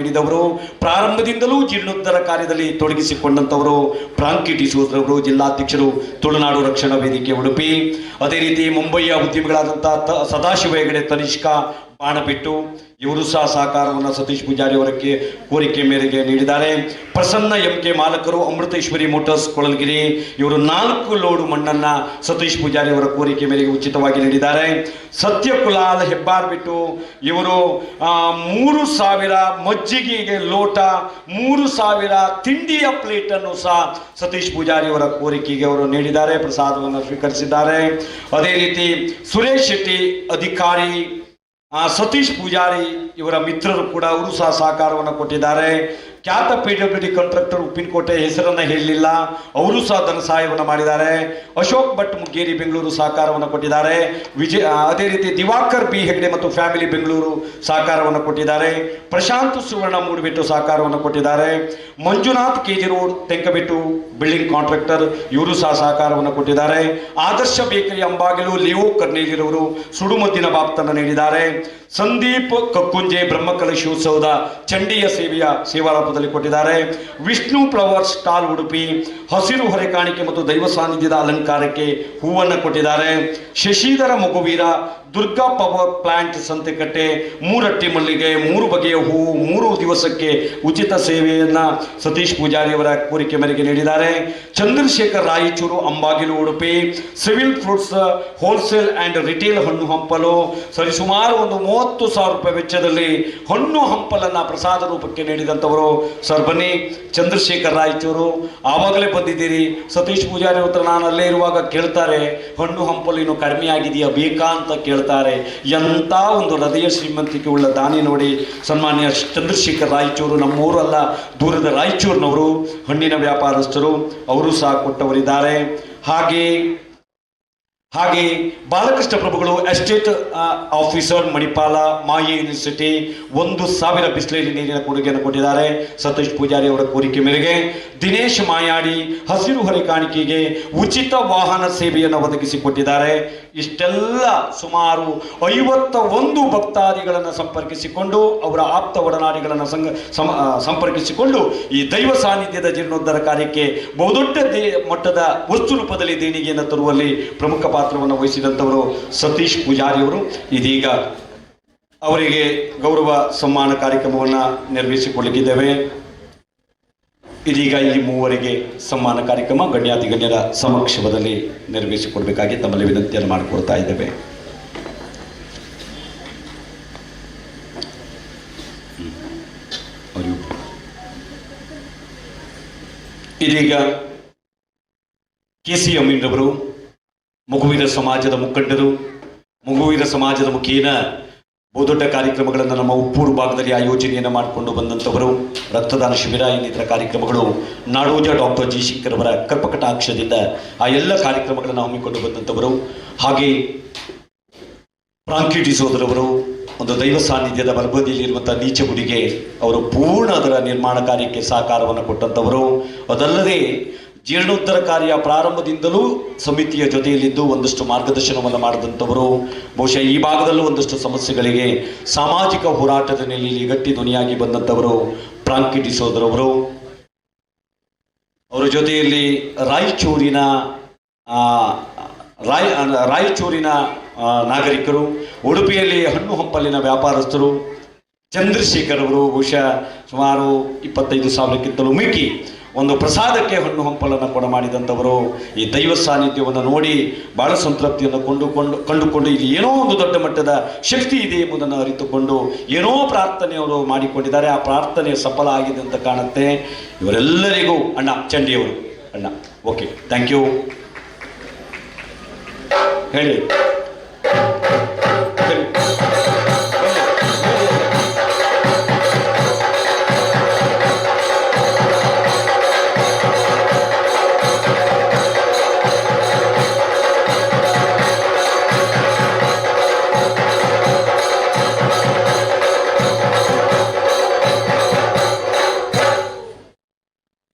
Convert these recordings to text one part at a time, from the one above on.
ಹಿಡಿದವರು ಪ್ರಾರಂಭದಿಂದಲೂ ಜೀರ್ಣೋದ್ಧಾರ ಕಾರ್ಯದಲ್ಲಿ ತೊಡಗಿಸಿಕೊಂಡಂತವರು ಫ್ರಾಂಕಿ ಡಿಸೋಜರವರು ಜಿಲ್ಲಾಧ್ಯಕ್ಷರು ತುಳುನಾಡು ರಕ್ಷಣಾ ವೇದಿಕೆ ಉಡುಪಿ. ಅದೇ ರೀತಿ ಮುಂಬಯಿಯ ಉದ್ಯಮಿಗಳಾದಂತಹ ಸದಾಶಿವ ಹೆಗಡೆ ತನಿಷ್ಕಾ ಬಾಣಬಿಟ್ಟು ಇವರು ಸಹ ಸಹಕಾರವನ್ನು ಸತೀಶ್ ಪೂಜಾರಿ ಅವರ ಕೋರಿಕೆ ಮೇರೆಗೆ ನೀಡಿದ್ದಾರೆ. ಪ್ರಸನ್ನ ಎಂಕೆ ಮಾಲಕರು ಅಮೃತೇಶ್ವರಿ ಮೋಟರ್ಸ್ ಕೊಳಲ್ಗಿರಿ ಇವರು 4 ಲೋಡು ಮಣ್ಣನ್ನ ಸತೀಶ್ ಪೂಜಾರಿ ಅವರ ಕೋರಿಕೆ ಮೇರೆಗೆ ಉಚಿತವಾಗಿ ನೀಡಿದ್ದಾರೆ. ಸತ್ಯಕುಲಾಲ್ ಹೆಬ್ಬಾರ್ ಬಿಟ್ಟು ಇವರು 3,000 ಮಜ್ಜಿಗೆಗೆ ಲೋಟ 3,000 ತಿಂಡಿಯ ಪ್ಲೇಟ್ ಅನ್ನು ಸಹ ಸತೀಶ್ ಪೂಜಾರಿ ಅವರ ಕೋರಿಕೆಗೆ ಅವರು ನೀಡಿದ್ದಾರೆ, ಪ್ರಸಾದವನ್ನು ಸ್ವೀಕರಿಸಿದ್ದಾರೆ. ಅದೇ ರೀತಿ ಸುರೇಶ್ ಶೆಟ್ಟಿ ಅಧಿಕಾರಿ ಸತೀಶ್ ಪೂಜಾರಿ ಇವರ ಮಿತ್ರರು ಕೂಡ ಅವರು ಸಹ ಸಹಕಾರವನ್ನು ಕೊಟ್ಟಿದ್ದಾರೆ. ಖ್ಯಾತ PWD ಕಾಂಟ್ರಾಕ್ಟರ್ ಉಪ್ಪಿನಕೋಟೆ ಹೆಸರನ್ನ ಹೇಳಲಿಲ್ಲ, ಅವರು ಸಹ ಧನ ಸಹಾಯವನ್ನು ಮಾಡಿದ್ದಾರೆ. ಅಶೋಕ್ ಭಟ್ ಮುಗೇರಿ ಬೆಂಗಳೂರು ಸಹಕಾರವನ್ನು ಕೊಟ್ಟಿದ್ದಾರೆ. ಅದೇ ರೀತಿ ದಿವಾಕರ್ ಬಿ ಹೆಗ್ಡೆ ಮತ್ತು ಫ್ಯಾಮಿಲಿ ಬೆಂಗಳೂರು ಸಹಕಾರವನ್ನು ಕೊಟ್ಟಿದ್ದಾರೆ. ಪ್ರಶಾಂತ್ ಸುವರ್ಣ ಮೂಡುಬಿಟ್ಟು ಸಹಕಾರವನ್ನು ಕೊಟ್ಟಿದ್ದಾರೆ. Manjunath KG road Tenkabettu building contractor ಇವರು ಸಹ ಸಹಕಾರವನ್ನು ಕೊಟ್ಟಿದ್ದಾರೆ. ಆದರ್ಶ ಬೇಕರಿ ಅಂಬಾಗಿಲು ಲಿಯೋ ಕರ್ನೇಲಿರವರು ಸುಡುಮದ್ದಿನ ಬಾಪ್ತನ್ನು ನೀಡಿದ್ದಾರೆ. ಸಂದೀಪ್ ಕಕ್ಕುಂಜೆ ಬ್ರಹ್ಮಕಲಶೋತ್ಸವದ ಚಂಡಿಯ ಸೇವಾ ಕೊಟ್ಟಿದ್ದಾರೆ. ವಿಷ್ಣು ಫ್ಲವರ್ಸ್ ಸ್ಟಾಲ್ ಉಡುಪಿ ಹಸಿರು ಹೊರೆಕಾಣಿಕೆ ಮತ್ತು ದೈವ ಸಾನ್ನಿಧ್ಯದ ಅಲಂಕಾರಕ್ಕೆ ಹೂವನ್ನು ಕೊಟ್ಟಿದ್ದಾರೆ. ಶಶಿಧರ ಮಗುವೀರ ದುರ್ಗಾ ಪವರ್ ಪ್ಲಾಂಟ್ ಸಂತೆಕಟ್ಟೆ 3 ಅಟ್ಟಿ ಮಲ್ಲಿಗೆ 3 ಬಗೆಯ ಹೂವು 3 ದಿವಸಕ್ಕೆ ಉಚಿತ ಸೇವೆಯನ್ನ ಸತೀಶ್ ಪೂಜಾರಿ ಅವರ ಕೋರಿಕೆ ಮೇರೆಗೆ ನೀಡಿದ್ದಾರೆ. Chandrashekar Raichur Ambagilu Udupi civil fruits wholesale and retail ಹಣ್ಣು ಹಂಪಲು ಸರಿಸುಮಾರು ಒಂದು 30,000 ರೂಪಾಯಿ ವೆಚ್ಚದಲ್ಲಿ ಹಣ್ಣು ಹಂಪಲನ್ನ ಪ್ರಸಾದ ರೂಪಕ್ಕೆ ನೀಡಿದಂಥವರು. ಸರ್ ಬನ್ನಿ, ಚಂದ್ರಶೇಖರ್ ರಾಯಚೂರು ಆವಾಗಲೇ ಬಂದಿದ್ದೀರಿ. ಸತೀಶ್ ಪೂಜಾರಿ ಹತ್ರ ನಾನು ಅಲ್ಲೇ ಇರುವಾಗ ಕೇಳ್ತಾರೆ, ಹಣ್ಣು ಹಂಪಲು ಇನ್ನು ಕಡಿಮೆ ಆಗಿದೆಯಾ ಬೇಕಾ ಅಂತ ಕೇಳ್ತಾರೆ. ಎಂಥ ಒಂದು ಹೃದಯ ಶ್ರೀಮಂತಿಕೆ ಉಳ್ಳ ದಾನಿ ನೋಡಿ. ಸನ್ಮಾನ್ಯ ಚಂದ್ರಶೇಖರ್ ರಾಯಚೂರು ನಮ್ಮೂರಲ್ಲ, ದೂರದ ರಾಯಚೂರಿನವರು, ಹಣ್ಣಿನ ವ್ಯಾಪಾರಸ್ಥರು, ಅವರು ಸಹ ಕೊಟ್ಟವರಿದ್ದಾರೆ. ಹಾಗೆ ಬಾಲಕೃಷ್ಣ ಪ್ರಭುಗಳು ಎಸ್ಟೇಟ್ ಆಫೀಸರ್ ಮಣಿಪಾಲ ಮಾಯಿ ಯೂನಿವರ್ಸಿಟಿ 1,000 ಬಿಸ್ಲೇರಿ ನೀರಿನ ಕೊಡುಗೆಯನ್ನು ಕೊಟ್ಟಿದ್ದಾರೆ ಸತೀಶ್ ಪೂಜಾರಿ ಅವರ ಕೋರಿಕೆ ಮೇರೆಗೆ. ದಿನೇಶ್ ಮಾಯಾಡಿ ಹಸಿರು ಹೊರೆ ಕಾಣಿಕೆಗೆ ಉಚಿತ ವಾಹನ ಸೇವೆಯನ್ನು ಒದಗಿಸಿಕೊಟ್ಟಿದ್ದಾರೆ. ಇಷ್ಟೆಲ್ಲ ಸುಮಾರು 51 ಭಕ್ತಾದಿಗಳನ್ನು ಸಂಪರ್ಕಿಸಿಕೊಂಡು ಅವರ ಆಪ್ತ ಒಡನಾಡಿಗಳನ್ನು ಸಂಪರ್ಕಿಸಿಕೊಂಡು ಈ ದೈವ ಸಾನ್ನಿಧ್ಯದ ಜೀರ್ಣೋದ್ಧಾರ ಕಾರ್ಯಕ್ಕೆ ಬಹುದೊಡ್ಡ ಮಟ್ಟದ ವಸ್ತು ರೂಪದಲ್ಲಿ ದೇಣಿಗೆಯನ್ನು ತರುವಲ್ಲಿ ಪ್ರಮುಖ ಪಾತ್ರವನ್ನು ವಹಿಸಿದಂಥವರು ಸತೀಶ್ ಪೂಜಾರಿ ಅವರು. ಇದೀಗ ಅವರಿಗೆ ಗೌರವ ಸನ್ಮಾನ ಕಾರ್ಯಕ್ರಮವನ್ನು ನೆರವೇರಿಸಿಕೊಳ್ಳಲಿದ್ದೇವೆ. ಇದೀಗ ಈ ಮೂವರಿಗೆ ಸನ್ಮಾನ ಕಾರ್ಯಕ್ರಮ ಗಣ್ಯರ ಸಮಕ್ಷಮದಲ್ಲಿ ನೆರವೇರಿಸಿಕೊಡ್ಬೇಕಾಗಿ ತಮ್ಮಲ್ಲಿ ವಿನಂತಿಯನ್ನು ಮಾಡಿಕೊಡ್ತಾ ಇದ್ದೇವೆ. ಇದೀಗ KC ಅಮೀನ್ರವರು ಮಗುವೀರ ಸಮಾಜದ ಮುಖಂಡರು, ಮಗುವೀರ ಸಮಾಜದ ಮುಖೇನ ಬಹುದೊಡ್ಡ ಕಾರ್ಯಕ್ರಮಗಳನ್ನು ನಮ್ಮ ಉಪ್ಪೂರು ಭಾಗದಲ್ಲಿ ಆಯೋಜನೆಯನ್ನು ಮಾಡಿಕೊಂಡು ಬಂದಂಥವರು. ರಕ್ತದಾನ ಶಿಬಿರ ಇನ್ನಿತರ ಕಾರ್ಯಕ್ರಮಗಳು ನಾಡೋಜ ಡಾಕ್ಟರ್ ಜಿ ಶಂಕರ್ ಅವರ ಕಲ್ಪಕಟಾಕ್ಷದಿಂದ ಆ ಎಲ್ಲ ಕಾರ್ಯಕ್ರಮಗಳನ್ನು ಹಮ್ಮಿಕೊಂಡು ಬಂದಂಥವರು. ಹಾಗೆ ಫ್ರಾಂಕಿ ಡಿಸೋಜರವರು ಒಂದು ದೈವ ಸಾನ್ನಿಧ್ಯದ ಬಲಬದಿಯಲ್ಲಿರುವಂಥ ನೀಚ ಗುಡಿಗೆ ಅವರು ಪೂರ್ಣ ಅದರ ನಿರ್ಮಾಣ ಕಾರ್ಯಕ್ಕೆ ಸಹಕಾರವನ್ನು ಕೊಟ್ಟಂಥವರು. ಅದಲ್ಲದೆ ಜೀರ್ಣೋದ್ಧಾರ ಕಾರ್ಯ ಪ್ರಾರಂಭದಿಂದಲೂ ಸಮಿತಿಯ ಜೊತೆಯಲ್ಲಿದ್ದು ಒಂದಷ್ಟು ಮಾರ್ಗದರ್ಶನವನ್ನು ಮಾಡಿದಂಥವರು. ಬಹುಶಃ ಈ ಭಾಗದಲ್ಲೂ ಒಂದಷ್ಟು ಸಮಸ್ಯೆಗಳಿಗೆ ಸಾಮಾಜಿಕ ಹೋರಾಟದ ನೆಲೆಯಲ್ಲಿ ಗಟ್ಟಿ ಧ್ವನಿಯಾಗಿ ಬಂದಂಥವರು ಫ್ರಾಂಕಿ ಡಿಸೋಜರವರು. ಅವರ ಜೊತೆಯಲ್ಲಿ ರಾಯಚೂರಿನ ನಾಗರಿಕರು, ಉಡುಪಿಯಲ್ಲಿ ಹಣ್ಣು ಹಂಪಲಿನ ವ್ಯಾಪಾರಸ್ಥರು, ಚಂದ್ರಶೇಖರ್ ಅವರು ಬಹುಶಃ ಸುಮಾರು 25,000ಕ್ಕಿಂತಲೂ ಮಿಕ್ಕಿ ಒಂದು ಪ್ರಸಾದಕ್ಕೆ ಹಣ್ಣು ಹಂಪಲನ್ನು ಕೊಡ ಮಾಡಿದಂಥವರು. ಈ ದೈವ ಸಾನ್ನಿಧ್ಯವನ್ನು ನೋಡಿ ಬಹಳ ಸಂತೃಪ್ತಿಯನ್ನು ಕಂಡುಕೊಂಡು ಇಲ್ಲಿ ಏನೋ ಒಂದು ದೊಡ್ಡ ಮಟ್ಟದ ಶಕ್ತಿ ಇದೆ ಎಂಬುದನ್ನು ಅರಿತುಕೊಂಡು ಏನೋ ಪ್ರಾರ್ಥನೆಯವರು ಮಾಡಿಕೊಂಡಿದ್ದಾರೆ. ಆ ಪ್ರಾರ್ಥನೆ ಸಫಲ ಆಗಿದೆ ಅಂತ ಕಾಣುತ್ತೆ. ಇವರೆಲ್ಲರಿಗೂ ಅಣ್ಣ ಚಂಡಿಯವರು, ಅಣ್ಣ ಓಕೆ, ಥ್ಯಾಂಕ್ ಯು ಹೇಳಿ.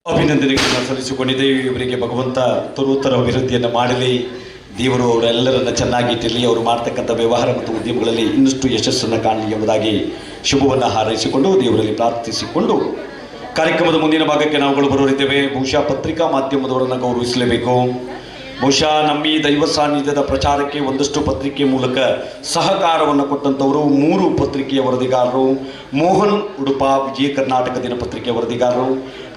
ಅಭಿನಂದನೆಗಳನ್ನು ಸಲ್ಲಿಸಿಕೊಂಡಿದ್ದೇವೆ. ಇವರಿಗೆ ಭಗವಂತ ತರುತ್ತರ ಅಭಿವೃದ್ಧಿಯನ್ನು ಮಾಡಲಿ, ದೇವರು ಅವರೆಲ್ಲರನ್ನು ಚೆನ್ನಾಗಿಟ್ಟಿರಲಿ, ಅವರು ಮಾಡ್ತಕ್ಕಂಥ ವ್ಯವಹಾರ ಮತ್ತು ಉದ್ಯಮಗಳಲ್ಲಿ ಇನ್ನಷ್ಟು ಯಶಸ್ಸನ್ನು ಕಾಣಲಿ ಎಂಬುದಾಗಿ ಶುಭವನ್ನು ಹಾರೈಸಿಕೊಂಡು ದೇವರಲ್ಲಿ ಪ್ರಾರ್ಥಿಸಿಕೊಂಡು ಕಾರ್ಯಕ್ರಮದ ಮುಂದಿನ ಭಾಗಕ್ಕೆ ನಾವುಗಳು ಬರೋರಿದ್ದೇವೆ. ಬಹುಶಃ ಪತ್ರಿಕಾ ಮಾಧ್ಯಮದವರನ್ನು ಗೌರವಿಸಲೇಬೇಕು. ಬಹುಶಃ ನಮ್ಮ ಈ ದೈವ ಸಾನ್ನಿಧ್ಯದ ಪ್ರಚಾರಕ್ಕೆ ಒಂದಷ್ಟು ಪತ್ರಿಕೆ ಮೂಲಕ ಸಹಕಾರವನ್ನು ಕೊಟ್ಟಂಥವರು 3 ಪತ್ರಿಕೆಯ ವರದಿಗಾರರು: ಮೋಹನ್ ಉಡುಪ ವಿಜಯ ಕರ್ನಾಟಕ ದಿನಪತ್ರಿಕೆಯ ವರದಿಗಾರರು,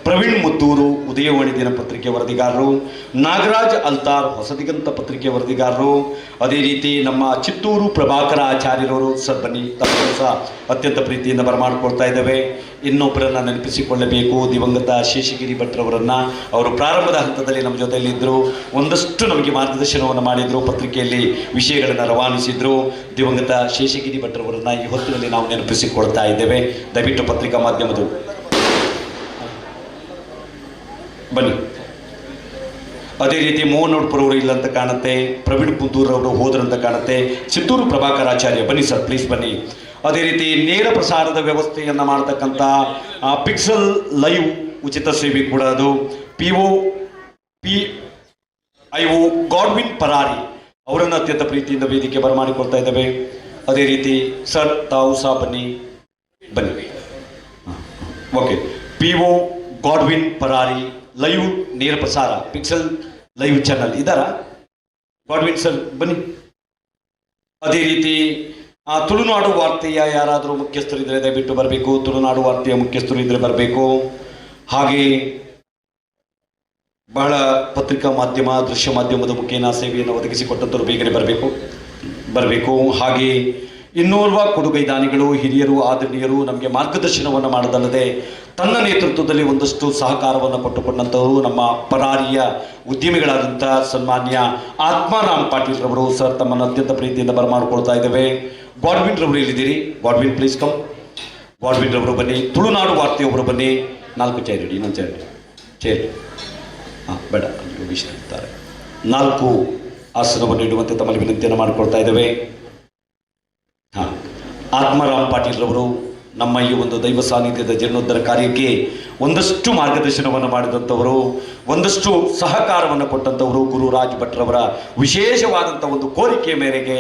ಪ್ರವೀಣ್ ಮುದ್ದೂರು ಉದಯವಾಣಿ ದಿನಪತ್ರಿಕೆ ವರದಿಗಾರರು, ನಾಗರಾಜ್ ಅಲ್ತಾರ್ ಹೊಸದಿಗಂತ ಪತ್ರಿಕೆ ವರದಿಗಾರರು, ಅದೇ ರೀತಿ ನಮ್ಮ ಚಿತ್ತೂರು ಪ್ರಭಾಕರ ಆಚಾರ್ಯರವರು. ಸರ್ ಬನ್ನಿ, ತಮ್ಮನ್ನು ಸಹ ಅತ್ಯಂತ ಪ್ರೀತಿಯಿಂದ ಬರಮಾಡಿಕೊಳ್ತಾ ಇದ್ದೇವೆ. ಇನ್ನೊಬ್ಬರನ್ನು ನೆನಪಿಸಿಕೊಳ್ಳಬೇಕು, ದಿವಂಗತ ಶೇಷಗಿರಿ ಭಟ್ರವರನ್ನು. ಅವರು ಪ್ರಾರಂಭದ ಹಂತದಲ್ಲಿ ನಮ್ಮ ಜೊತೆಯಲ್ಲಿದ್ದರು, ಒಂದಷ್ಟು ನಮಗೆ ಮಾರ್ಗದರ್ಶನವನ್ನು ಮಾಡಿದರು, ಪತ್ರಿಕೆಯಲ್ಲಿ ವಿಷಯಗಳನ್ನು ರವಾನಿಸಿದರು. ದಿವಂಗತ ಶೇಷಗಿರಿ ಭಟ್ರವರನ್ನು ಈ ಹೊತ್ತಿನಲ್ಲಿ ನಾವು ನೆನಪಿಸಿಕೊಳ್ತಾ ಇದ್ದೇವೆ. ದಯವಿಟ್ಟು ಪತ್ರಿಕಾ ಮಾಧ್ಯಮದ ಬನ್ನಿ. ಅದೇ ರೀತಿ ಮೋಹನ್ ಉಡುಪರವರು ಇಲ್ಲಂತ ಕಾಣುತ್ತೆ, ಪ್ರವೀಣ್ ಪುತ್ತೂರವರು ಹೋದ್ರಂತ ಕಾಣುತ್ತೆ, ಚಿತ್ತೂರು ಪ್ರಭಾಕರಾಚಾರ್ಯ ಬನ್ನಿ ಸರ್, ಪ್ಲೀಸ್ ಬನ್ನಿ. ಅದೇ ರೀತಿ ನೇರ ಪ್ರಸಾರದ ವ್ಯವಸ್ಥೆಯನ್ನು ಮಾಡತಕ್ಕಂಥ ಪಿಕ್ಸೆಲ್ ಲೈವ್ ಉಚಿತ ಸೇವೆ ಕೂಡ ಅದು PIO ಗಾಡ್ವಿನ್ ಪರಾರಿ ಅವರನ್ನು ಅತ್ಯಂತ ಪ್ರೀತಿಯಿಂದ ವೇದಿಕೆ ಬರಮಾಡಿಕೊಳ್ತಾ ಇದ್ದೇವೆ. ಅದೇ ರೀತಿ ಸರ್ ತಾವು ಸಹ ಬನ್ನಿ. ಓಕೆ, PO ಗಾಡ್ವಿನ್ ಪರಾರಿ ಲೈವ್ ನೇರ ಪ್ರಸಾರ ಪಿಕ್ಸೆಲ್ ಲೈವ್ ಚಾನಲ್ ಇದ್ದಾರಾ? ಗಾಡ್ವಿನ್ ಸರ್ ಬನ್ನಿ. ಅದೇ ರೀತಿ ತುಳುನಾಡು ವಾರ್ತೆಯ ಯಾರಾದರೂ ಮುಖ್ಯಸ್ಥರು ಇದ್ದರೆ ದಯವಿಟ್ಟು ಬರಬೇಕು. ತುಳುನಾಡು ವಾರ್ತೆಯ ಮುಖ್ಯಸ್ಥರು ಇದ್ದರೆ ಬರಬೇಕು. ಹಾಗೆ ಬಹಳ ಪತ್ರಿಕಾ ಮಾಧ್ಯಮ ದೃಶ್ಯ ಮಾಧ್ಯಮದ ಮುಖೇನ ಸೇವೆಯನ್ನು ಒದಗಿಸಿಕೊಟ್ಟಂತವರು ಬೇಗನೆ ಬರಬೇಕು. ಹಾಗೆ ಇನ್ನೋರ್ವ ಕೊಡುಗೈದಾನಿಗಳು, ಹಿರಿಯರು, ಆದರಣೀಯರು ನಮಗೆ ಮಾರ್ಗದರ್ಶನವನ್ನು ಮಾಡೋದಲ್ಲದೆ ತನ್ನ ನೇತೃತ್ವದಲ್ಲಿ ಒಂದಷ್ಟು ಸಹಕಾರವನ್ನು ಕೊಟ್ಟುಕೊಂಡಂಥವರು ನಮ್ಮ ಪರಾರಿಯ ಉದ್ಯಮಿಗಳಾದಂಥ ಸನ್ಮಾನ್ಯ ಆತ್ಮಾರಾಮ್ ಪಾಟೀಲ್ ರವರು. ಸರ್ ತಮ್ಮನ್ನು ಅತ್ಯಂತ ಪ್ರೀತಿಯಿಂದ ಬರಮಾಡಿಕೊಳ್ತಾ ಇದ್ದೇವೆ. ಗಾಡ್ವಿನ್ ರವರು ಎಲ್ಲಿದ್ದೀರಿ? Godwin please come. ಗಾಡ್ವಿನ್ ರವರು ಬನ್ನಿ. ತುಳುನಾಡು ವಾರ್ತೆಯವರು ಬನ್ನಿ. 4 ಚೇರ್ ಇಡಿ, ಇನ್ನೊಂದು ಚೇರ್ ಬೇಡ, ಇರ್ತಾರೆ. 4 ಆಸನವನ್ನು ಇಡುವಂತೆ ತಮ್ಮಲ್ಲಿ ವಿನಂತಿಯನ್ನು ಮಾಡಿಕೊಳ್ತಾ ಇದ್ದೇವೆ. ಆತ್ಮಾರಾಮ್ ಪಾಟೀಲ್ ರವರು ನಮ್ಮ ಈ ಒಂದು ದೈವ ಸಾನ್ನಿಧ್ಯದ ಜೀರ್ಣೋದ್ಧಾರ ಕಾರ್ಯಕ್ಕೆ ಒಂದಷ್ಟು ಮಾರ್ಗದರ್ಶನವನ್ನು ಮಾಡಿದಂಥವರು, ಒಂದಷ್ಟು ಸಹಕಾರವನ್ನು ಕೊಟ್ಟಂಥವರು ಗುರುರಾಜ್ ಭಟ್ರವರ ವಿಶೇಷವಾದಂಥ ಒಂದು ಕೋರಿಕೆಯ ಮೇರೆಗೆ.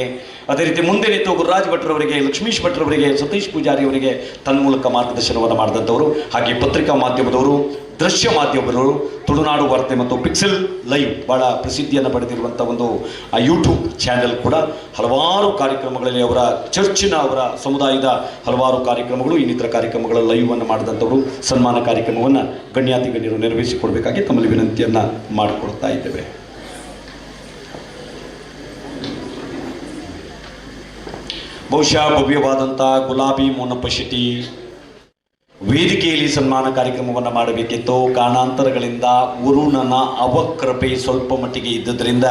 ಅದೇ ರೀತಿ ಮುಂದೆ ನಿಂತು ಗುರುರಾಜ್ ಭಟ್ರವರಿಗೆ, ಲಕ್ಷ್ಮೀಶ್ ಭಟ್ರವರಿಗೆ, ಸತೀಶ್ ಪೂಜಾರಿ ಅವರಿಗೆ ತನ್ಮೂಲಕ ಮಾರ್ಗದರ್ಶನವನ್ನು ಮಾಡಿದಂಥವರು. ಹಾಗೆ ಪತ್ರಿಕಾ ಮಾಧ್ಯಮದವರು, ದೃಶ್ಯ ಮಾಧ್ಯಮದವರು, ತುಳುನಾಡು ವಾರ್ತೆ ಮತ್ತು ಪಿಕ್ಸೆಲ್ ಲೈವ್ ಬಹಳ ಪ್ರಸಿದ್ಧಿಯನ್ನು ಪಡೆದಿರುವಂಥ ಒಂದು ಯೂಟ್ಯೂಬ್ ಚಾನೆಲ್ ಕೂಡ ಹಲವಾರು ಕಾರ್ಯಕ್ರಮಗಳಲ್ಲಿ ಅವರ ಸಮುದಾಯದ ಹಲವಾರು ಕಾರ್ಯಕ್ರಮಗಳು, ಇನ್ನಿತರ ಕಾರ್ಯಕ್ರಮಗಳ ಲೈವನ್ನು ಮಾಡಿದಂಥವರು. ಸನ್ಮಾನ ಕಾರ್ಯಕ್ರಮವನ್ನು ಗಣ್ಯರು ನೆರವೇರಿಸಿಕೊಡ್ಬೇಕಾಗಿ ತಮ್ಮಲ್ಲಿ ವಿನಂತಿಯನ್ನು ಮಾಡಿಕೊಡ್ತಾ ಇದ್ದೇವೆ. ಬಹುಶಃ ಭವ್ಯವಾದಂಥ ಗುಲಾಬಿ ಮೋನಪ್ಪ ಶೆಟ್ಟಿ ವೇದಿಕೆಯಲ್ಲಿ ಸನ್ಮಾನ ಕಾರ್ಯಕ್ರಮವನ್ನು ಮಾಡಬೇಕಿತ್ತು. ಕಾರಣಾಂತರಗಳಿಂದ ವರುಣನ ಅವಕೃಪೆ ಸ್ವಲ್ಪ ಮಟ್ಟಿಗೆ ಇದ್ದದ್ರಿಂದ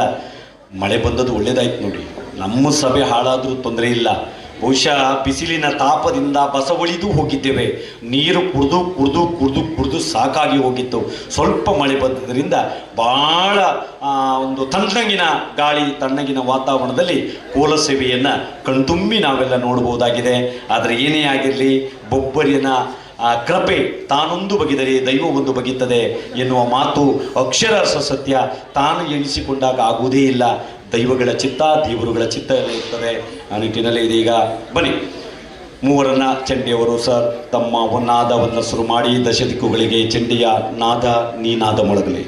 ಮಳೆ ಬಂದದ್ದು ಒಳ್ಳೇದಾಯ್ತು ನೋಡಿ. ನಮ್ಮ ಸಭೆ ಹಾಳಾದರೂ ತೊಂದರೆ ಇಲ್ಲ. ಬಹುಶಃ ಬಿಸಿಲಿನ ತಾಪದಿಂದ ಬಸವಳಿದು ಹೋಗಿದ್ದೇವೆ. ನೀರು ಕುಡಿದು ಸಾಕಾಗಿ ಹೋಗಿತ್ತು. ಸ್ವಲ್ಪ ಮಳೆ ಬಂದದ್ರಿಂದ ಭಾಳ ಒಂದು ತಣ್ಣಗಿನ ಗಾಳಿ, ತಣ್ಣಗಿನ ವಾತಾವರಣದಲ್ಲಿ ಕೋಲ ಸೇವೆಯನ್ನು ಕಣ್ತುಂಬಿ ನಾವೆಲ್ಲ ನೋಡ್ಬೋದಾಗಿದೆ. ಆದರೆ ಏನೇ ಆಗಿರಲಿ, ಬೊಬ್ಬರಿನ ಕೃಪೆ ತಾನೊಂದು ಬಗೆದರೆ ದೈವ ಒಂದು ಬಗೆಯುತ್ತದೆ ಎನ್ನುವ ಮಾತು ಅಕ್ಷರಶ ಸತ್ಯ. ತಾನು ಎಣಿಸಿಕೊಂಡಾಗ ಆಗುವುದೇ ಇಲ್ಲ. ದೈವಗಳ ಚಿತ್ತ, ದೇವರುಗಳ ಚಿತ್ತ ಎಲ್ಲ ಇರ್ತದೆ. ಆ ನಿಟ್ಟಿನಲ್ಲಿ ಇದೀಗ ಬನ್ನಿ, ಮೂವರನ್ನ ಚಂಡಿಯವರು ಸರ್ ತಮ್ಮ ನಾದವನ್ನು ಶುರು ಮಾಡಿ ದಶದಿಕ್ಕುಗಳಿಗೆ ಚಂಡಿಯ ನಾದ ನೀ ನಾದ ಮೊಳಗಲಿ.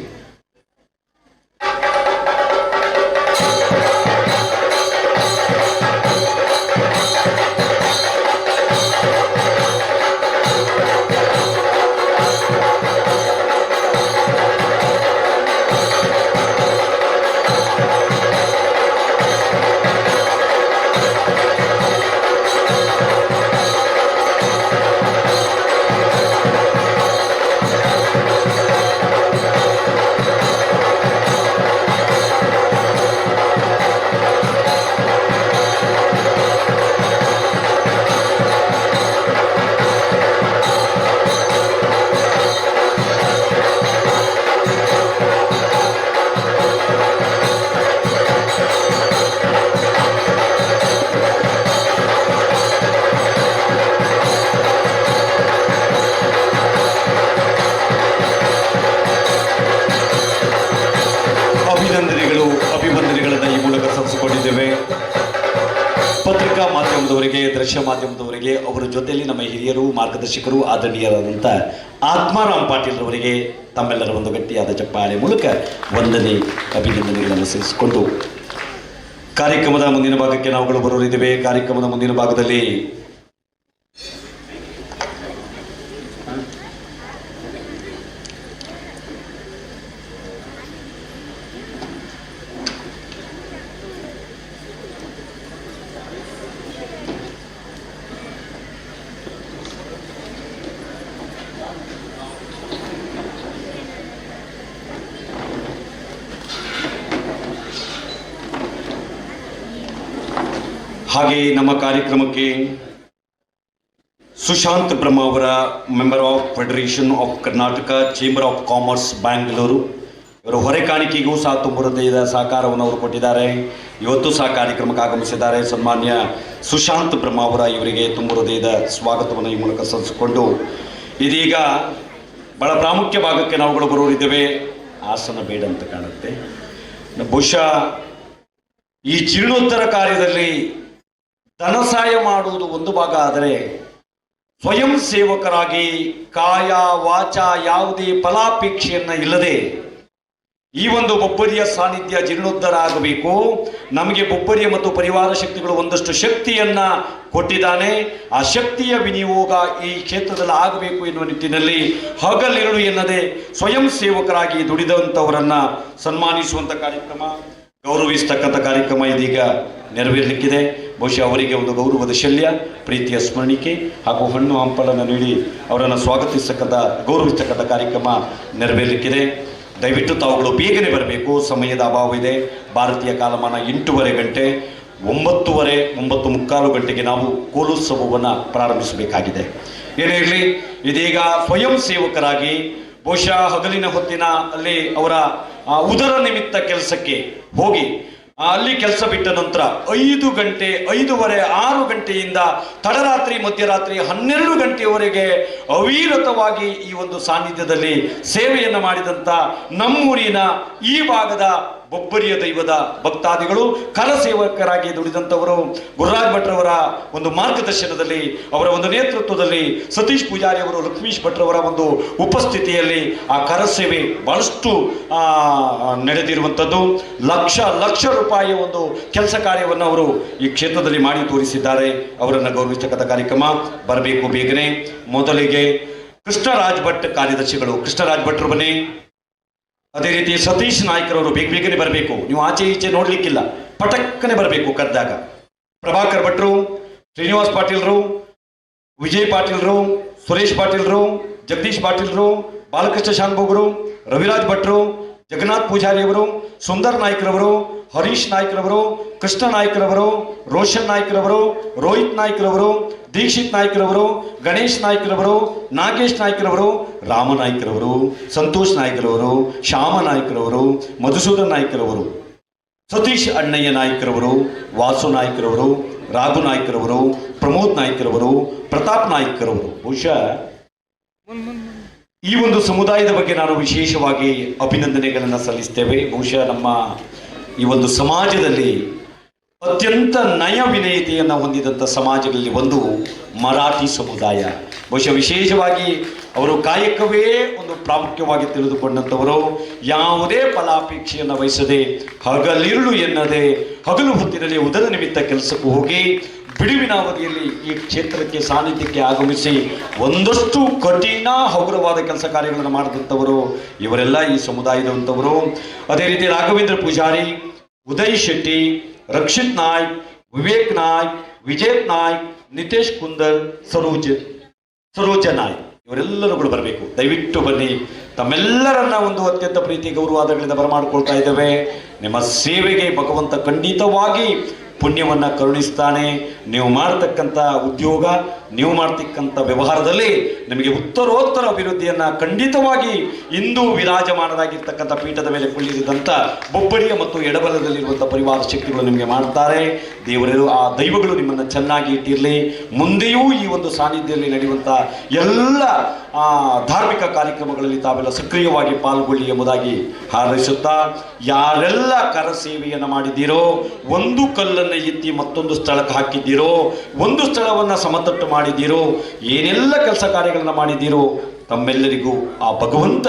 ದೃಶ್ಯ ಮಾಧ್ಯಮದವರಿಗೆ, ಅವರ ಜೊತೆಯಲ್ಲಿ ನಮ್ಮ ಹಿರಿಯರು, ಮಾರ್ಗದರ್ಶಕರು, ಆದರಣೀಯರಾದಂಥ ಆತ್ಮಾರಾಮ್ ಪಾಟೀಲ್ ರವರಿಗೆ ತಮ್ಮೆಲ್ಲರ ಒಂದು ಗಟ್ಟಿಯಾದ ಚಪ್ಪಾಳೆ ಮೂಲಕ ವಂದನೆ, ಅಭಿನಂದನೆಗಳನ್ನು ಸಲ್ಲಿಸಿಕೊಂಡು ಕಾರ್ಯಕ್ರಮದ ಮುಂದಿನ ಭಾಗಕ್ಕೆ ನಾವುಗಳು ಬರೋರಿದ್ದೇವೆ. ಕಾರ್ಯಕ್ರಮದ ಮುಂದಿನ ಭಾಗದಲ್ಲಿ ಹಾಗೆ ನಮ್ಮ ಕಾರ್ಯಕ್ರಮಕ್ಕೆ ಸುಶಾಂತ್ ಬ್ರಹ್ಮ ಅವರ member of federation of Karnataka chamber of commerce Bangalore, ಇವರು ಹೊರೆ ಕಾಣಿಕೆಗೂ ಸಹ ತುಂಬ ಹೃದಯದ ಸಹಕಾರವನ್ನು ಅವರು ಕೊಟ್ಟಿದ್ದಾರೆ. ಇವತ್ತು ಸಹ ಕಾರ್ಯಕ್ರಮಕ್ಕೆ ಆಗಮಿಸಿದ್ದಾರೆ. ಸನ್ಮಾನ್ಯ ಸುಶಾಂತ್ ಬ್ರಹ್ಮ ಅವರ ಇವರಿಗೆ ತುಂಬ ಹೃದಯದ ಸ್ವಾಗತವನ್ನು ಈ ಮೂಲಕ ಸಲ್ಲಿಸಿಕೊಂಡು ಇದೀಗ ಬಹಳ ಪ್ರಾಮುಖ್ಯ ಭಾಗಕ್ಕೆ ನಾವುಗಳು ಬರೋರಿದ್ದೇವೆ. ಆಸನ ಬೇಡ ಅಂತ ಕಾಣುತ್ತೆ. ಬಹುಶಃ ಈ ಜೀರ್ಣೋದ್ಧಾರ ಕಾರ್ಯದಲ್ಲಿ ಧನ ಸಹಾಯ ಮಾಡುವುದು ಒಂದು ಭಾಗ ಆದರೆ, ಸ್ವಯಂ ಸೇವಕರಾಗಿ ಕಾಯ ವಾಚ ಯಾವುದೇ ಫಲಾಪೇಕ್ಷೆಯನ್ನ ಇಲ್ಲದೆ ಈ ಒಂದು ಬೊಬ್ಬರಿಯ ಸಾನ್ನಿಧ್ಯ ಜೀರ್ಣೋದ್ಧಾರ ಆಗಬೇಕು. ನಮಗೆ ಬೊಬ್ಬರಿಯ ಮತ್ತು ಪರಿವಾರ ಶಕ್ತಿಗಳು ಒಂದಷ್ಟು ಶಕ್ತಿಯನ್ನ ಕೊಟ್ಟಿದ್ದಾನೆ. ಆ ಶಕ್ತಿಯ ವಿನಿಯೋಗ ಈ ಕ್ಷೇತ್ರದಲ್ಲಿ ಆಗಬೇಕು ಎನ್ನುವ ನಿಟ್ಟಿನಲ್ಲಿ ಹಗಲಿರುಳು ಎನ್ನದೆ ಸ್ವಯಂ ಸೇವಕರಾಗಿ ದುಡಿದಂಥವರನ್ನ ಸನ್ಮಾನಿಸುವಂಥ ಕಾರ್ಯಕ್ರಮ, ಗೌರವಿಸ್ತಕ್ಕಂಥ ಕಾರ್ಯಕ್ರಮ ಇದೀಗ ನೆರವೇರಲಿಕ್ಕಿದೆ. ಬಹುಶಃ ಅವರಿಗೆ ಒಂದು ಗೌರವದ ಶಲ್ಯ, ಪ್ರೀತಿಯ ಸ್ಮರಣಿಕೆ ಹಾಗೂ ಹಣ್ಣು ಹಂಪಲನ್ನು ನೀಡಿ ಅವರನ್ನು ಸ್ವಾಗತಿಸ್ತಕ್ಕಂಥ ಗೌರವಿಸ್ತಕ್ಕಂಥ ಕಾರ್ಯಕ್ರಮ ನೆರವೇರಲಿಕ್ಕಿದೆ. ದಯವಿಟ್ಟು ತಾವುಗಳು ಬೇಗನೆ ಬರಬೇಕು, ಸಮಯದ ಅಭಾವ ಇದೆ. ಭಾರತೀಯ ಕಾಲಮಾನ 8:30 ಗಂಟೆ, 9:30 ಗಂಟೆಗೆ ನಾವು ಕೋಲೋತ್ಸವವನ್ನು ಪ್ರಾರಂಭಿಸಬೇಕಾಗಿದೆ. ಏನೇ ಇರಲಿ, ಇದೀಗ ಸ್ವಯಂ ಸೇವಕರಾಗಿ ಬಹುಶಃ ಹಗಲಿನ ಹೊತ್ತಿನ ಅಲ್ಲಿ ಅವರ ಉದರ ನಿಮಿತ್ತ ಕೆಲಸಕ್ಕೆ ಹೋಗಿ ಅಲ್ಲಿ ಕೆಲಸ ಬಿಟ್ಟ ನಂತರ 5 ಗಂಟೆ, 5:30, 6 ಗಂಟೆಯಿಂದ ತಡರಾತ್ರಿ ಮಧ್ಯರಾತ್ರಿ 12 ಗಂಟೆಯವರೆಗೆ ಅವಿರತವಾಗಿ ಈ ಒಂದು ಸಾನ್ನಿಧ್ಯದಲ್ಲಿ ಸೇವೆಯನ್ನು ಮಾಡಿದಂಥ ನಮ್ಮೂರಿನ ಈ ಭಾಗದ ಬೊಬ್ಬರಿಯ ದೈವದ ಭಕ್ತಾದಿಗಳು, ಕರಸೇವಕರಾಗಿ ದುಡಿದಂಥವರು, ಗುರುರಾಜ್ ಭಟ್ರವರ ಒಂದು ಮಾರ್ಗದರ್ಶನದಲ್ಲಿ, ಅವರ ಒಂದು ನೇತೃತ್ವದಲ್ಲಿ, ಸತೀಶ್ ಪೂಜಾರಿ ಅವರು, ಲಕ್ಷ್ಮೀಶ್ ಭಟ್ರವರ ಒಂದು ಉಪಸ್ಥಿತಿಯಲ್ಲಿ ಆ ಕರಸೇವೆ ಬಹಳಷ್ಟು ನಡೆದಿರುವಂಥದ್ದು. ಲಕ್ಷ ರೂಪಾಯಿಯ ಒಂದು ಕೆಲಸ ಕಾರ್ಯವನ್ನು ಅವರು ಈ ಕ್ಷೇತ್ರದಲ್ಲಿ ಮಾಡಿ ತೋರಿಸಿದ್ದಾರೆ. ಅವರನ್ನು ಗೌರವಿಸತಕ್ಕಂಥ ಕಾರ್ಯಕ್ರಮ ಬರಬೇಕು ಬೇಗನೆ. ಮೊದಲಿಗೆ ಕೃಷ್ಣರಾಜ್ ಭಟ್ ಕಾರ್ಯದರ್ಶಿಗಳು, ಕೃಷ್ಣರಾಜ್ ಭಟ್ರು ಬನ್ನಿ. ಅದೇ ರೀತಿ ಸತೀಶ್ ನಾಯ್ಕರವರು ಬೇಗನೆ ಬರಬೇಕು. ನೀವು ಆಚೆ ಈಚೆ ನೋಡ್ಲಿಕ್ಕಿಲ್ಲ, ಪಟಕ್ಕನೆ ಬರಬೇಕು ಕರೆದಾಗ. ಪ್ರಭಾಕರ್ ಭಟ್ರು, ಶ್ರೀನಿವಾಸ್ ಪಾಟೀಲ್ರು, ವಿಜಯ್ ಪಾಟೀಲ್ರು, ಸುರೇಶ್ ಪಾಟೀಲ್ರು, ಜಗದೀಶ್ ಪಾಟೀಲ್ರು, ಬಾಲಕೃಷ್ಣ ಶಾನ್ಭೋಗರು, ರವಿರಾಜ್ ಭಟ್ರು, ಜಗನ್ನಾಥ್ ಪೂಜಾರಿಯವರು, ಸುಂದರ್ ನಾಯ್ಕರವರು, ಹರೀಶ್ ನಾಯ್ಕರವರು, ಕೃಷ್ಣ ನಾಯ್ಕರವರು, ರೋಷನ್ ನಾಯ್ಕರವರು, ರೋಹಿತ್ ನಾಯ್ಕರವರು, ದೀಕ್ಷಿತ್ ನಾಯ್ಕರವರು, ಗಣೇಶ್ ನಾಯ್ಕರವರು, ನಾಗೇಶ್ ನಾಯ್ಕರವರು, ರಾಮ ನಾಯ್ಕರವರು, ಸಂತೋಷ್ ನಾಯ್ಕರವರು, ಶ್ಯಾಮ ನಾಯ್ಕರವರು, ಮಧುಸೂದನ್ ನಾಯ್ಕರವರು, ಸತೀಶ್ ಅಣ್ಣಯ್ಯ ನಾಯ್ಕರವರು, ವಾಸು ನಾಯ್ಕರವರು, ರಾಘು ನಾಯ್ಕರವರು, ಪ್ರಮೋದ್ ನಾಯ್ಕರವರು, ಪ್ರತಾಪ್ ನಾಯ್ಕರವರು. ಬಹುಶಃ ಈ ಒಂದು ಸಮುದಾಯದ ಬಗ್ಗೆ ನಾನು ವಿಶೇಷವಾಗಿ ಅಭಿನಂದನೆಗಳನ್ನು ಸಲ್ಲಿಸ್ತೇವೆ. ಬಹುಶಃ ನಮ್ಮ ಈ ಒಂದು ಸಮಾಜದಲ್ಲಿ ಅತ್ಯಂತ ನಯ ವಿನಯತೆಯನ್ನು ಹೊಂದಿದಂಥ ಸಮಾಜಗಳಲ್ಲಿ ಒಂದು ಮರಾಠಿ ಸಮುದಾಯ. ಬಹುಶಃ ವಿಶೇಷವಾಗಿ ಅವರು ಕಾಯಕವೇ ಒಂದು ಪ್ರಾಮುಖ್ಯವಾಗಿ ತಿಳಿದುಕೊಂಡಂಥವರು, ಯಾವುದೇ ಫಲಾಪೇಕ್ಷೆಯನ್ನು ವಹಿಸದೆ ಹಗಲಿರುಳು ಎನ್ನದೆ ಹಗಲು ಹೊತ್ತಿನಲ್ಲಿ ಉದರ ನಿಮಿತ್ತ ಕೆಲಸಕ್ಕೂ ಹೋಗಿ ಬಿಡುವಿನ ಅವಧಿಯಲ್ಲಿ ಈ ಕ್ಷೇತ್ರಕ್ಕೆ ಸಾನ್ನಿಧ್ಯಕ್ಕೆ ಆಗಮಿಸಿ ಒಂದಷ್ಟು ಕಠಿಣ ಹಗುರವಾದ ಕೆಲಸ ಕಾರ್ಯಗಳನ್ನು ಮಾಡಿದಂಥವರು ಇವರೆಲ್ಲ ಈ ಸಮುದಾಯದಂಥವರು. ಅದೇ ರೀತಿ ರಾಘವೇಂದ್ರ ಪೂಜಾರಿ, ಉದಯ್ ಶೆಟ್ಟಿ, ರಕ್ಷಿತ್ ನಾಯ್ಕ್, ವಿವೇಕ್ ನಾಯ್ಕ್, ವಿಜಯ್ ನಾಯ್ಕ್, ನಿತೇಶ್ ಕುಂದರ್, ಸರೋಜ ನಾಯ್ಕ್, ಇವರೆಲ್ಲರೂ ಕೂಡ ಬರಬೇಕು. ದಯವಿಟ್ಟು ಬನ್ನಿ. ತಮ್ಮೆಲ್ಲರನ್ನ ಒಂದು ಅತ್ಯಂತ ಪ್ರೀತಿ ಗೌರವಾದಗಳಿಂದ ಬರಮಾಡಿಕೊಳ್ತಾ ಇದ್ದೇವೆ. ನಿಮ್ಮ ಸೇವೆಗೆ ಭಗವಂತ ಖಂಡಿತವಾಗಿ ಪುಣ್ಯವನ್ನು ಕರುಣಿಸ್ತಾನೆ. ನೀವು ಮಾಡತಕ್ಕಂಥ ಉದ್ಯೋಗ ನೀವು ಮಾಡ್ತಕ್ಕಂಥ ವ್ಯವಹಾರದಲ್ಲಿ ನಿಮಗೆ ಉತ್ತರೋತ್ತರ ಅಭಿವೃದ್ಧಿಯನ್ನು ಖಂಡಿತವಾಗಿ ಇಂದು ವಿರಾಜಮಾನರಾಗಿರ್ತಕ್ಕಂಥ ಪೀಠದ ಮೇಲೆ ಕುಳ್ಳಿರಿದಂಥ ಬೊಬ್ಬಡಿಯ ಮತ್ತು ಎಡಬಲದಲ್ಲಿರುವಂಥ ಪರಿವಾರ ಶಕ್ತಿಗಳು ನಿಮಗೆ ಮಾಡ್ತಾರೆ. ದೇವರು ಆ ದೈವಗಳು ನಿಮ್ಮನ್ನು ಚೆನ್ನಾಗಿ ಇಟ್ಟಿರಲಿ. ಮುಂದೆಯೂ ಈ ಒಂದು ಸಾನ್ನಿಧ್ಯದಲ್ಲಿ ನಡೆಯುವಂಥ ಎಲ್ಲ ಧಾರ್ಮಿಕ ಕಾರ್ಯಕ್ರಮಗಳಲ್ಲಿ ತಾವೆಲ್ಲ ಸಕ್ರಿಯವಾಗಿ ಪಾಲ್ಗೊಳ್ಳಿ ಎಂಬುದಾಗಿ ಹಾರೈಸುತ್ತಾ, ಯಾರೆಲ್ಲ ಕರ ಸೇವೆಯನ್ನು ಮಾಡಿದ್ದೀರೋ, ಒಂದು ಕಲ್ಲನ್ನು ಎತ್ತಿ ಮತ್ತೊಂದು ಸ್ಥಳಕ್ಕೆ ಹಾಕಿದ್ದೀರೋ, ಒಂದು ಸ್ಥಳವನ್ನು ಸಮತಟ್ಟು ಮಾಡಿದ್ದೀರೋ, ಏನೆಲ್ಲ ಕೆಲಸ ಕಾರ್ಯಗಳನ್ನು ಮಾಡಿದ್ದೀರೋ, ತಮ್ಮೆಲ್ಲರಿಗೂ ಆ ಭಗವಂತ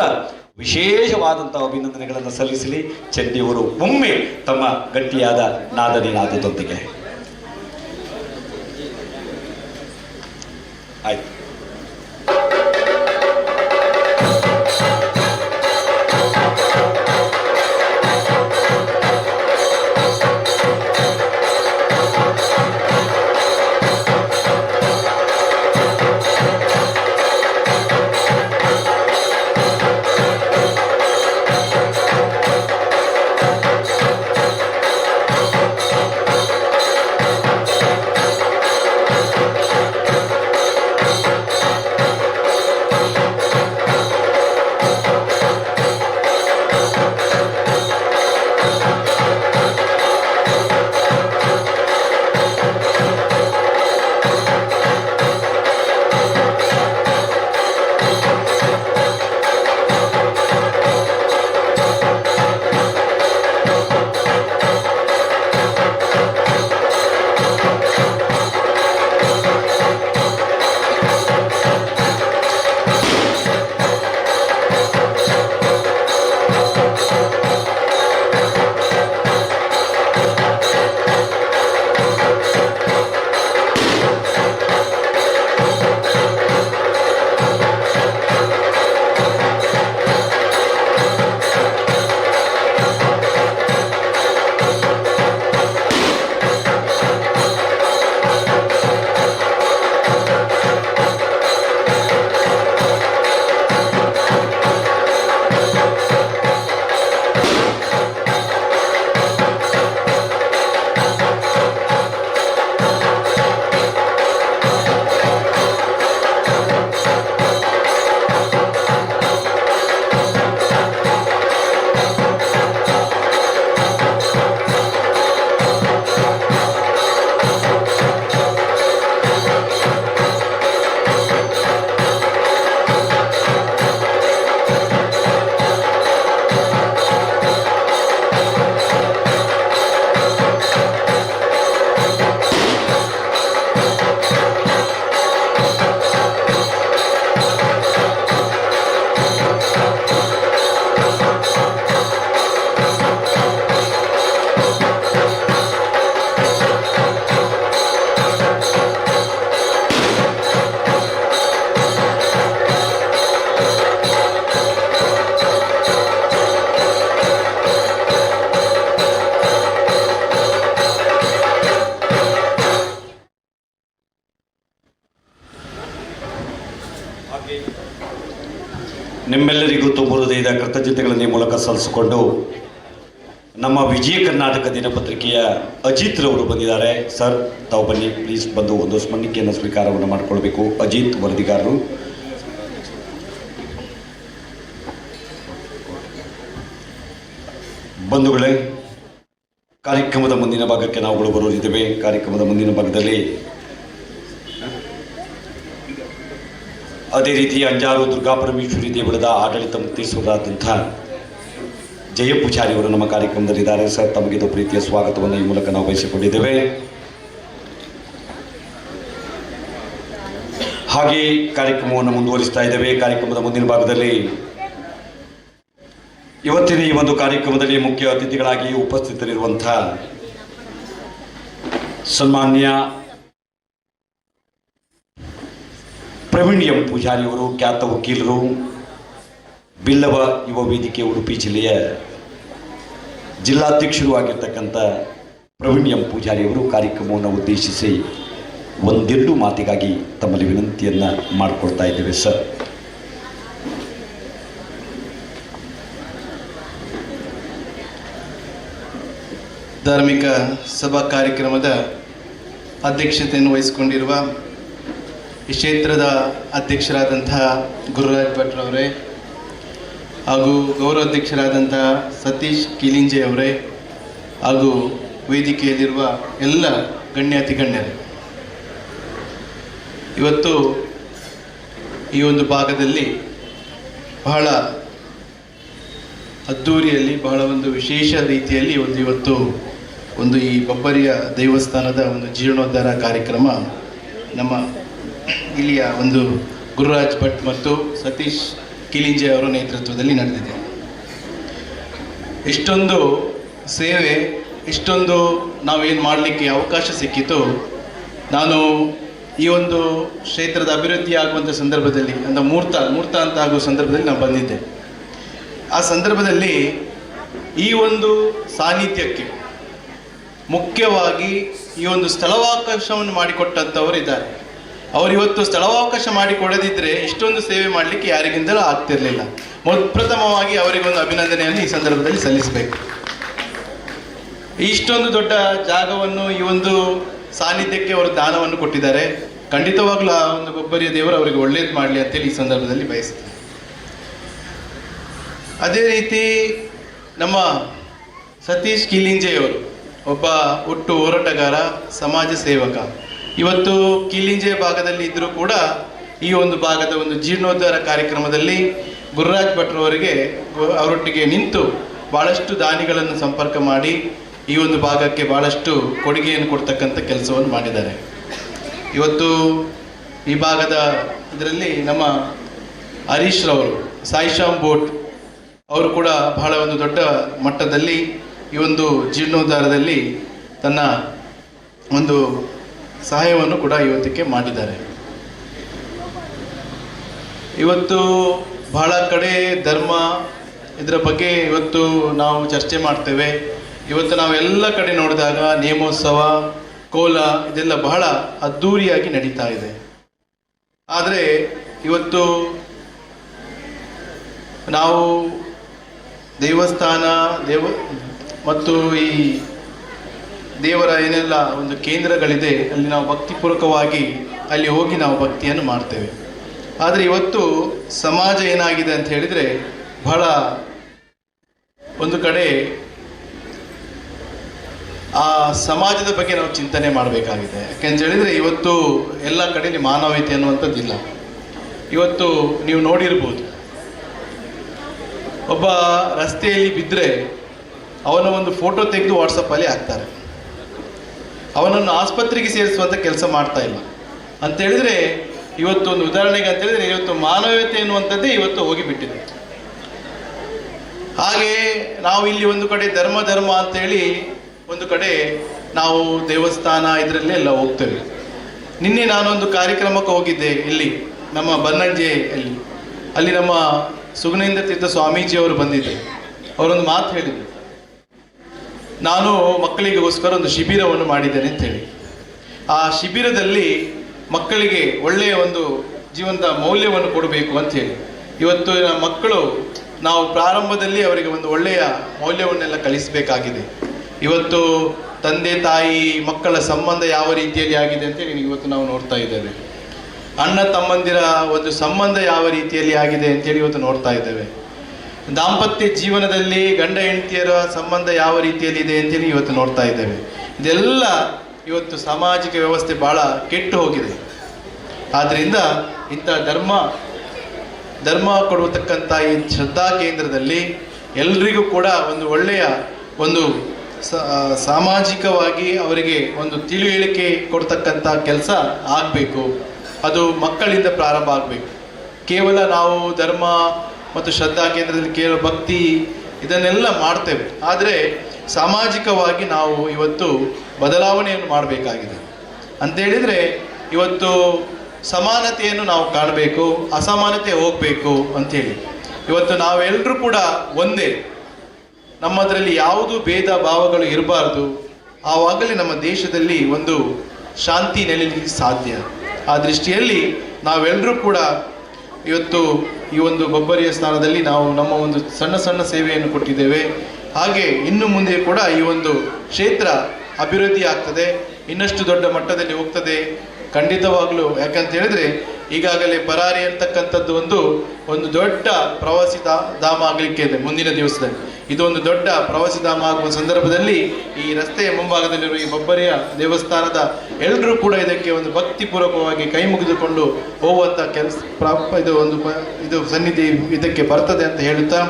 ವಿಶೇಷವಾದಂಥ ಅಭಿನಂದನೆಗಳನ್ನು ಸಲ್ಲಿಸಲಿ. ಚಂಡಿಯವರು ಒಮ್ಮೆ ತಮ್ಮ ಗಟ್ಟಿಯಾದ ನಾದನಿನಾದದೊಂದಿಗೆ ಆಯ್ತು. ನಿಮ್ಮೆಲ್ಲರಿಗೂ ತುಂಬ ಹೃದಯದ ಕೃತಜ್ಞತೆಗಳನ್ನು ಈ ಮೂಲಕ ಸಲ್ಲಿಸಿಕೊಂಡು ನಮ್ಮ ವಿಜಯ ಕರ್ನಾಟಕ ದಿನಪತ್ರಿಕೆಯ ಅಜಿತ್ ರವರು ಬಂದಿದ್ದಾರೆ. ಸರ್, ತಾವು ಬನ್ನಿ ಪ್ಲೀಸ್, ಬಂದು ಒಂದು ಸ್ಮರಣಿಕೆಯನ್ನು ಸ್ವೀಕಾರವನ್ನು ಮಾಡಿಕೊಳ್ಬೇಕು. ಅಜಿತ್ ವರದಿಗಾರರು. ಬಂಧುಗಳೇ, ಕಾರ್ಯಕ್ರಮದ ಮುಂದಿನ ಭಾಗಕ್ಕೆ ನಾವುಗಳು ಬರೋರಿದ್ದೇವೆ. ಕಾರ್ಯಕ್ರಮದ ಮುಂದಿನ ಭಾಗದಲ್ಲಿ ಅದೇ ರೀತಿ ಅಂಜಾರು ದುರ್ಗಾಪರಮೇಶ್ವರಿ ದೇಗುಲದ ಆಡಳಿತ ಮುಕ್ತೇಶ್ವರರಾದಂಥ ಜಯ ಪೂಜಾರಿ ಅವರು ನಮ್ಮ ಕಾರ್ಯಕ್ರಮದಲ್ಲಿದ್ದಾರೆ. ಸರ್, ತಮಗಿದು ಪ್ರೀತಿಯ ಸ್ವಾಗತವನ್ನು ಈ ಮೂಲಕ ನಾವು ಬಯಸಿಕೊಂಡಿದ್ದೇವೆ. ಹಾಗೆ ಕಾರ್ಯಕ್ರಮವನ್ನು ಮುಂದುವರಿಸ್ತಾ ಇದ್ದೇವೆ. ಕಾರ್ಯಕ್ರಮದ ಮುಂದಿನ ಭಾಗದಲ್ಲಿ ಇವತ್ತಿನ ಈ ಒಂದು ಕಾರ್ಯಕ್ರಮದಲ್ಲಿ ಮುಖ್ಯ ಅತಿಥಿಗಳಾಗಿ ಉಪಸ್ಥಿತರಿರುವಂಥ ಸನ್ಮಾನ್ಯ ಪ್ರವೀಣ್ ಎಂ ಪೂಜಾರಿಯವರು, ಖ್ಯಾತ ವಕೀಲರು, ಬಿಲ್ಲವ ಯುವ ವೇದಿಕೆ ಉಡುಪಿ ಜಿಲ್ಲೆಯ ಜಿಲ್ಲಾಧ್ಯಕ್ಷರು ಆಗಿರ್ತಕ್ಕಂಥ ಪ್ರವೀಣ್ ಎಂ ಪೂಜಾರಿಯವರು ಕಾರ್ಯಕ್ರಮವನ್ನು ಉದ್ದೇಶಿಸಿ ಒಂದೆರಡು ಮಾತಿಗಾಗಿ ತಮ್ಮಲ್ಲಿ ವಿನಂತಿಯನ್ನು ಮಾಡಿಕೊಳ್ತಾ ಇದ್ದೇವೆ. ಸರ್, ಧಾರ್ಮಿಕ ಸಭಾ ಕಾರ್ಯಕ್ರಮದ ಅಧ್ಯಕ್ಷತೆಯನ್ನು ವಹಿಸಿಕೊಂಡಿರುವ ಈ ಕ್ಷೇತ್ರದ ಅಧ್ಯಕ್ಷರಾದಂತಹ ಗುರುರಾಜ್ ಭಟ್ರವರೇ ಹಾಗೂ ಗೌರವಾಧ್ಯಕ್ಷರಾದಂತಹ ಸತೀಶ್ ಕೀಲಿಂಜೆ ಅವರೇ ಹಾಗೂ ವೇದಿಕೆಯಲ್ಲಿರುವ ಎಲ್ಲ ಗಣ್ಯಾತಿ ಗಣ್ಯರೇ, ಇವತ್ತು ಈ ಒಂದು ಭಾಗದಲ್ಲಿ ಬಹಳ ಅದ್ಧೂರಿಯಲ್ಲಿ ಬಹಳ ಒಂದು ವಿಶೇಷ ರೀತಿಯಲ್ಲಿ ಇವತ್ತು ಈ ಬಬ್ಬರಿಯ ದೇವಸ್ಥಾನದ ಒಂದು ಜೀರ್ಣೋದ್ಧಾರ ಕಾರ್ಯಕ್ರಮ ನಮ್ಮ ಇಲ್ಲಿಯ ಒಂದು ಗುರುರಾಜ್ ಭಟ್ ಮತ್ತು ಸತೀಶ್ ಕೀಲಿಂಜೆ ಅವರ ನೇತೃತ್ವದಲ್ಲಿ ನಡೆದಿದೆ. ಇಷ್ಟೊಂದು ಸೇವೆ, ಇಷ್ಟೊಂದು ನಾವೇನು ಮಾಡಲಿಕ್ಕೆ ಅವಕಾಶ ಸಿಕ್ಕಿತು. ನಾನು ಈ ಒಂದು ಕ್ಷೇತ್ರದ ಅಭಿವೃದ್ಧಿ ಆಗುವಂಥ ಸಂದರ್ಭದಲ್ಲಿ ಮೂರ್ತ ಅಂತ ಆಗುವ ಸಂದರ್ಭದಲ್ಲಿ ನಾನು ಬಂದಿದ್ದೆ. ಆ ಸಂದರ್ಭದಲ್ಲಿ ಈ ಒಂದು ಸಾನ್ನಿಧ್ಯಕ್ಕೆ ಮುಖ್ಯವಾಗಿ ಈ ಒಂದು ಸ್ಥಳಾವಕಾಶವನ್ನು ಮಾಡಿಕೊಟ್ಟಂಥವರು ಇದ್ದಾರೆ. ಅವರು ಇವತ್ತು ಸ್ಥಳಾವಕಾಶ ಮಾಡಿಕೊಡದಿದ್ದರೆ ಇಷ್ಟೊಂದು ಸೇವೆ ಮಾಡಲಿಕ್ಕೆ ಯಾರಿಗಿಂದಲೂ ಆಗ್ತಿರಲಿಲ್ಲ. ಪ್ರಥಮವಾಗಿ ಅವರಿಗೊಂದು ಅಭಿನಂದನೆಯನ್ನು ಈ ಸಂದರ್ಭದಲ್ಲಿ ಸಲ್ಲಿಸಬೇಕು. ಇಷ್ಟೊಂದು ದೊಡ್ಡ ಜಾಗವನ್ನು ಈ ಒಂದು ಸಾನ್ನಿಧ್ಯಕ್ಕೆ ಅವರು ದಾನವನ್ನು ಕೊಟ್ಟಿದ್ದಾರೆ. ಖಂಡಿತವಾಗ್ಲೂ ಆ ಒಂದು ಬಬ್ಬರಿಯ ದೇವರು ಅವರಿಗೆ ಒಳ್ಳೇದು ಮಾಡಲಿ ಅಂತೇಳಿ ಈ ಸಂದರ್ಭದಲ್ಲಿ ಬಯಸ್ತಾರೆ. ಅದೇ ರೀತಿ ನಮ್ಮ ಸತೀಶ್ ಕೀಲಿಂಜೆಯವರು ಒಬ್ಬ ಹುಟ್ಟು ಹೋರಾಟಗಾರ, ಸಮಾಜ ಸೇವಕ. ಇವತ್ತು ಕೀಲಿಂಜೆ ಭಾಗದಲ್ಲಿ ಇದ್ದರೂ ಕೂಡ ಈ ಒಂದು ಭಾಗದ ಒಂದು ಜೀರ್ಣೋದ್ಧಾರ ಕಾರ್ಯಕ್ರಮದಲ್ಲಿ ಗುರುರಾಜ್ ಭಟ್ರವರಿಗೆ ಅವರೊಟ್ಟಿಗೆ ನಿಂತು ಭಾಳಷ್ಟು ದಾನಿಗಳನ್ನು ಸಂಪರ್ಕ ಮಾಡಿ ಈ ಒಂದು ಭಾಗಕ್ಕೆ ಭಾಳಷ್ಟು ಕೊಡುಗೆಯನ್ನು ಕೊಡ್ತಕ್ಕಂಥ ಕೆಲಸವನ್ನು ಮಾಡಿದ್ದಾರೆ. ಇವತ್ತು ಈ ಭಾಗದ ಇದರಲ್ಲಿ ನಮ್ಮ ಹರೀಶ್ ರವರು, ಸಾಯಿಶಾಮ್ ಬೋಟ್ ಅವರು ಕೂಡ ಬಹಳ ಒಂದು ದೊಡ್ಡ ಮಟ್ಟದಲ್ಲಿ ಈ ಒಂದು ಜೀರ್ಣೋದ್ಧಾರದಲ್ಲಿ ತನ್ನ ಒಂದು ಸಹಾಯವನ್ನು ಕೂಡ ಇವತ್ತಿಗೆ ಮಾಡಿದ್ದಾರೆ. ಇವತ್ತು ಬಹಳ ಕಡೆ ಧರ್ಮ ಇದರ ಬಗ್ಗೆ ಇವತ್ತು ನಾವು ಚರ್ಚೆ ಮಾಡ್ತೇವೆ. ಇವತ್ತು ನಾವೆಲ್ಲ ಕಡೆ ನೋಡಿದಾಗ ನೇಮೋತ್ಸವ, ಕೋಲ ಇದೆಲ್ಲ ಬಹಳ ಅದ್ಧೂರಿಯಾಗಿ ನಡೀತಾ ಇದೆ. ಆದರೆ ಇವತ್ತು ನಾವು ದೇವಸ್ಥಾನ ಮತ್ತು ಈ ದೇವರ ಏನೆಲ್ಲ ಒಂದು ಕೇಂದ್ರಗಳಿದೆ, ಅಲ್ಲಿ ನಾವು ಭಕ್ತಿಪೂರ್ವಕವಾಗಿ ಅಲ್ಲಿ ಹೋಗಿ ನಾವು ಭಕ್ತಿಯನ್ನು ಮಾಡ್ತೇವೆ. ಆದರೆ ಇವತ್ತು ಸಮಾಜ ಏನಾಗಿದೆ ಅಂತ ಹೇಳಿದರೆ ಬಹಳ ಒಂದು ಕಡೆ ಆ ಸಮಾಜದ ಬಗ್ಗೆ ನಾವು ಚಿಂತನೆ ಮಾಡಬೇಕಾಗಿದೆ. ಯಾಕೆಂತ ಹೇಳಿದರೆ ಇವತ್ತು ಎಲ್ಲ ಕಡೆಯಲ್ಲಿ ಮಾನವೀಯತೆ ಅನ್ನುವಂಥದ್ದಿಲ್ಲ. ಇವತ್ತು ನೀವು ನೋಡಿರ್ಬೋದು, ಒಬ್ಬ ರಸ್ತೆಯಲ್ಲಿ ಬಿದ್ದರೆ ಅವನ ಒಂದು ಫೋಟೋ ತೆಗೆದು ವಾಟ್ಸಪ್ಪಲ್ಲಿ ಹಾಕ್ತಾರೆ. ಅವನನ್ನು ಆಸ್ಪತ್ರೆಗೆ ಸೇರಿಸುವಂಥ ಕೆಲಸ ಮಾಡ್ತಾ ಇಲ್ಲ ಅಂತ ಹೇಳಿದರೆ ಇವತ್ತು ಒಂದು ಉದಾಹರಣೆಗೆ ಅಂತ ಹೇಳಿದರೆ ಇವತ್ತು ಮಾನವೀಯತೆ ಎನ್ನುವಂಥದ್ದೇ ಇವತ್ತು ಹೋಗಿಬಿಟ್ಟಿದೆ. ಹಾಗೆ ನಾವು ಇಲ್ಲಿ ಒಂದು ಕಡೆ ಧರ್ಮ ಅಂತೇಳಿ ಒಂದು ಕಡೆ ನಾವು ದೇವಸ್ಥಾನ ಇದರಲ್ಲೇ ಎಲ್ಲ ಹೋಗ್ತೇವೆ. ನಿನ್ನೆ ನಾನೊಂದು ಕಾರ್ಯಕ್ರಮಕ್ಕೆ ಹೋಗಿದ್ದೆ ಇಲ್ಲಿ ನಮ್ಮ ಬನ್ನಂಜೆಯಲ್ಲಿ. ಅಲ್ಲಿ ನಮ್ಮ ಸುಗುಣೇಂದ್ರ ತೀರ್ಥ ಸ್ವಾಮೀಜಿಯವರು ಬಂದಿದ್ದರು. ಅವರೊಂದು ಮಾತು ಹೇಳಿದರು, ನಾನು ಮಕ್ಕಳಿಗೋಸ್ಕರ ಒಂದು ಶಿಬಿರವನ್ನು ಮಾಡಿದ್ದೇನೆ ಅಂತೇಳಿ. ಆ ಶಿಬಿರದಲ್ಲಿ ಮಕ್ಕಳಿಗೆ ಒಳ್ಳೆಯ ಒಂದು ಜೀವನದ ಮೌಲ್ಯವನ್ನು ಕೊಡಬೇಕು ಅಂಥೇಳಿ ಇವತ್ತು ಮಕ್ಕಳು ನಾವು ಪ್ರಾರಂಭದಲ್ಲಿ ಅವರಿಗೆ ಒಂದು ಒಳ್ಳೆಯ ಮೌಲ್ಯವನ್ನೆಲ್ಲ ಕಲಿಸಬೇಕಾಗಿದೆ. ಇವತ್ತು ತಂದೆ ತಾಯಿ ಮಕ್ಕಳ ಸಂಬಂಧ ಯಾವ ರೀತಿಯಲ್ಲಿ ಆಗಿದೆ ಅಂತೇಳಿ ಇವತ್ತು ನಾವು ನೋಡ್ತಾ ಇದ್ದೇವೆ. ಅಣ್ಣ ತಮ್ಮಂದಿರ ಒಂದು ಸಂಬಂಧ ಯಾವ ರೀತಿಯಲ್ಲಿ ಆಗಿದೆ ಅಂತೇಳಿ ಇವತ್ತು ನೋಡ್ತಾ ಇದ್ದೇವೆ. ದಾಂಪತ್ಯ ಜೀವನದಲ್ಲಿ ಗಂಡ ಹೆಂಡತಿಯರ ಸಂಬಂಧ ಯಾವ ರೀತಿಯಲ್ಲಿ ಇದೆ ಅಂತೇಳಿ ಇವತ್ತು ನೋಡ್ತಾ ಇದ್ದೇವೆ. ಇದೆಲ್ಲ ಇವತ್ತು ಸಾಮಾಜಿಕ ವ್ಯವಸ್ಥೆ ಭಾಳ ಕೆಟ್ಟು ಹೋಗಿದೆ. ಆದ್ದರಿಂದ ಇಂಥ ಧರ್ಮ ಕೊಡತಕ್ಕಂಥ ಈ ಶ್ರದ್ಧಾ ಕೇಂದ್ರದಲ್ಲಿ ಎಲ್ರಿಗೂ ಕೂಡ ಒಂದು ಒಳ್ಳೆಯ ಒಂದು ಸಾಮಾಜಿಕವಾಗಿ ಅವರಿಗೆ ಒಂದು ತಿಳುವಳಿಕೆ ಕೊಡ್ತಕ್ಕಂಥ ಕೆಲಸ ಆಗಬೇಕು. ಅದು ಮಕ್ಕಳಿಂದ ಪ್ರಾರಂಭ ಆಗಬೇಕು. ಕೇವಲ ನಾವು ಧರ್ಮ ಮತ್ತು ಶ್ರದ್ಧಾ ಕೇಂದ್ರದಲ್ಲಿ ಕೇವಲ ಭಕ್ತಿ ಇದನ್ನೆಲ್ಲ ಮಾಡ್ತೇವೆ, ಆದರೆ ಸಾಮಾಜಿಕವಾಗಿ ನಾವು ಇವತ್ತು ಬದಲಾವಣೆಯನ್ನು ಮಾಡಬೇಕಾಗಿದೆ. ಅಂತೇಳಿದರೆ ಇವತ್ತು ಸಮಾನತೆಯನ್ನು ನಾವು ಕಾಣಬೇಕು, ಅಸಮಾನತೆ ಹೋಗಬೇಕು ಅಂಥೇಳಿ ಇವತ್ತು ನಾವೆಲ್ಲರೂ ಕೂಡ ಒಂದೇ, ನಮ್ಮದರಲ್ಲಿ ಯಾವುದು ಭೇದ ಭಾವಗಳು ಇರಬಾರ್ದು. ಆವಾಗಲೇ ನಮ್ಮ ದೇಶದಲ್ಲಿ ಒಂದು ಶಾಂತಿ ನೆಲೆಯಲಿಕ್ಕೆ ಸಾಧ್ಯ. ಆ ದೃಷ್ಟಿಯಲ್ಲಿ ನಾವೆಲ್ಲರೂ ಕೂಡ ಇವತ್ತು ಈ ಒಂದು ಬಬ್ಬರಿಯ ಸ್ಥಾನದಲ್ಲಿ ನಾವು ನಮ್ಮ ಒಂದು ಸಣ್ಣ ಸೇವೆಯನ್ನು ಕೊಟ್ಟಿದ್ದೇವೆ. ಹಾಗೆ ಇನ್ನು ಮುಂದೆ ಕೂಡ ಈ ಒಂದು ಕ್ಷೇತ್ರ ಅಭಿವೃದ್ಧಿ ಆಗ್ತದೆ, ಇನ್ನಷ್ಟು ದೊಡ್ಡ ಮಟ್ಟದಲ್ಲಿ ಹೋಗ್ತದೆ. ಖಂಡಿತವಾಗ್ಲೂ. ಯಾಕಂತ ಹೇಳಿದ್ರೆ ಈಗಾಗಲೇ ಪರಾರಿ ಅಂತಕ್ಕಂಥದ್ದು ಒಂದು ದೊಡ್ಡ ಪ್ರವಾಸಿ ಧಾಮ ಆಗಲಿಕ್ಕೆ ಇದೆ ಮುಂದಿನ ದಿವಸದಲ್ಲಿ. ಇದು ಒಂದು ದೊಡ್ಡ ಪ್ರವಾಸಿ ಧಾಮ ಆಗುವ ಸಂದರ್ಭದಲ್ಲಿ ಈ ರಸ್ತೆಯ ಮುಂಭಾಗದಲ್ಲಿರುವ ಈ ಬಬ್ಬರಿಯ ದೇವಸ್ಥಾನದ ಎಲ್ಲರೂ ಕೂಡ ಇದಕ್ಕೆ ಒಂದು ಭಕ್ತಿಪೂರ್ವಕವಾಗಿ ಕೈ ಮುಗಿದುಕೊಂಡು ಹೋಗುವಂಥ ಇದು ಸನ್ನಿಧಿ ಇದಕ್ಕೆ ಬರ್ತದೆ ಅಂತ ಹೇಳುತ್ತಾ,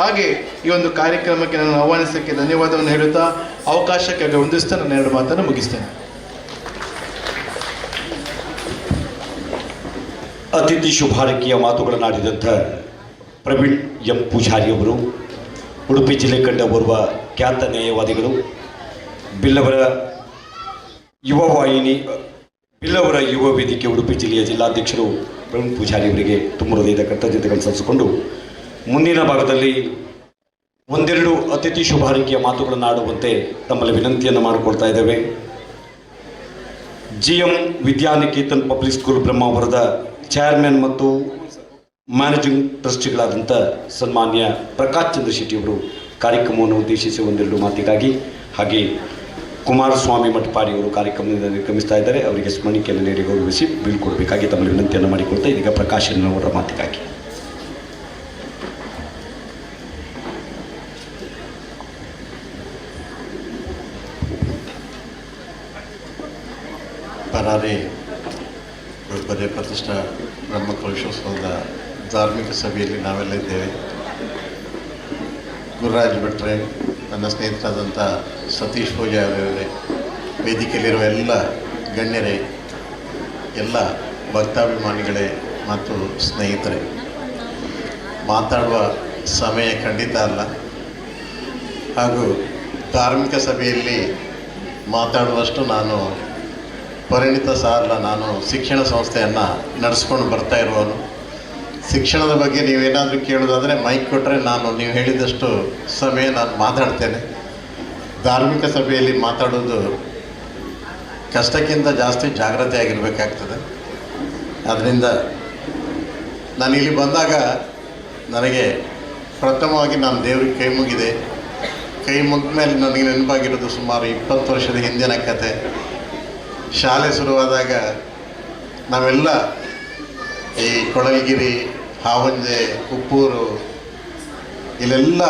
ಹಾಗೆ ಈ ಒಂದು ಕಾರ್ಯಕ್ರಮಕ್ಕೆ ನಾನು ಆಹ್ವಾನಿಸಕ್ಕೆ ಧನ್ಯವಾದವನ್ನು ಹೇಳುತ್ತಾ ಅವಕಾಶಕ್ಕೆ ಹೊಂದಿಸ್ತಾ ನನ್ನ 2 ಮಾತನ್ನು ಮುಗಿಸ್ತೇನೆ. ಅತಿಥಿ ಶುಭಾರೈಕೆಯ ಮಾತುಗಳನ್ನಾಡಿದಂಥ ಪ್ರವೀಣ್ ಎಂ ಪೂಜಾರಿಯವರು, ಉಡುಪಿ ಜಿಲ್ಲೆ ಕಂಡ ಓರ್ವ ಖ್ಯಾತ ನ್ಯಾಯವಾದಿಗಳು, ಬಿಲ್ಲವರ ಯುವ ವೇದಿಕೆ ಉಡುಪಿ ಜಿಲ್ಲೆಯ ಜಿಲ್ಲಾಧ್ಯಕ್ಷರು ಪ್ರವೀಣ್ ಪೂಜಾರಿಯವರಿಗೆ ತುಂಬ ಹೃದಯದ ಕೃತಜ್ಞತೆಗಳನ್ನು ಸಲ್ಲಿಸಿಕೊಂಡು ಮುಂದಿನ ಭಾಗದಲ್ಲಿ ಒಂದೆರಡು ಅತಿಥಿ ಶುಭಾರೈಕೆಯ ಮಾತುಗಳನ್ನು ಆಡುವಂತೆ ತಮ್ಮಲ್ಲಿ ವಿನಂತಿಯನ್ನು ಮಾಡಿಕೊಳ್ತಾ ಇದ್ದೇವೆ. GM ವಿದ್ಯಾನಿಕೇತನ್ ಪಬ್ಲಿಕ್ ಸ್ಕೂಲ್ ಬ್ರಹ್ಮಾವರದ ಚೇರ್ಮನ್ ಮತ್ತು ಮ್ಯಾನೇಜಿಂಗ್ ಟ್ರಸ್ಟಿಗಳಾದಂಥ ಸನ್ಮಾನ್ಯ ಪ್ರಕಾಶ್ ಚಂದ್ರ ಶೆಟ್ಟಿಯವರು ಕಾರ್ಯಕ್ರಮವನ್ನು ಉದ್ದೇಶಿಸಿ ಒಂದೆರಡು ಮಾತಿಗಾಗಿ, ಹಾಗೆ ಕುಮಾರಸ್ವಾಮಿ ಮಠಪಾಡಿಯವರು ಕಾರ್ಯಕ್ರಮದಿಂದ ನಿರ್ಗಮಿಸ್ತಾ ಇದ್ದಾರೆ. ಅವರಿಗೆ ಸ್ಮರಣಿಕೆಯನ್ನು ನೀಡಿ ಗೌರವಿಸಿ ಬೀಳ್ಕೊಡಬೇಕಾಗಿ ತಮ್ಮಲ್ಲಿ ವಿನಂತಿಯನ್ನು ಮಾಡಿಕೊಳ್ತಾ ಇದೀಗ ಪ್ರಕಾಶನವರ ಮಾತಿಗಾಗಿ. ಪರಾರಿ ಬಬ್ಬರೆ ಪ್ರತಿಷ್ಠಾ ಬ್ರಹ್ಮಕಲಶೋತ್ಸವದ ಧಾರ್ಮಿಕ ಸಭೆಯಲ್ಲಿ ನಾವೆಲ್ಲ ಇದ್ದೇವೆ. ಗುರುರಾಜ್ ಭಟ್ರೆ, ನನ್ನ ಸ್ನೇಹಿತರಾದಂಥ ಸತೀಶ್ ಪೂಜಾರಿಯವರೇ, ವೇದಿಕೆಯಲ್ಲಿರುವ ಎಲ್ಲ ಗಣ್ಯರೇ, ಎಲ್ಲ ಭಕ್ತಾಭಿಮಾನಿಗಳೇ ಮತ್ತು ಸ್ನೇಹಿತರೆ, ಮಾತಾಡುವ ಸಮಯ ಖಂಡಿತ ಅಲ್ಲ. ಹಾಗೂ ಧಾರ್ಮಿಕ ಸಭೆಯಲ್ಲಿ ಮಾತಾಡುವಷ್ಟು ನಾನು ಪರಿಣಿತ ಸಾರಲ್ಲ. ನಾನು ಶಿಕ್ಷಣ ಸಂಸ್ಥೆಯನ್ನು ನಡೆಸ್ಕೊಂಡು ಬರ್ತಾ ಇರುವವನು. ಶಿಕ್ಷಣದ ಬಗ್ಗೆ ನೀವೇನಾದರೂ ಕೇಳೋದಾದರೆ ಮೈಕ್ ಕೊಟ್ಟರೆ ನೀವು ಹೇಳಿದಷ್ಟು ಸಮಯ ನಾನು ಮಾತಾಡ್ತೇನೆ. ಧಾರ್ಮಿಕ ಸಭೆಯಲ್ಲಿ ಮಾತಾಡೋದು ಕಷ್ಟಕ್ಕಿಂತ ಜಾಸ್ತಿ ಜಾಗ್ರತೆ ಆಗಿರಬೇಕಾಗ್ತದೆ. ಆದ್ದರಿಂದ ನಾನು ಇಲ್ಲಿ ಬಂದಾಗ ನನಗೆ ಪ್ರಥಮವಾಗಿ ನಾನು ದೇವ್ರಿಗೆ ಕೈ ಮುಗಿದೆ. ಕೈ ಮುಗಿದ ಮೇಲೆ ನನಗೆ ನೆನಪಾಗಿರೋದು ಸುಮಾರು 20 ವರ್ಷದ ಹಿಂದಿನ ಕತೆ. ಶಾಲೆ ಶುರುವಾದಾಗ ನಾವೆಲ್ಲ ಈ ಕೊಳಲ್ಗಿರಿ, ಹಾವಂಜೆ, ಉಪ್ಪೂರು ಇಲ್ಲೆಲ್ಲ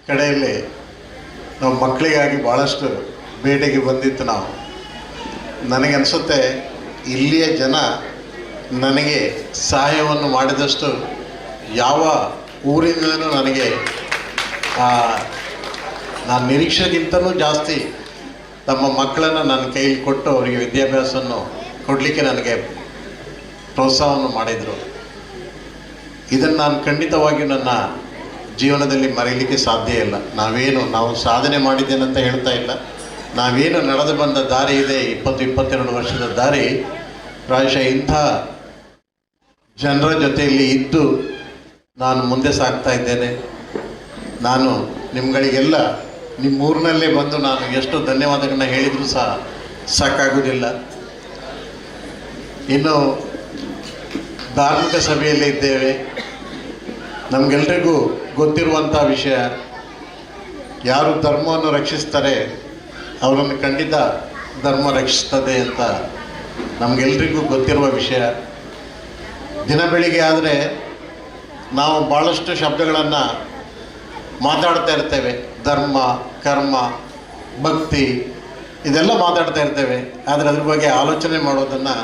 ಕಡೆಯಲ್ಲಿ ನಾವು ಮಕ್ಕಳಿಗಾಗಿ ಭಾಳಷ್ಟು ಬೇಟೆಗೆ ಬಂದಿತ್ತು. ನನಗನ್ಸುತ್ತೆ ಇಲ್ಲಿಯ ಜನ ನನಗೆ ಸಹಾಯವನ್ನು ಮಾಡಿದಷ್ಟು ಯಾವ ಊರಿಂದಲೂ ನನಗೆ ನಾನು ನಿರೀಕ್ಷೆಗಿಂತಲೂ ಜಾಸ್ತಿ ತಮ್ಮ ಮಕ್ಕಳನ್ನು ನನ್ನ ಕೈಲಿ ಕೊಟ್ಟು ಅವರಿಗೆ ವಿದ್ಯಾಭ್ಯಾಸವನ್ನು ಕೊಡಲಿಕ್ಕೆ ನನಗೆ ಪ್ರೋತ್ಸಾಹವನ್ನು ಮಾಡಿದರು. ಇದನ್ನು ನಾನು ಖಂಡಿತವಾಗಿಯೂ ನನ್ನ ಜೀವನದಲ್ಲಿ ಮರೆಯಲಿಕ್ಕೆ ಸಾಧ್ಯ ಇಲ್ಲ. ನಾವು ಸಾಧನೆ ಮಾಡಿದ್ದೇನೆ ಅಂತ ಹೇಳ್ತಾ ಇಲ್ಲ. ನಾವೇನು ನಡೆದು ಬಂದ ದಾರಿ ಇದೆ, 22 ವರ್ಷದ ದಾರಿ, ಪ್ರಾಯಶಃ ಇಂಥ ಜನರ ಜೊತೆಯಲ್ಲಿ ಇದ್ದು ನಾನು ಮುಂದೆ ಸಾಗ್ತಾ ಇದ್ದೇನೆ. ನಾನು ನಿಮ್ಗಳಿಗೆಲ್ಲ ನಿಮ್ಮೂರಿನಲ್ಲೇ ಬಂದು ನಾನು ಎಷ್ಟು ಧನ್ಯವಾದಗಳನ್ನ ಹೇಳಿದರೂ ಸಹ ಸಾಕಾಗುವುದಿಲ್ಲ. ಇನ್ನು ಧಾರ್ಮಿಕ ಸಭೆಯಲ್ಲೇ ಇದ್ದೇವೆ. ನಮಗೆಲ್ರಿಗೂ ಗೊತ್ತಿರುವಂಥ ವಿಷಯ, ಯಾರು ಧರ್ಮವನ್ನು ರಕ್ಷಿಸ್ತಾರೆ ಅವರನ್ನು ಖಂಡಿತ ಧರ್ಮ ರಕ್ಷಿಸ್ತದೆ ಅಂತ ನಮಗೆಲ್ರಿಗೂ ಗೊತ್ತಿರುವ ವಿಷಯ. ದಿನ ಬೆಳಿಗ್ಗೆ ಆದರೆ ನಾವು ಭಾಳಷ್ಟು ಶಬ್ದಗಳನ್ನು ಮಾತಾಡ್ತಾ ಇರ್ತೇವೆ. ಧರ್ಮ, ಕರ್ಮ, ಭಕ್ತಿ ಇದೆಲ್ಲ ಮಾತಾಡ್ತಾ ಇರ್ತೇವೆ. ಆದರೆ ಅದ್ರ ಬಗ್ಗೆ ಆಲೋಚನೆ ಮಾಡೋದನ್ನು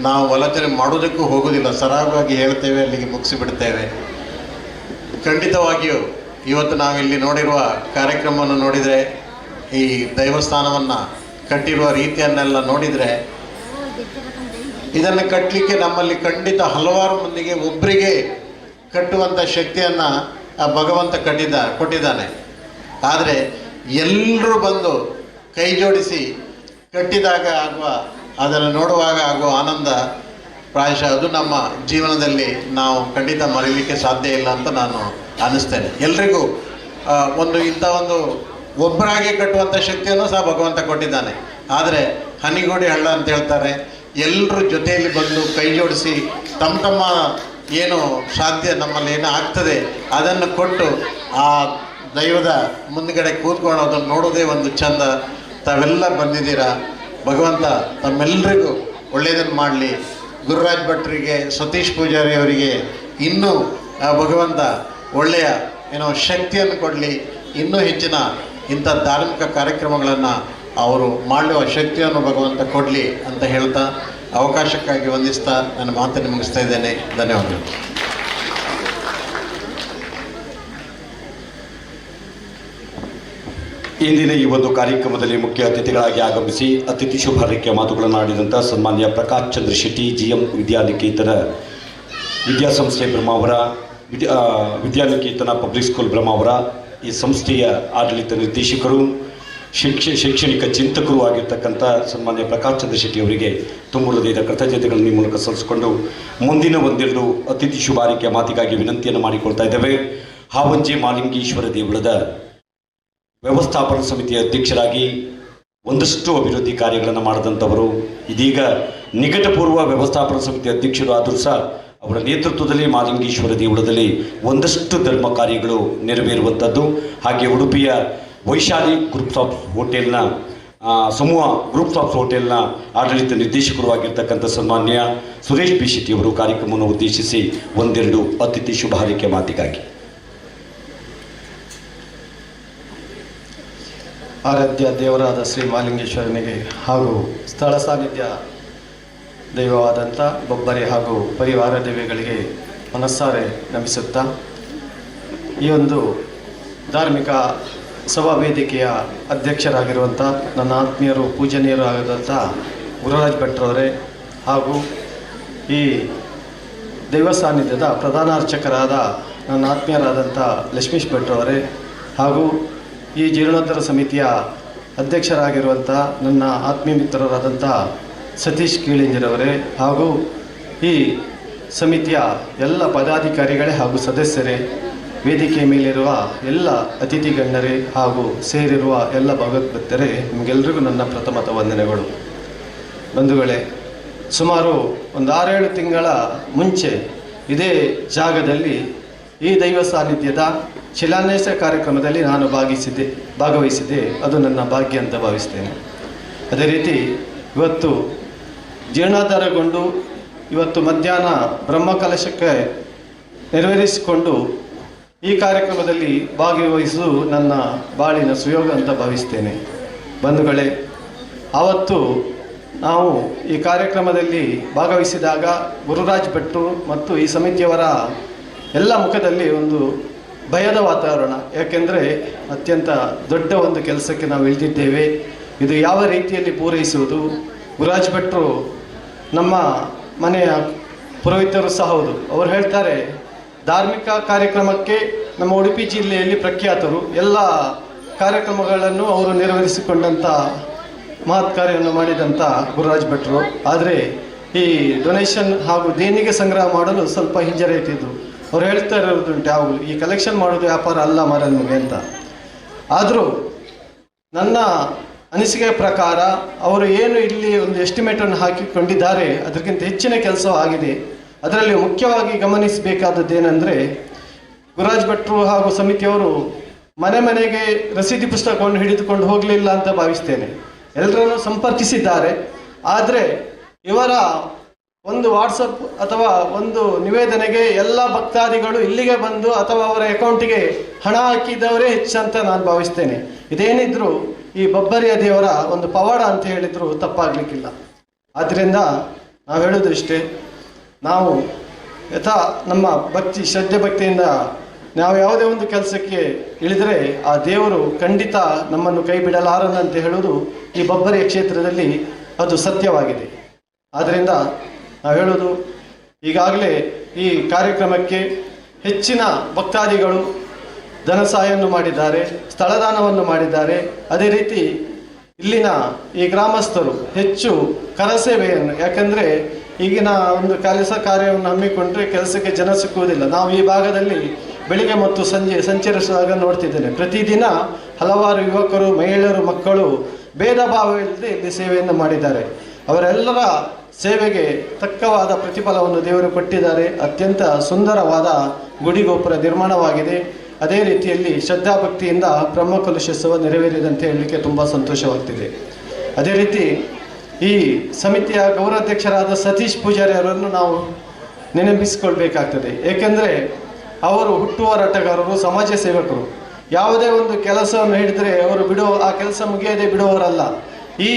ನಾವು ಆಲೋಚನೆ ಮಾಡೋದಕ್ಕೂ ಹೋಗೋದಿಲ್ಲ. ಸರಾಗವಾಗಿ ಹೇಳ್ತೇವೆ, ಅಲ್ಲಿಗೆ ಮುಗಿಸಿಬಿಡ್ತೇವೆ. ಖಂಡಿತವಾಗಿಯೂ ಇವತ್ತು ನಾವಿಲ್ಲಿ ನೋಡಿರುವ ಕಾರ್ಯಕ್ರಮವನ್ನು ನೋಡಿದರೆ, ಈ ದೇವಸ್ಥಾನವನ್ನು ಕಟ್ಟಿರುವ ರೀತಿಯನ್ನೆಲ್ಲ ನೋಡಿದರೆ, ಇದನ್ನು ಕಟ್ಟಲಿಕ್ಕೆ ನಮ್ಮಲ್ಲಿ ಖಂಡಿತ ಹಲವಾರು ಮಂದಿಗೆ ಒಬ್ಬರಿಗೆ ಕಟ್ಟುವಂಥ ಶಕ್ತಿಯನ್ನು ಆ ಭಗವಂತ ಕೊಟ್ಟಿದ್ದಾನೆ. ಆದರೆ ಎಲ್ಲರೂ ಬಂದು ಕೈ ಜೋಡಿಸಿ ಕಟ್ಟಿದಾಗ ಅದನ್ನು ನೋಡುವಾಗ ಆಗುವ ಆನಂದ ಪ್ರಾಯಶಃ ಅದು ನಮ್ಮ ಜೀವನದಲ್ಲಿ ನಾವು ಖಂಡಿತ ಮರೀಲಿಕ್ಕೆ ಸಾಧ್ಯ ಇಲ್ಲ ಅಂತ ನಾನು ಅನ್ನಿಸ್ತೇನೆ. ಎಲ್ರಿಗೂ ಇಂಥ ಒಬ್ಬರಾಗಿ ಕಟ್ಟುವಂಥ ಶಕ್ತಿಯನ್ನು ಸಹ ಭಗವಂತ ಕೊಟ್ಟಿದ್ದಾನೆ. ಆದರೆ ಹನಿಗೋಡಿ ಹಳ್ಳ ಅಂತ ಹೇಳ್ತಾರೆ, ಎಲ್ಲರೂ ಜೊತೆಯಲ್ಲಿ ಬಂದು ಕೈ ಜೋಡಿಸಿ ತಮ್ಮ ಏನು ಸಾಧ್ಯ, ನಮ್ಮಲ್ಲಿ ಏನು ಆಗ್ತದೆ ಅದನ್ನು ಕೊಟ್ಟು ಆ ದೈವದ ಮುಂದುಗಡೆ ಕೂತ್ಕೊಂಡು ಅದನ್ನು ನೋಡೋದೇ ಒಂದು ಚಂದ. ತಾವೆಲ್ಲ ಬಂದಿದ್ದೀರಾ. ಭಗವಂತ ತಮ್ಮೆಲ್ಲರಿಗೂ ಒಳ್ಳೆಯದನ್ನು ಮಾಡಲಿ. ಗುರುರಾಜ್ ಭಟ್ರಿಗೆ, ಸತೀಶ್ ಪೂಜಾರಿ ಅವರಿಗೆ ಇನ್ನೂ ಭಗವಂತ ಒಳ್ಳೆಯ ಶಕ್ತಿಯನ್ನು ಕೊಡಲಿ. ಇನ್ನೂ ಹೆಚ್ಚಿನ ಇಂಥ ಧಾರ್ಮಿಕ ಕಾರ್ಯಕ್ರಮಗಳನ್ನು ಅವರು ಮಾಡುವ ಶಕ್ತಿಯನ್ನು ಭಗವಂತ ಕೊಡಲಿ ಅಂತ ಹೇಳ್ತಾ ಅವಕಾಶಕ್ಕಾಗಿ ವಂದಿಸ್ತಾ ನನ್ನ ಮಾತನ್ನು ಮುಗಿಸ್ತಾ ಇದ್ದೇನೆ. ಧನ್ಯವಾದಗಳು. ಇಂದಿನ ಈ ಒಂದು ಕಾರ್ಯಕ್ರಮದಲ್ಲಿ ಮುಖ್ಯ ಅತಿಥಿಗಳಾಗಿ ಆಗಮಿಸಿ ಅತಿಥಿ ಶುಭಾರೈಕೆಯ ಮಾತುಗಳನ್ನು ಆಡಿದಂಥ ಸನ್ಮಾನ್ಯ ಪ್ರಕಾಶ್ ಚಂದ್ರ ಶೆಟ್ಟಿ, GM ವಿದ್ಯಾನಿಕೇತನ ವಿದ್ಯಾಸಂಸ್ಥೆ ಬ್ರಹ್ಮಾವರ, ವಿದ್ಯಾನಿಕೇತನ ಪಬ್ಲಿಕ್ ಸ್ಕೂಲ್ ಬ್ರಹ್ಮಾವರ, ಈ ಸಂಸ್ಥೆಯ ಆಡಳಿತ ನಿರ್ದೇಶಕರು, ಶೈಕ್ಷಣಿಕ ಚಿಂತಕರು ಆಗಿರ್ತಕ್ಕಂಥ ಸನ್ಮಾನ್ಯ ಪ್ರಕಾಶ್ ಚಂದ್ರ ಶೆಟ್ಟಿ ಅವರಿಗೆ ತುಂಬ ಹೃದಯದ ಕೃತಜ್ಞತೆಗಳನ್ನು ಈ ಮೂಲಕ ಸಲ್ಲಿಸಿಕೊಂಡು ಮುಂದಿನ ಒಂದೆರಡು ಅತಿಥಿ ಶುಭಾರೈಕೆಯ ಮಾತಿಗಾಗಿ ವಿನಂತಿಯನ್ನು ಮಾಡಿಕೊಳ್ತಾ ಇದ್ದೇವೆ. ಹಾವಂಜಿ ಮಾಲಿಂಗೇಶ್ವರ ದೇಗುಲದ ವ್ಯವಸ್ಥಾಪನಾ ಸಮಿತಿಯ ಅಧ್ಯಕ್ಷರಾಗಿ ಒಂದಷ್ಟು ಅಭಿವೃದ್ಧಿ ಕಾರ್ಯಗಳನ್ನು ಮಾಡಿದಂಥವರು, ಇದೀಗ ನಿಕಟಪೂರ್ವ ವ್ಯವಸ್ಥಾಪನಾ ಸಮಿತಿ ಅಧ್ಯಕ್ಷರು ಆದರೂ ಸಹ ಅವರ ನೇತೃತ್ವದಲ್ಲಿ ಮಾಲಿಂಗೇಶ್ವರ ದೇಗುಲದಲ್ಲಿ ಒಂದಷ್ಟು ಧರ್ಮ ಕಾರ್ಯಗಳು ನೆರವೇರುವಂಥದ್ದು. ಹಾಗೆ ಉಡುಪಿಯ ವೈಶಾಲಿ ಗ್ರೂಪ್ಸ್ ಆಫ್ ಹೋಟೆಲ್ನ ಸಮೂಹ ಗ್ರೂಪ್ಸ್ ಆಫ್ ಹೋಟೆಲ್ನ ಆಡಳಿತ ನಿರ್ದೇಶಕರು ಆಗಿರ್ತಕ್ಕಂಥ ಸನ್ಮಾನ್ಯ ಸುರೇಶ್ ಬಿ ಶೆಟ್ಟಿ ಅವರು ಕಾರ್ಯಕ್ರಮವನ್ನು ಉದ್ದೇಶಿಸಿ ಒಂದೆರಡು ಅತಿಥಿ ಶುಭ ಹಾರೈಕೆ ಮಾತಿಗಾಗಿ. ಆರಾಧ್ಯ ದೇವರಾದ ಶ್ರೀ ಮಾಲಿಂಗೇಶ್ವರನಿಗೆ ಹಾಗೂ ಸ್ಥಳ ಸಾನ್ನಿಧ್ಯ ದೈವವಾದಂಥ ಬೊಬ್ಬರಿ ಹಾಗೂ ಪರಿವಾರ ದೇವಿಗಳಿಗೆ ಮನಸ್ಸಾರೆ ನಮಿಸುತ್ತಾ, ಈ ಒಂದು ಧಾರ್ಮಿಕ ಸಭಾ ವೇದಿಕೆಯ ಅಧ್ಯಕ್ಷರಾಗಿರುವಂಥ ನನ್ನ ಆತ್ಮೀಯರು, ಪೂಜನೀಯರು ಆಗಿರುವಂಥ ಗುರುರಾಜ್ ಭಟ್ರವರೇ ಹಾಗೂ ಈ ದೈವ ಸಾನ್ನಿಧ್ಯದ ಪ್ರಧಾನ ಅರ್ಚಕರಾದ ನನ್ನ ಆತ್ಮೀಯರಾದಂಥ ಲಕ್ಷ್ಮೀಶ್ ಭಟ್ರವರೇ ಹಾಗೂ ಈ ಜೀರ್ಣೋದ್ಧಾರ ಸಮಿತಿಯ ಅಧ್ಯಕ್ಷರಾಗಿರುವಂಥ ನನ್ನ ಆತ್ಮೀಯ ಮಿತ್ರರಾದಂಥ ಸತೀಶ್ ಕೀಳಿಂಜರವರೇ ಹಾಗೂ ಈ ಸಮಿತಿಯ ಎಲ್ಲ ಪದಾಧಿಕಾರಿಗಳೇ ಹಾಗೂ ಸದಸ್ಯರೇ, ವೇದಿಕೆ ಮೇಲಿರುವ ಎಲ್ಲ ಅತಿಥಿ ಗಣ್ಯರೇ ಹಾಗೂ ಸೇರಿರುವ ಎಲ್ಲ ಭಗವದ್ಭಕ್ತರೇ, ನಿಮಗೆಲ್ಲರಿಗೂ ನನ್ನ ಪ್ರಥಮತ ವಂದನೆಗಳು. ಬಂಧುಗಳೇ, ಸುಮಾರು ಒಂದು 6-7 ತಿಂಗಳ ಮುಂಚೆ ಇದೇ ಜಾಗದಲ್ಲಿ ಈ ದೈವ ಸಾನ್ನಿಧ್ಯದ ಶಿಲಾನ್ಯಾಸ ಕಾರ್ಯಕ್ರಮದಲ್ಲಿ ನಾನು ಭಾಗವಹಿಸಿದ್ದೆ. ಅದು ನನ್ನ ಭಾಗ್ಯ ಅಂತ ಭಾವಿಸ್ತೇನೆ. ಅದೇ ರೀತಿ ಇವತ್ತು ಜೀರ್ಣೋದ್ಧಾರಗೊಂಡು ಇವತ್ತು ಮಧ್ಯಾಹ್ನ ಬ್ರಹ್ಮಕಲಶಕ್ಕೆ ನೆರವೇರಿಸಿಕೊಂಡು ಈ ಕಾರ್ಯಕ್ರಮದಲ್ಲಿ ಭಾಗವಹಿಸುವುದು ನನ್ನ ಬಾಳಿನ ಸುಯೋಗ ಅಂತ ಭಾವಿಸ್ತೇನೆ. ಬಂಧುಗಳೇ, ಆವತ್ತು ನಾವು ಈ ಕಾರ್ಯಕ್ರಮದಲ್ಲಿ ಭಾಗವಹಿಸಿದಾಗ ಗುರುರಾಜ್ ಭಟ್ರು ಮತ್ತು ಈ ಸಮಿತಿಯವರ ಎಲ್ಲ ಮುಖದಲ್ಲಿ ಒಂದು ಭಯದ ವಾತಾವರಣ. ಯಾಕೆಂದರೆ ಅತ್ಯಂತ ದೊಡ್ಡ ಒಂದು ಕೆಲಸಕ್ಕೆ ನಾವು ಇಳಿದಿದ್ದೇವೆ, ಇದು ಯಾವ ರೀತಿಯಲ್ಲಿ ಪೂರೈಸುವುದು. ಗುರುರಾಜ್ ಭಟ್ರು ನಮ್ಮ ಮನೆಯ ಪುರೋಹಿತರು ಸಹ ಹೌದು. ಅವರು ಹೇಳ್ತಾರೆ, ಧಾರ್ಮಿಕ ಕಾರ್ಯಕ್ರಮಕ್ಕೆ ನಮ್ಮ ಉಡುಪಿ ಜಿಲ್ಲೆಯಲ್ಲಿ ಪ್ರಖ್ಯಾತರು. ಎಲ್ಲ ಕಾರ್ಯಕ್ರಮಗಳನ್ನು ಅವರು ನೆರವೇರಿಸಿಕೊಂಡಂಥ ಮಹತ್ ಕಾರ್ಯವನ್ನು ಮಾಡಿದಂಥ ಗುರುರಾಜ್ ಭಟ್ರು. ಆದರೆ ಈ ಡೊನೇಷನ್ ಹಾಗೂ ದೇಣಿಗೆ ಸಂಗ್ರಹ ಮಾಡಲು ಸ್ವಲ್ಪ ಹಿಂಜರಿಯುತ್ತಿದ್ದರು. ಅವ್ರು ಹೇಳ್ತಾ ಇರೋದುಂಟು, ಯಾವಾಗಲೂ ಈ ಕಲೆಕ್ಷನ್ ಮಾಡೋದು ವ್ಯಾಪಾರ ಅಲ್ಲ ಮರ ನಮಗೆ ಅಂತ. ಆದರೂ ನನ್ನ ಅನಿಸಿಕೆಯ ಪ್ರಕಾರ ಅವರು ಏನು ಇಲ್ಲಿ ಒಂದು ಎಸ್ಟಿಮೇಟನ್ನು ಹಾಕಿಕೊಂಡಿದ್ದಾರೆ ಅದಕ್ಕಿಂತ ಹೆಚ್ಚಿನ ಕೆಲಸವಾಗಿದೆ. ಅದರಲ್ಲಿ ಮುಖ್ಯವಾಗಿ ಗಮನಿಸಬೇಕಾದದ್ದೇನೆಂದರೆ, ಗುರುರಾಜ್ ಭಟ್ರು ಹಾಗೂ ಸಮಿತಿಯವರು ಮನೆ ಮನೆಗೆ ರಸೀದಿ ಪುಸ್ತಕವನ್ನು ಹಿಡಿದುಕೊಂಡು ಹೋಗಲಿಲ್ಲ ಅಂತ ಭಾವಿಸ್ತೇನೆ. ಎಲ್ಲರನ್ನು ಸಂಪರ್ಕಿಸಿದ್ದಾರೆ. ಆದರೆ ಇವರ ಒಂದು ವಾಟ್ಸಪ್ ಅಥವಾ ಒಂದು ನಿವೇದನೆಗೆ ಎಲ್ಲ ಭಕ್ತಾದಿಗಳು ಇಲ್ಲಿಗೆ ಬಂದು ಅಥವಾ ಅವರ ಅಕೌಂಟಿಗೆ ಹಣ ಹಾಕಿದವರೇ ಹೆಚ್ಚಂತ ನಾನು ಭಾವಿಸ್ತೇನೆ. ಇದೇನಿದ್ರು ಈ ಬೊಬ್ಬರಿಯ ದೇವರ ಒಂದು ಪವಾಡ ಅಂತ ಹೇಳಿದ್ರು ತಪ್ಪಾಗಲಿಕ್ಕಿಲ್ಲ. ಆದ್ದರಿಂದ ನಾವು ಹೇಳೋದು ಇಷ್ಟೇ, ನಾವು ಯಥಾ ನಮ್ಮ ಭಕ್ತಿ ಶ್ರದ್ಧೆ ಭಕ್ತಿಯಿಂದ ನಾವು ಯಾವುದೇ ಒಂದು ಕೆಲಸಕ್ಕೆ ಇಳಿದರೆ ಆ ದೇವರು ಖಂಡಿತ ನಮ್ಮನ್ನು ಕೈ ಬಿಡಲಾರನಂತ ಹೇಳುವುದು ಈ ಬೊಬ್ಬರಿಯ ಕ್ಷೇತ್ರದಲ್ಲಿ ಅದು ಸತ್ಯವಾಗಿದೆ. ಆದ್ದರಿಂದ ನಾವು ಹೇಳೋದು, ಈಗಾಗಲೇ ಈ ಕಾರ್ಯಕ್ರಮಕ್ಕೆ ಹೆಚ್ಚಿನ ಭಕ್ತಾದಿಗಳು ಧನ ಸಹಾಯವನ್ನು ಮಾಡಿದ್ದಾರೆ, ಸ್ಥಳದಾನವನ್ನು ಮಾಡಿದ್ದಾರೆ. ಅದೇ ರೀತಿ ಇಲ್ಲಿನ ಈ ಗ್ರಾಮಸ್ಥರು ಹೆಚ್ಚು ಕರಸೇವೆಯನ್ನು, ಯಾಕಂದರೆ ಈಗಿನ ಒಂದು ಕೆಲಸ ಕಾರ್ಯವನ್ನು ಹಮ್ಮಿಕೊಂಡ್ರೆ ಕೆಲಸಕ್ಕೆ ಜನ ಸಿಕ್ಕುವುದಿಲ್ಲ. ನಾವು ಈ ಭಾಗದಲ್ಲಿ ಬೆಳಿಗ್ಗೆ ಮತ್ತು ಸಂಜೆ ಸಂಚರಿಸುವಾಗ ನೋಡ್ತಿದ್ದೇನೆ, ಪ್ರತಿದಿನ ಹಲವಾರು ಯುವಕರು, ಮಹಿಳೆಯರು, ಮಕ್ಕಳು ಭೇದ ಭಾವವಿಲ್ಲದೆ ಇಲ್ಲಿ ಸೇವೆಯನ್ನು ಮಾಡಿದ್ದಾರೆ. ಅವರೆಲ್ಲರ ಸೇವೆಗೆ ತಕ್ಕವಾದ ಪ್ರತಿಫಲವನ್ನು ದೇವರು ಕೊಟ್ಟಿದ್ದಾರೆ. ಅತ್ಯಂತ ಸುಂದರವಾದ ಗುಡಿಗೋಪುರ ನಿರ್ಮಾಣವಾಗಿದೆ. ಅದೇ ರೀತಿಯಲ್ಲಿ ಶ್ರದ್ಧಾಭಕ್ತಿಯಿಂದ ಬ್ರಹ್ಮಕಲಶೋತ್ಸವ ನೆರವೇರಿದಂತೆ ಹೇಳಲಿಕ್ಕೆ ತುಂಬ ಸಂತೋಷವಾಗ್ತಿದೆ. ಅದೇ ರೀತಿ ಈ ಸಮಿತಿಯ ಗೌರವಾಧ್ಯಕ್ಷರಾದ ಸತೀಶ್ ಪೂಜಾರಿ ಅವರನ್ನು ನಾವು ನೆನಪಿಸಿಕೊಳ್ಬೇಕಾಗ್ತದೆ. ಏಕೆಂದರೆ ಅವರು ಹುಟ್ಟುಹೋರಾಟಗಾರರು, ಸಮಾಜ ಸೇವಕರು. ಯಾವುದೇ ಒಂದು ಕೆಲಸವನ್ನು ಹಿಡಿದರೆ ಅವರು ಆ ಕೆಲಸ ಮುಗಿಯದೆ ಬಿಡುವವರಲ್ಲ. ಈ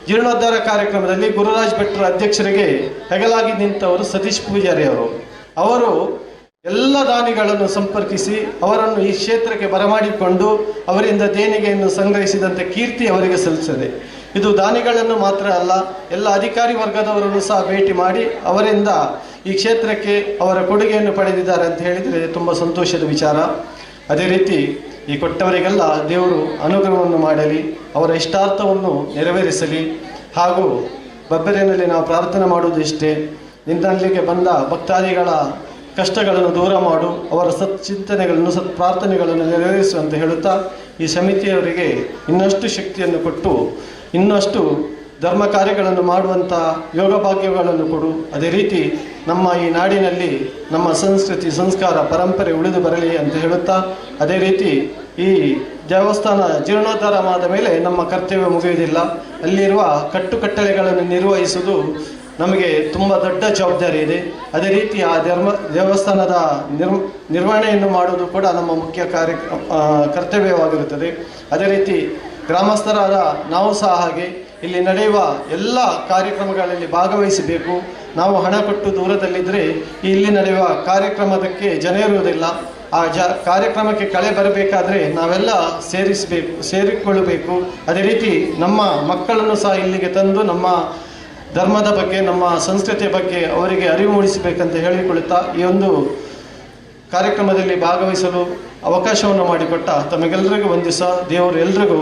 ಜೀರ್ಣೋದ್ಧಾರ ಕಾರ್ಯಕ್ರಮದಲ್ಲಿ ಗುರುರಾಜ್ ಭಟ್ರ ಅಧ್ಯಕ್ಷರಿಗೆ ಹೆಗಲಾಗಿ ನಿಂತವರು ಸತೀಶ್ ಪೂಜಾರಿ ಅವರು ಎಲ್ಲ ದಾನಿಗಳನ್ನು ಸಂಪರ್ಕಿಸಿ ಅವರನ್ನು ಈ ಕ್ಷೇತ್ರಕ್ಕೆ ಬರಮಾಡಿಕೊಂಡು ಅವರಿಂದ ದೇಣಿಗೆಯನ್ನು ಸಂಗ್ರಹಿಸಿದಂಥ ಕೀರ್ತಿ ಅವರಿಗೆ ಸಲ್ಲಿಸಿದೆ. ಇದು ದಾನಿಗಳನ್ನು ಮಾತ್ರ ಅಲ್ಲ, ಎಲ್ಲ ಅಧಿಕಾರಿ ವರ್ಗದವರನ್ನು ಸಹ ಭೇಟಿ ಮಾಡಿ ಅವರಿಂದ ಈ ಕ್ಷೇತ್ರಕ್ಕೆ ಅವರ ಕೊಡುಗೆಯನ್ನು ಪಡೆದಿದ್ದಾರೆ ಅಂತ ಹೇಳಿದರೆ ತುಂಬ ಸಂತೋಷದ ವಿಚಾರ. ಅದೇ ರೀತಿ ಈ ಕೊಟ್ಟವರಿಗೆಲ್ಲ ದೇವರು ಅನುಗ್ರಹವನ್ನು ಮಾಡಲಿ, ಅವರ ಇಷ್ಟಾರ್ಥವನ್ನು ನೆರವೇರಿಸಲಿ. ಹಾಗೂ ಬಬ್ಬರಿನಲ್ಲಿ ನಾವು ಪ್ರಾರ್ಥನೆ ಮಾಡುವುದು ಇಷ್ಟೇ, ನಿನ್ನಲ್ಲಿಗೆ ಬಂದ ಭಕ್ತಾದಿಗಳ ಕಷ್ಟಗಳನ್ನು ದೂರ ಮಾಡು, ಅವರ ಸತ್ಚಿಂತನೆಗಳನ್ನು ಪ್ರಾರ್ಥನೆಗಳನ್ನು ನೆರವೇರಿಸುವಂತೆ ಹೇಳುತ್ತಾ ಈ ಸಮಿತಿಯವರಿಗೆ ಇನ್ನಷ್ಟು ಶಕ್ತಿಯನ್ನು ಕೊಟ್ಟು ಇನ್ನಷ್ಟು ಧರ್ಮ ಕಾರ್ಯಗಳನ್ನು ಮಾಡುವಂಥ ಯೋಗ ಭಾಗ್ಯಗಳನ್ನು ಕೊಡು. ಅದೇ ರೀತಿ ನಮ್ಮ ಈ ನಾಡಿನಲ್ಲಿ ನಮ್ಮ ಸಂಸ್ಕೃತಿ, ಸಂಸ್ಕಾರ, ಪರಂಪರೆ ಉಳಿದು ಬರಲಿ ಅಂತ ಹೇಳುತ್ತಾ, ಅದೇ ರೀತಿ ಈ ದೇವಸ್ಥಾನ ಜೀರ್ಣೋದ್ಧಾರ ಆದ ಮೇಲೆ ನಮ್ಮ ಕರ್ತವ್ಯ ಮುಗಿಯುವುದಿಲ್ಲ. ಅಲ್ಲಿರುವ ಕಟ್ಟುಕಟ್ಟಳೆಗಳನ್ನು ನಿರ್ವಹಿಸುವುದು ನಮಗೆ ತುಂಬ ದೊಡ್ಡ ಜವಾಬ್ದಾರಿ ಇದೆ. ಅದೇ ರೀತಿ ಆ ದೇವಸ್ಥಾನದ ನಿರ್ವಹಣೆಯನ್ನು ಮಾಡುವುದು ಕೂಡ ನಮ್ಮ ಮುಖ್ಯ ಕರ್ತವ್ಯವಾಗಿರುತ್ತದೆ. ಅದೇ ರೀತಿ ಗ್ರಾಮಸ್ಥರಾದ ನಾವು ಸಹ ಹಾಗೆ ಇಲ್ಲಿ ನಡೆಯುವ ಎಲ್ಲ ಕಾರ್ಯಕ್ರಮಗಳಲ್ಲಿ ಭಾಗವಹಿಸಬೇಕು. ನಾವು ಹಣ ಕೊಟ್ಟು ದೂರದಲ್ಲಿದ್ದರೆ ಇಲ್ಲಿ ನಡೆಯುವ ಕಾರ್ಯಕ್ರಮಕ್ಕೆ ಜನ ಇರುವುದಿಲ್ಲ. ಆ ಕಾರ್ಯಕ್ರಮಕ್ಕೆ ಕಳೆ ಬರಬೇಕಾದ್ರೆ ನಾವೆಲ್ಲ ಸೇರಿಕೊಳ್ಳಬೇಕು. ಅದೇ ರೀತಿ ನಮ್ಮ ಮಕ್ಕಳನ್ನು ಸಹ ಇಲ್ಲಿಗೆ ತಂದು ನಮ್ಮ ಧರ್ಮದ ಬಗ್ಗೆ, ನಮ್ಮ ಸಂಸ್ಕೃತಿಯ ಬಗ್ಗೆ ಅವರಿಗೆ ಅರಿವು ಮೂಡಿಸಬೇಕಂತ ಹೇಳಿಕೊಳ್ಳುತ್ತಾ ಈ ಒಂದು ಕಾರ್ಯಕ್ರಮದಲ್ಲಿ ಭಾಗವಹಿಸಲು ಅವಕಾಶವನ್ನು ಮಾಡಿಕೊಟ್ಟ ತಮಗೆಲ್ಲರಿಗೂ ವಂದಿಸ ದೇವರು ಎಲ್ರಿಗೂ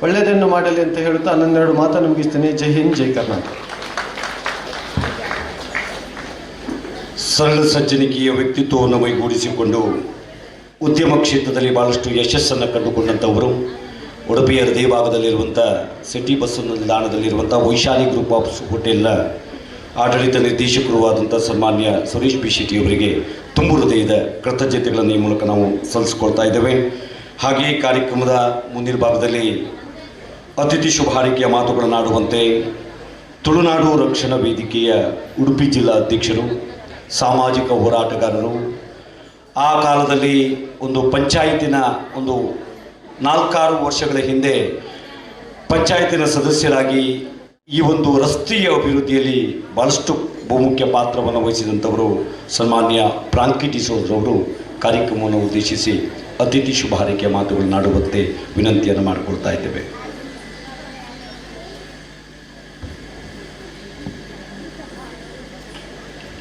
ಒಳ್ಳೆಯದನ್ನು ಮಾಡಲಿ ಅಂತ ಹೇಳುತ್ತಾ ನನ್ನೆರಡು ಮಾತನ್ನು ಮುಗಿಸ್ತೇನೆ. ಜೈ ಹಿಂದ್, ಜೈ ಕರ್ನಾಟಕ. ಸರಳ ಸಜ್ಜನಿಕೆಯ ವ್ಯಕ್ತಿತ್ವವನ್ನು ಮೈಗೂಡಿಸಿಕೊಂಡು ಉದ್ಯಮ ಕ್ಷೇತ್ರದಲ್ಲಿ ಬಹಳಷ್ಟು ಯಶಸ್ಸನ್ನು ಕಂಡುಕೊಂಡಂಥವರು ಉಡುಪಿಯ ಹೃದಯ ಭಾಗದಲ್ಲಿರುವಂಥ ಸಿಟಿ ಬಸ್ ನಿಲ್ದಾಣದಲ್ಲಿರುವಂಥ ವೈಶಾಲಿ ಗ್ರೂಪ್ ಆಫ್ ಹೋಟೆಲ್ನ ಆಡಳಿತ ನಿರ್ದೇಶಕರು ಆದಂಥ ಸನ್ಮಾನ್ಯ ಸುರೇಶ್ ಬಿ ಶೆಟ್ಟಿಯವರಿಗೆ ತುಂಬು ಹೃದಯದ ಕೃತಜ್ಞತೆಗಳನ್ನು ಈ ಮೂಲಕ ನಾವು ಸಲ್ಲಿಸ್ಕೊಳ್ತಾ ಇದ್ದೇವೆ. ಹಾಗೆಯೇ ಕಾರ್ಯಕ್ರಮದ ಮುಂದಿನ ಭಾಗದಲ್ಲಿ ಅತಿಥಿ ಶುಭ ಹಾರೈಕೆಯ ಮಾತುಗಳನ್ನಾಡುವಂತೆ ತುಳುನಾಡು ರಕ್ಷಣಾ ವೇದಿಕೆಯ ಉಡುಪಿ ಜಿಲ್ಲಾ ಅಧ್ಯಕ್ಷರು, ಸಾಮಾಜಿಕ ಹೋರಾಟಗಾರರು, ಆ ಕಾಲದಲ್ಲಿ ಒಂದು ಪಂಚಾಯತಿನ ಒಂದು 4-6 ವರ್ಷಗಳ ಹಿಂದೆ ಪಂಚಾಯತಿನ ಸದಸ್ಯರಾಗಿ ಈ ಒಂದು ರಸ್ತೆಯ ಅಭಿವೃದ್ಧಿಯಲ್ಲಿ ಭಾಳಷ್ಟು ಬಹುಮುಖ್ಯ ಪಾತ್ರವನ್ನು ವಹಿಸಿದಂಥವರು ಸನ್ಮಾನ್ಯ ಪ್ರಾಂಕಿ ಡಿಸೋಜ್ರವರು ಕಾರ್ಯಕ್ರಮವನ್ನು ಉದ್ದೇಶಿಸಿ ಅತಿಥಿ ಶುಭ ಹಾರೈಕೆಯ ಮಾತುಗಳನ್ನಾಡುವಂತೆ ವಿನಂತಿಯನ್ನು ಮಾಡಿಕೊಳ್ತಾ ಇದ್ದೇವೆ.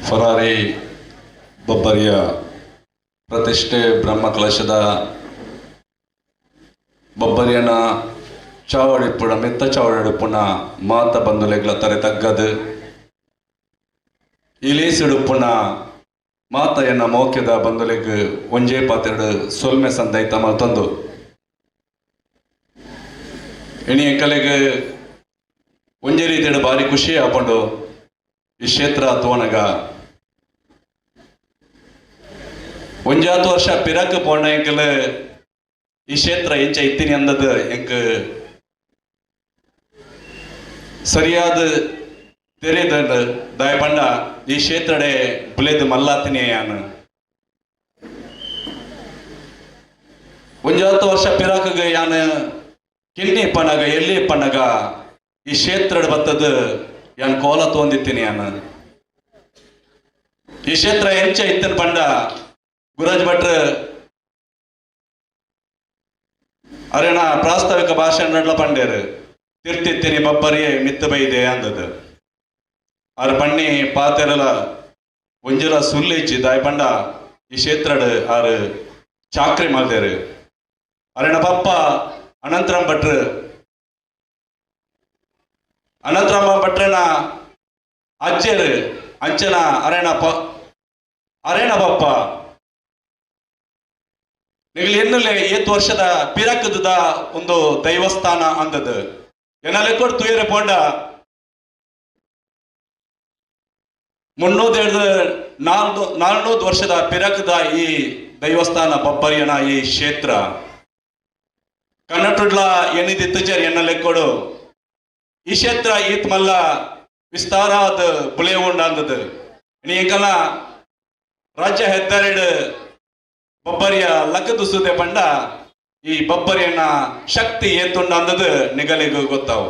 ಫರಾರಿ ಬಬ್ಬರಿಯ ಪ್ರತಿಷ್ಠೆ ಬ್ರಹ್ಮಕಲಶದ ಬಬ್ಬರಿಯನ ಚಾವಡಿಪ್ಪುಣ ಮೆತ್ತ ಚಾವಡಿಪ್ಪುಣ ಮಾತ ಬಂದುಲೆಗಳ ತರೆ ತಗ್ಗದು ಇಲೇಸಿಡುಪ್ಪುಣ ಮಾತ ಎನ್ನ ಮೋಕ್ಯದ ಬಂದುಲೆಗ್ ಒಂಜೇ ಪಾತೆರಡು ಸೊಲ್ಮೆ ಸಂದೈತ ಮತ್ತೊಂದು ಎಣಿಯ ಕಲೆಗೆ ಒಂಜೇ ರೀತಿಯ ಭಾರಿ ಖುಷಿ ಹಾಕೊಂಡು ಈ ಕ್ಷೇತ್ರ ತೋಣಗ 1 ವರ್ಷ ಪಿರಕ್ ಪೋಣ ಎಂಕಲ್ ಈ ಕ್ಷೇತ್ರ ಎಂಚ ಇತ್ತೀನಿ ಅಂದದ ಎಂಕ್ ಸರಿಯಾದ ತೆರೆದ ದಾಯ ಪಂಡ ಈ ಕ್ಷೇತ್ರಡೆ ಬುಲೆದು ಮಲ್ಲಾತಿನಿ ಯಾನು 1 ವರ್ಷ ಪಿರಾಕಗ ಯಾನ ಕಿನ್ನಿ ಪಣಗ ಎಲ್ಲಿ ಪಣಗ ಈ ಕ್ಷೇತ್ರ ಬತ್ತದ ಯಾನ್ ಕೋಲ ತೊಂದಿತ್ತೀನಿ ಯಾನ ಈ ಕ್ಷೇತ್ರ ಎಂಚ ಇತ್ತನ್ ಪಂಡ ಗುರುರಾಜ್ ಭಟ್ರ ಅರೇಣ ಪ್ರಾಸ್ತಾವಿಕ ಭಾಷಣ ನಡ್ಲ ಪಂಡೇರು ತಿರ್ತಿತ್ತೀನಿ ಬಬ್ಬರಿಯೇ ಮಿತ್ತ ಬೈದೆ ಅಂದದ ಅವ್ರ ಪಣ್ಣಿ ಪಾತೆರಲ ಒಂಜಲ ಸುಳ್ಳಿಚ್ಚಿ ದಾಯ್ ಪಂಡ ಈ ಕ್ಷೇತ್ರಡ್ ಆರು ಚಾಕ್ರಿ ಮಾಡ್ದೇರು ಅರೇಣ ಪಪ್ಪ ಅನಂತರಾಮ್ ಭಟ್ರನ ಅಜ್ಜರು ಅಂಚನ ಅರೇಣ ಪಪ್ಪ ನಿಗಲಿ ಎನ್ನಲೆ 7 ವರ್ಷದ ಪಿರಕದ ಒಂದು ದೈವಸ್ಥಾನ ಅಂದದ ಎನ್ನಲೆ ಕೊಡ್ ತುಯರೆ ಪೋಂಡ 400 ವರ್ಷದ ಪಿರಕದ ಈ ದೈವಸ್ಥಾನ ಬಬ್ಬರಿಯನ ಈ ಕ್ಷೇತ್ರ ಕನ್ನಟುಡ್ಲ ಎನ್ನಿದಿತ್ತುಜರ್ ಎನ್ನಲೆ ಕೊಡು ಈ ಕ್ಷೇತ್ರ ಈತ್ ಮಲ್ಲ ವಿಸ್ತಾರಾದ ಬುಳೆ ಉಂಡಂದದು ಇನಿ ಎಂಕಲ ರಾಜ್ಯ ಹೆದ್ದಾರಿಡ್ ಬೊಬ್ಬರಿಯ ಲಕ್ಕದು ಸುದೆ ಪಂಡ ಈ ಬೊಬ್ಬರಿಯನ್ನ ಶಕ್ತಿ ಏತುಂಡಂದದು ನಿಗಲಿಗೂ ಗೊತ್ತಾವು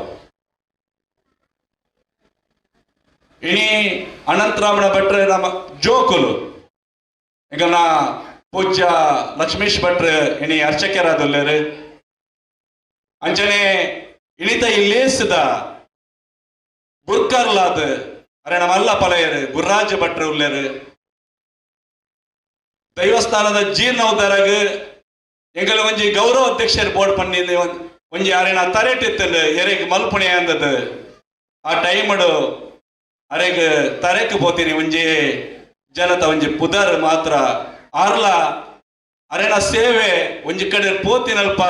ಇನಿ ಅನಂತರಾಮನ ಭಟ್ರೆ ನಮ್ಮ ಜೋಕುಲು ಈಗ ಪೂಜ್ಯ ಲಕ್ಷ್ಮೀಶ್ ಭಟ್ರು ಇನಿ ಅರ್ಚಕರಾದಲ್ಲೇರು ಅಂಚನೆ ಇನಿತ ಇಲ್ಲೇಸದ ಗುರ್ಕರ್ಲಾದ ಅರೆ ನಮ್ಮಲ್ಲ ಪಲೆಯರು ಗುರ್ರಾಜ ಭಟ್ರು ಉಲ್ಲೇರು ದೈವಸ್ಥಾನದ ಜೀರ್ಣೋದ್ಧಾರಗ ಎಂಗಲ ಒಂಜಿ ಗೌರವ ಅಧ್ಯಕ್ಷರು ಬೋರ್ಡ್ ಪನ್ನಿಂದ ಒಂಜಿ ಅರೆನ ತರೇಟಿತ್ತಂದು ಎರೆಗ್ ಮಲ್ಪಣೆ ಅಂದದ್ದು ಆ ಟೈಮಡು ಅರೆಗ್ ತರೆಕ್ ಪೋತೀನಿ ಒಂಜಿ ಜನತ ಒಂಜಿ ಪುದರ್ ಮಾತ್ರ ಆರ್ಲ ಅರೆನ ಸೇವೆ ಒಂಜಿ ಕಡೆ ಪೋತಿನಲ್ಪ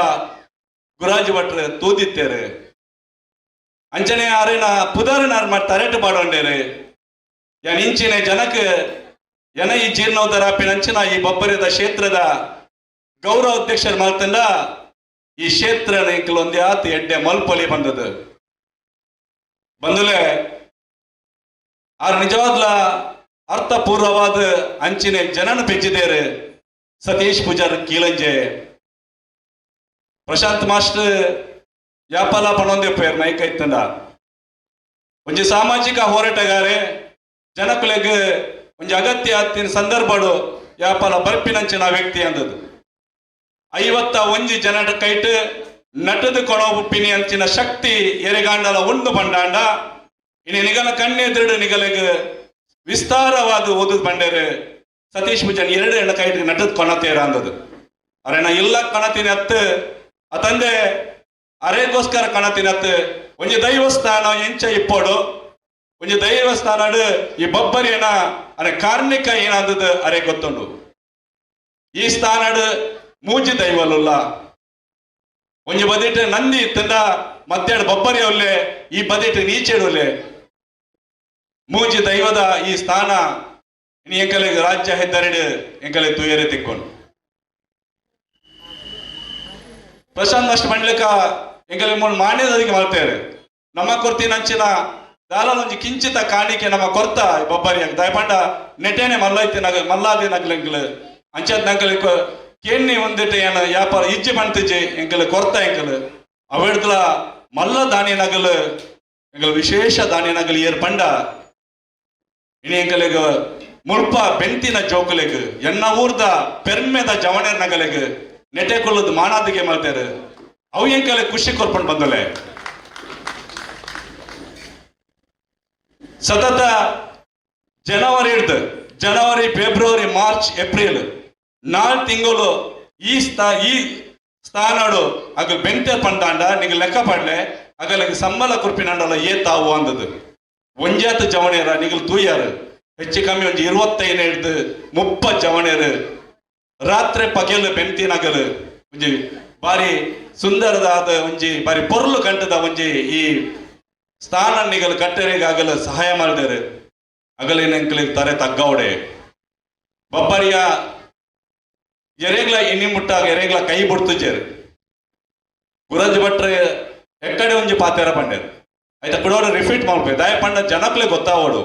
ಗುರಾಜ್ ಭಟ್ರು ತೂದಿತ್ತೇರು ಅಂಚನೆ ಅರೆನ ಪುದರ್ನಾರ್ ಮಾಡಿ ತರೆಟ್ ಬಾಡೊಂಡೇರು ಯಾನ್ ಇಂಚಿನ ಜನಕ್ಕೆ ಎನ ಈ ಜೀರ್ಣೋದ್ಧಾರ ಅಂಚಿನ ಈ ಬೊಬ್ಬರಿದ ಕ್ಷೇತ್ರದ ಗೌರವ ಅಧ್ಯಕ್ಷರು ಮಾಡ್ತಂಡ ಈ ಕ್ಷೇತ್ರ ಒಂದೇ ಆತ ಎಡ್ಡೆ ಮಲ್ಪೊಲಿ ಬಂದದ್ದು ಬಂದುಲೆ ಆರು ನಿಜವಾದ್ಲ ಅರ್ಥಪೂರ್ವವಾದ ಅಂಚಿನ ಜನನ ಬೆಚ್ಚಿದೇರು ಸತೀಶ್ ಪೂಜಾರ್ ಕೀಲಂಜೆ ಪ್ರಶಾಂತ್ ಮಾಸ್ಟರ್ ಯಾಪಲ ಪಣೊಂದೆ ಪೇರ್ ನೈಕೈತಂಡ ಒಂಜಿ ಸಾಮಾಜಿಕ ಹೋರಾಟಗಾರೆ ಜನಕುಲೆಗ್ ಒಂಜಿ ಅಗತ್ಯ ಆತಿನ ಸಂದರ್ಭಡು ಯಾಪಲ ಬರ್ಪಿನಂಚಿನ ವ್ಯಕ್ತಿ ಅಂದದ್ದು 51 ಜನರ ಕೈಟ್ ನಟದು ಕೊಣೊಪ್ಪಿನಿ ಅಂಚಿನ ಶಕ್ತಿ ಎರೆಗಾಂಡಲ ಉಂಡು ಬಂಡಾಂಡ ಇನ್ನು ನಿಗಲ ಕಣ್ಣೆದುರು ನಿಗಲಿಗೆ ವಿಸ್ತಾರವಾದ ಓದುದು ಬಂಡೇರು ಸತೀಶ್ ಪೂಜನ್ 2 ಹೆಣ್ಣ ಕೈಟ್ ನಟದ್ ಕೊಣತೇರ ಅಂದದ್ದು ಅರೆನ ಇಲ್ಲ ಕಣತಿನ ಹತ್ತು ಅತಂದೆ ಅರೆಗೋಸ್ಕರ ಕಣತಿನ ಹತ್ತು ಒಂಜಿ ದೈವಸ್ಥಾನ ಎಂಚ ಇಪ್ಪೋಡು ಒಂಜಿ ದೈವಸ್ಥಾನ ಈ ಬೊಬ್ಬರಿಯನ ಅರೆ ಕಾರ್ಣಿಕ ಏನಾದದ್ದು ಅರೆ ಗೊತ್ತುಂಡು ಈ ಸ್ಥಾನಡ್ ಮೂಜಿ ದೈವಲುಲ್ಲ ಒಂಜಿ ಬದಿಟ್ ನಂದಿ ಇತ್ತಂಡ ಮತ್ತೆರಡು ಬೊಬ್ಬರಿ ಒಲ್ಲೆ ಈ ಬದಿಟ್ ನೀಚೆಡು ಒಲ್ಲೆ ಮೂಜಿ ದೈವದ ಈ ಸ್ಥಾನ ಎಂಕಲಿಗೆ ರಾಜ್ಯ ಹೆದ್ದಾರಿಡ್ ಎಂಕಲಿಗೆ ತುಯರೆ ತಿಕ್ಕೊಂಡು ಪ್ರಶಾಂತ್ ಅಷ್ಟು ಮಂಡ್ಲಿಕ ಎಂಕಲಿಗೆ ಮೂಲ ಮಾನ್ಯದಕ್ಕೆ ಮಾಡ್ತೇವೆ ನಮ್ಮ ಕೊರ್ತಿನ ಅಂಚಿನ ದಾಲೊಂಜಿ ಕಿಂಚಿತ ಕಾಣಿಕೆ ನಮ್ಮ ಕೊರ್ತ ಬೊಬ್ಬರಿ ದಯಪಂಡ ನೆಟೇನೆ ಮಲ್ಲೈತಿ ನಗ ಮಲ್ಲಾದಿ ನಗ್ಲೆಂಕಲ್ ಅಂಚದ್ ನಗಲಿಕ್ಕೆ ಕೇಣ್ಣಿ ಒಂದಿಟ್ಟು ಏನ ವ್ಯಾಪಾರ ಇಜ್ಜಿ ಬಂತಿಜ್ಜಿ ಎಂಕಲ್ ಕೊರ್ತ ಎಂಕಲ್ ಅವಿಡ್ದಲ ಮಲ್ಲ ದಾನಿ ನಗಲು ಎಂಕಲ್ ವಿಶೇಷ ದಾನಿ ನಗಲು ಏರ್ ಪಂಡ ಇನಿ ಎಂಕಲಿಗ ಮುಲ್ಪ ಬೆಂತಿನ ಜೋಕುಲೆಗ್ ಎನ್ನ ಊರ್ದ ಪೆರ್ಮೆದ ಜವಣೇರ್ ನಗಲೆಗ್ ನೆಟೆಕೊಳ್ಳುದು ಮಾನಾದಿಗೆ ಮಾಡ್ತಾರೆ ಅವು ಎಂಕಲೆ ಖುಷಿ ಕೊರ್ಪಂಡ್ ಬಂದಲೆ ಸತತ ಜನವರಿ ಫೆಬ್ರವರಿ ಮಾರ್ಚ್ ಏಪ್ರಿಲ್ 4 ತಿಂಗಳು ಈ ಸ್ಥಾನಡು ಅಗ ಬೆಂತೆ ಪಂಡಾಂಡ ನಿಗ ಲೆಕ್ಕ ಪಡ್ಲೆ ಅಗಲಿಗೆ ಸಂಬಳ ಕುರ್ಪಿನಂಡಲ್ಲ ಏತಾವು ಅಂದದು ಒಂಜಾತ ಜವಣೇರ ನಿಗಲ್ ತೂಯಾರು ಹೆಚ್ಚು ಕಮ್ಮಿ ಒಂಜಿ 25 30 ಜವಣೇರು ರಾತ್ರಿ ಪಗೆಲು ಬೆಂತಿನಗಲು ಒಂಜಿ ಬಾರಿ ಸುಂದರದಾದ ಒಂಜಿ ಬಾರಿ ಪೊರ್ಲು ಕಂಟದ ಒಂಜಿ ಈ ಸ್ಥಾನ ನಿಗಲು ಕಟ್ಟೆರೆಗೆ ಆಗಲು ಸಹಾಯ ಮಾಡಿದಾರೆ ಅಗಲಿನ ಎಂಕಲಿಗೆ ತಾರೆ ತಗ್ಗವಡೆ ಬೊಬ್ಬರಿಯ ಎರೆಗ್ಲ ಇನಿ ಮುಟ್ಟಾಗ ಎರೆಗ್ಲ ಕೈ ಬಿಡ್ತುಜೇರು ಗುರಾಜ್ ಭಟ್ರೆ ಎಕ್ಕಡೆ ಒಂಜಿ ಪಾತೆರ ಪಂಡೇರು ಆಯ್ತಾ ಕುಡೋಡು ರಿಪೀಟ್ ಮಾಡ್ಬೇಕು ದಯ ಪಂಡ ಜನಕ್ಲೆ ಗೊತ್ತಾವೋಡು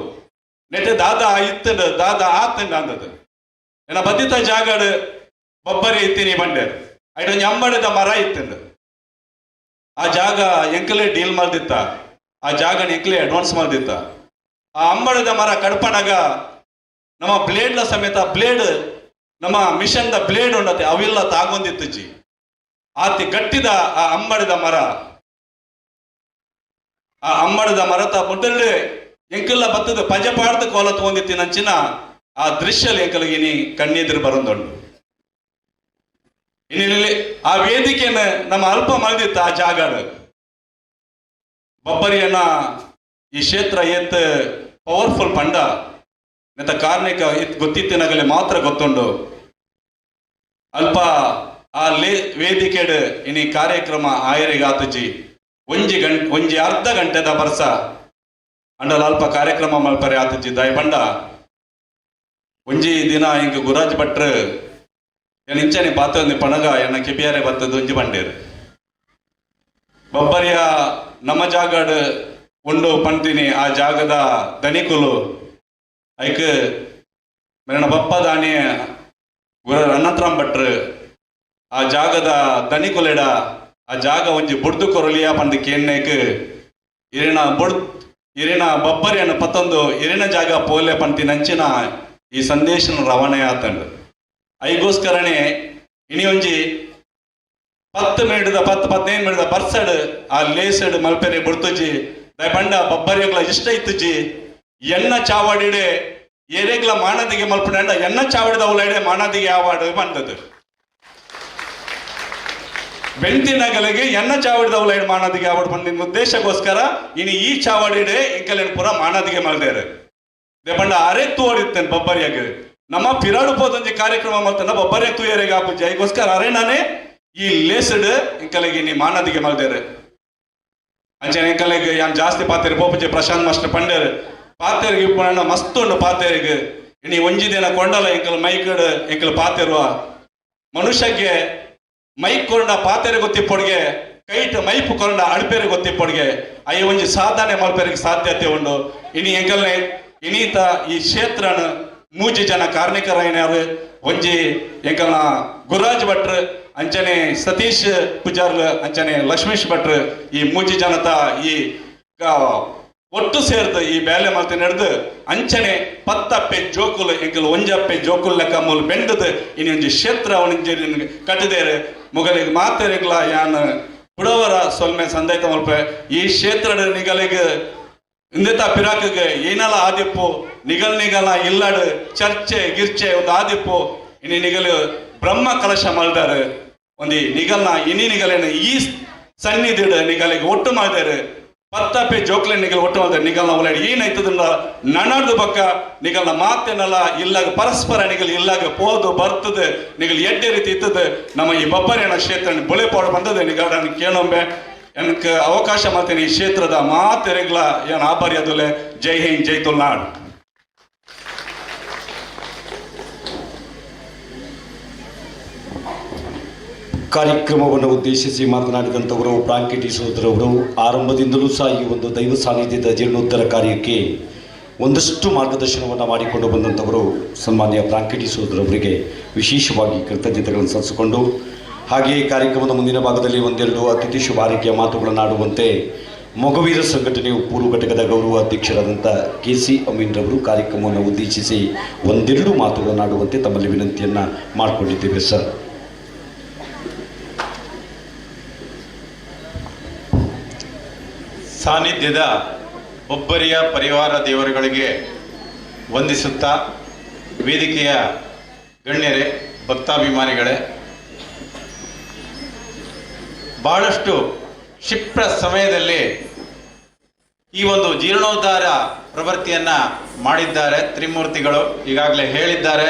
ನೆಟ್ಟೆ ದಾದ ಇತ್ತಂಡ ದಾದ ಆತಂಡ ಅಂದದು ಏನ ಬದ್ದಿತ ಜಾಗಡ್ ಬೊಬ್ಬರಿ ಇತ್ತೀನಿ ಬಂಡೇರು ಆಯ್ತು ಒಂಜಿ ಅಂಬಡದ ಮರ ಇತ್ತಂಡು ಆ ಜಾಗ ಎಂಕಲೇ ಡೀಲ್ ಮಾಡ್ದಿತ್ತ ಆ ಜಾಗನ ಎಂಕಲೇ ಅಡ್ವಾನ್ಸ್ ಮಾಡ್ದಿತ್ತ ಆ ಅಂಬಡದ ಮರ ಕಡ್ಪಣಾಗ ನಮ್ಮ ಬ್ಲೇಡ್ಲ ಸಮೇತ ಬ್ಲೇಡ್ ನಮ್ಮ ಮಿಷನ್ ದ ಬ್ಲೇಡ್ ಉಂಡತೆ ಅವೆಲ್ಲ ತಾಗೊಂದಿತ್ತು ಜಿ ಆತಿ ಗಟ್ಟಿದ ಆ ಅಂಬಡದ ಮರತ ಮುಟ್ಟಲ್ಲಿ ಎಂಕಲ್ಲ ಬತ್ತದ ಪಜ ಪಾಡ್ದ ಕೋಲ ತಗೊಂದಿತ್ತಿ ನಂಚಿನ ಆ ದೃಶ್ಯ ಎಂಕಲಿಗಿನಿ ಕಣ್ಣೆದುರು ಬರಂದುಂಡು ಇನ್ನಿಲ್ಲಿ ಆ ವೇದಿಕೆನ ನಮ್ಮ ಅಲ್ಪ ಮಲ್ದಿತ್ತ ಆ ಜಾಗಡ್ ಬೊಬ್ಬರಿಯನ್ನ ಈ ಕ್ಷೇತ್ರ ಏತ್ ಪವರ್ಫುಲ್ ಪಂಡ ನೆತ ಕಾರ್ಣಿಕ ಗೊತ್ತಿತ್ತಿನಗಲೆ ಮಾತ್ರ ಗೊತ್ತುಂಡು ಅಲ್ಪ ಆ ವೇದಿಕೆಡ್ ಇನಿ ಕಾರ್ಯಕ್ರಮ ಆಯರಿಗಾತಜಿ ಒಂಜಿ ಅರ್ಧ ಗಂಟೆದ ಬರ್ಸ ಅಂಡಲ ಅಲ್ಪ ಕಾರ್ಯಕ್ರಮ ಮಲ್ಪರೆ ಆತಜಿ ದಾಯ ಬಂಡ ಒಂಜಿ ದಿನ ಇಂಕ ಗುರಾಜ್ ಭಟ್ರು ಏನ್ ಇಂಚನೆ ಪಾತ ಪಣಗ ಎನ್ನ ಕೆಬಿಯಾರೆ ಬತ್ತದ ಒಂಜಿ ಬಂಡೇರು ಬೊಬ್ಬರಿಯ ನಮ್ಮ ಜಾಗಡ್ ಉಂಡು ಪಂತೀನಿ ಆ ಜಾಗದ ಧನಿಕುಲು ಐಕ್ ಮೇರನ ಬಪ್ಪ ದಾನಿ ಗುರ ಅನಂತರಾಮ್ ಭಟ್ರು ಆ ಜಾಗದ ಧನಿಕುಲೆಡ ಆ ಜಾಗ ಒಂಜಿ ಬುಡ್ದು ಕೊರಲಿಯ ಪಂದ ಕೇನ್ನೈಕ್ ಇರಿನ ಬಬ್ಬರಿಯನ್ನು ಪತ್ತೊಂದು ಇರಿನ ಜಾಗ ಪೋಲೆ ಪಂತಿ ನಂಚಿನ ಈ ಸಂದೇಶನ ರವಾನೆ ಆತಂಡು ಐಗೋಸ್ಕರನೇ ಇನಿ ಒಂಜಿ 10 ಮಿನಿಟ್ದ 15 ಮಿನಿಟ್ದ ಬರ್ಸಡ್ ಆ ಲೇಸಡ್ ಮಲ್ಪೆರೆ ಬುಡ್ತುಜಿ ದಯ ಪಂಡ ಬಬ್ಬರಿಗಳ ಇಷ್ಟ ಇತ್ತುಜಿ ಎನ್ನ ಚಾವಾಡಿಡೆ ಏರೆಗ್ಲ ಮಾನದಿಗೆ ಮಲ್ಪಂಡ ಎನ್ನ ಚಾವಡಿದ ಉಲೈಡೆ ಮಾನದಿಗೆ ಆವಾಡು ಬಂದದ್ದು ಬೆಂತಿನಗಲಿಗೆ ಎನ್ನ ಚಾವಡಿದ ಉಲೈಡ್ ಮಾನದಿಗೆ ಆವಾಡು ಬಂದಿನ ಉದ್ದೇಶಕ್ಕೋಸ್ಕರ ಇನಿ ಈ ಚಾವಡಿಡೆ ಇಂಕಲೇನ್ ಪುರ ಮಾನದಿಗೆ ಮಲ್ದೇರು ದೇಪಂಡ ಅರೆತ್ತು ಓಡಿತ್ತೇನೆ ಬಬ್ಬರಿಯಾಗ ನಮ್ಮ ಪಿರಾಡು ಪೋದೊಂಜಿ ಕಾರ್ಯಕ್ರಮ ಮಲ್ತನ ಬಬ್ಬರಿಯಾಗ ತೂಯರೆಗೆ ಆಪುಜಿ ಐಗೋಸ್ಕರ ಅರೆ ನಾನೇ ಈ ಲೇಸಡ್ ಇಂಕಲೆಗೆ ನೀ ಮಾನದಿಗೆ ಮಲ್ದೇರು ಅಂಚನೆ ಇಂಕಲೆಗೆ ಯಾನ್ ಜಾಸ್ತಿ ಪಾತೇರಿ ಪೋಪುಜಿ ಪ್ರಶಾಂತ್ ಮಾಸ್ಟರ್ ಪಂಡೇರು ಪಾತೇರಿಗೆ ಇಪ್ಪಣ್ಣ ಮಸ್ತ್ ಉಂಡು ಪಾತೇರಿಗೆ ಇನಿ ಒಂಜಿ ದಿನ ಕೊಂಡಲ ಇಂಕಲ್ ಮೈಕಡ್ ಇಂಕಲ್ ಪಾತೇರುವ ಮನುಷ್ಯಗೆ ಮೈಕ್ ಕೊಂಡ ಪಾತೇರೆ ಗೊತ್ತಿಪ್ಪೊಡ್ಗೆ ಕೈಟ್ ಮೈಪ್ ಕೊಂಡ ಅಡ್ಪೇರೆ ಗೊತ್ತಿಪ್ಪೊಡ್ಗೆ ಅಯ್ಯ ಒಂಜಿ ಸಾಧನೆ ಮಲ್ಪೇರಿಗೆ ಸಾಧ್ಯತೆ ಉಂಡು ಇನಿ ಎಂಕಲ್ನೆ ಇನೀತ ಈ ಕ್ಷೇತ್ರನ ಮೂಜಿ ಜನ ಕಾರ್ಮಿಕರಾಯನಾರು ಒಂಜಿ ಎಂಕಲ್ನ ಗುರುರಾಜ್ ಭಟ್ರು ಅಂಚನೆ ಸತೀಶ್ ಪೂಜಾರ್ಲು ಅಂಚನೆ ಲಕ್ಷ್ಮೀಶ್ ಭಟ್ರು ಈ ಮೂಜಿ ಜನತ ಈ ಒಟ್ಟು ಸೇರ್ದು ಈ ಬೇಲೆ ಮಲ್ತಿ ನಡೆದು ಅಂಚನೆ 10 ಅಪ್ಪೆ ಜೋಕುಲು ಎಂಕಲ್ ಒಂಜಪ್ಪೆ ಜೋಕುಲ್ ಲೆಕ್ಕ ಮೂಲ ಬೆಂಡದು ಇನಿ ಒಂಜಿ ಕ್ಷೇತ್ರ ಅವನಿಂಜಿ ಕಟ್ಟಿದೇರು ಮುಗಲಿಗೆ ಮಾತೇರಿಗ್ಲ ಯಾನ್ ಪುಡವರ ಸೊಲ್ಮೆ ಸಂದೈತ ಮಲ್ಪೆ ಈ ಕ್ಷೇತ್ರದ ನಿಗಲಿಗೆ ಇಂದಿತ ಪಿರಾಕಿಗೆ ಏನಲ್ಲ ಆದಿಪ್ಪು ನಿಗಲ್ ಇಲ್ಲಡ್ ಚರ್ಚೆ ಗಿರ್ಚೆ ಒಂದು ಆದಿಪ್ಪು ಇನಿ ನಿಗಲು ಬ್ರಹ್ಮ ಕಲಶ ಮಲ್ದಾರು ಒಂದಿ ನಿಗಲ್ನ ಇನಿ ನಿಗಲೇನ ಈ ಸನ್ನಿಧಿಡ್ ನಿಗಲಿಗೆ ಒಟ್ಟು ಮಾಡಿದಾರೆ 10 ಅಪ್ಪೆ ಜೋಕ್ಲೆ ನಿಗಲ್ ಒಟ್ಟು ಮಾಡಿದಾರೆ ನಿಗಲ್ನ ಒಲಡಿ ಏನಾಯ್ತದಲ್ಲ ನನ್ನದು ಬಕ್ಕ ನಿಗಲ್ನ ಮಾತೇನಲ್ಲ ಇಲ್ಲಾಗ ಪರಸ್ಪರ ನಿಗಲ್ ಇಲ್ಲಾಗ ಪೋದು ಬರ್ತದೆ ನಿಗಲ್ ಎಡ್ಡೆ ರೀತಿ ಇರ್ತದೆ ನಮ್ಮ ಈ ಬಬ್ಬರಿಯನ ಕ್ಷೇತ್ರ ಬೊಳೆ ಪಾಡು ಬಂದದೆ ನಿಗಲ್ ಕೇಳೊಂಬೆ எனக்கு ಅವಕಾಶ ಮಾಡ್ತೇನೆ ಈ ಕ್ಷೇತ್ರದ ಮಾತೆರೆಗ್ಲ ಏನು ಆಭಾರಿ ಅದಲೆ ಜೈ ಹಿಂದ್ ಜೈ ತುಳ್ನಾಡ್ ಕಾರ್ಯಕ್ರಮವನ್ನು ಉದ್ದೇಶಿಸಿ ಮಾತನಾಡಿದಂಥವರು ಪ್ರಾಂಕಿಟಿ ಸೋದರವರು ಆರಂಭದಿಂದಲೂ ಸಹ ಈ ಒಂದು ದೈವ ಸಾನ್ನಿಧ್ಯದ ಜೀರ್ಣೋದ್ಧಾರ ಕಾರ್ಯಕ್ಕೆ ಒಂದಷ್ಟು ಮಾರ್ಗದರ್ಶನವನ್ನು ಮಾಡಿಕೊಂಡು ಬಂದಂಥವರು ಸನ್ಮಾನ್ಯ ಪ್ರಾಂಕಿಟಿ ಸೋದರವರಿಗೆ ವಿಶೇಷವಾಗಿ ಕೃತಜ್ಞತೆಗಳನ್ನು ಸಲ್ಲಿಸಿಕೊಂಡು ಹಾಗೆಯೇ ಕಾರ್ಯಕ್ರಮದ ಮುಂದಿನ ಭಾಗದಲ್ಲಿ ಒಂದೆರಡು ಅತಿಥಿ ಶುಭಾರೈಕೆಯ ಮಾತುಗಳನ್ನು ಆಡುವಂತೆ ಮೊಗವೀರ ಸಂಘಟನೆಯ ಪೂರ್ವ ಘಟಕದ ಗೌರವ ಅಧ್ಯಕ್ಷರಾದಂಥ KC ಅಮೀನ್ ರವರು ಕಾರ್ಯಕ್ರಮವನ್ನು ಉದ್ದೇಶಿಸಿ ಒಂದೆರಡು ಮಾತುಗಳನ್ನು ಆಡುವಂತೆ ತಮ್ಮಲ್ಲಿ ವಿನಂತಿಯನ್ನು ಮಾಡಿಕೊಂಡಿದ್ದೇವೆ ಸರ್. ಸಾನ್ನಿಧ್ಯದ ಒಬ್ಬರಿಯ ಪರಿವಾರ ದೇವರುಗಳಿಗೆ ವಂದಿಸುತ್ತಾ ವೇದಿಕೆಯ ಗಣ್ಯರೇ, ಭಕ್ತಾಭಿಮಾನಿಗಳೇ, ಬಹಳಷ್ಟು ಕ್ಷಿಪ್ರ ಸಮಯದಲ್ಲಿ ಈ ಒಂದು ಜೀರ್ಣೋದ್ಧಾರ ಪ್ರವೃತ್ತಿಯನ್ನ ಮಾಡಿದ್ದಾರೆ ತ್ರಿಮೂರ್ತಿಗಳು. ಈಗಾಗಲೇ ಹೇಳಿದ್ದಾರೆ.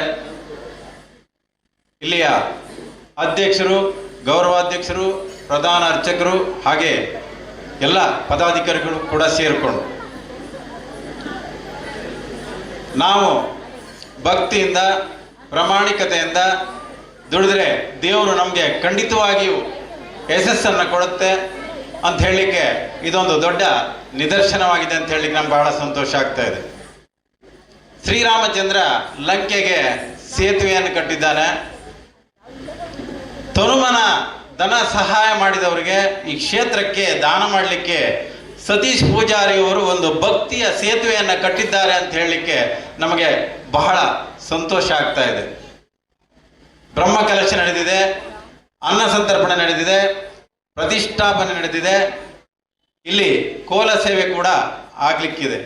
ಇಲ್ಲಿಯ ಅಧ್ಯಕ್ಷರು, ಗೌರವಾಧ್ಯಕ್ಷರು, ಪ್ರಧಾನ ಅರ್ಚಕರು ಹಾಗೆ ಎಲ್ಲ ಪದಾಧಿಕಾರಿಗಳು ಕೂಡ ಸೇರಿಕೊಂಡು ನಾವು ಭಕ್ತಿಯಿಂದ ಪ್ರಾಮಾಣಿಕತೆಯಿಂದ ದುಡಿದ್ರೆ ದೇವರು ನಮಗೆ ಖಂಡಿತವಾಗಿಯೂ ಯಶಸ್ಸನ್ನು ಕೊಡುತ್ತೆ ಅಂತ ಹೇಳಲಿಕ್ಕೆ ಇದೊಂದು ದೊಡ್ಡ ನಿದರ್ಶನವಾಗಿದೆ ಅಂತ ಹೇಳಲಿಕ್ಕೆ ನಮ್ಗೆ ಬಹಳ ಸಂತೋಷ ಆಗ್ತಾ ಇದೆ. ಶ್ರೀರಾಮಚಂದ್ರ ಲಂಕೆಗೆ ಸೇತುವೆಯನ್ನು ಕಟ್ಟಿದ್ದಾನೆ. ತನುಮನ ಧನ ಸಹಾಯ ಮಾಡಿದವರಿಗೆ ಈ ಕ್ಷೇತ್ರಕ್ಕೆ ದಾನ ಮಾಡಲಿಕ್ಕೆ ಸತೀಶ್ ಪೂಜಾರಿಯವರು ಒಂದು ಭಕ್ತಿಯ ಸೇತುವೆಯನ್ನು ಕಟ್ಟಿದ್ದಾರೆ ಅಂತ ಹೇಳಲಿಕ್ಕೆ ನಮಗೆ ಬಹಳ ಸಂತೋಷ ಆಗ್ತಾ ಇದೆ. ಬ್ರಹ್ಮ ಕಲಶ ನಡೆದಿದೆ, ಅನ್ನ ಸಂತರ್ಪಣೆ ನಡೆದಿದೆ, ಪ್ರತಿಷ್ಠಾಪನೆ ನಡೆದಿದೆ, ಇಲ್ಲಿ ಕೋಲ ಸೇವೆ ಕೂಡ ಆಗ್ಲಿಕ್ಕಿದೆ.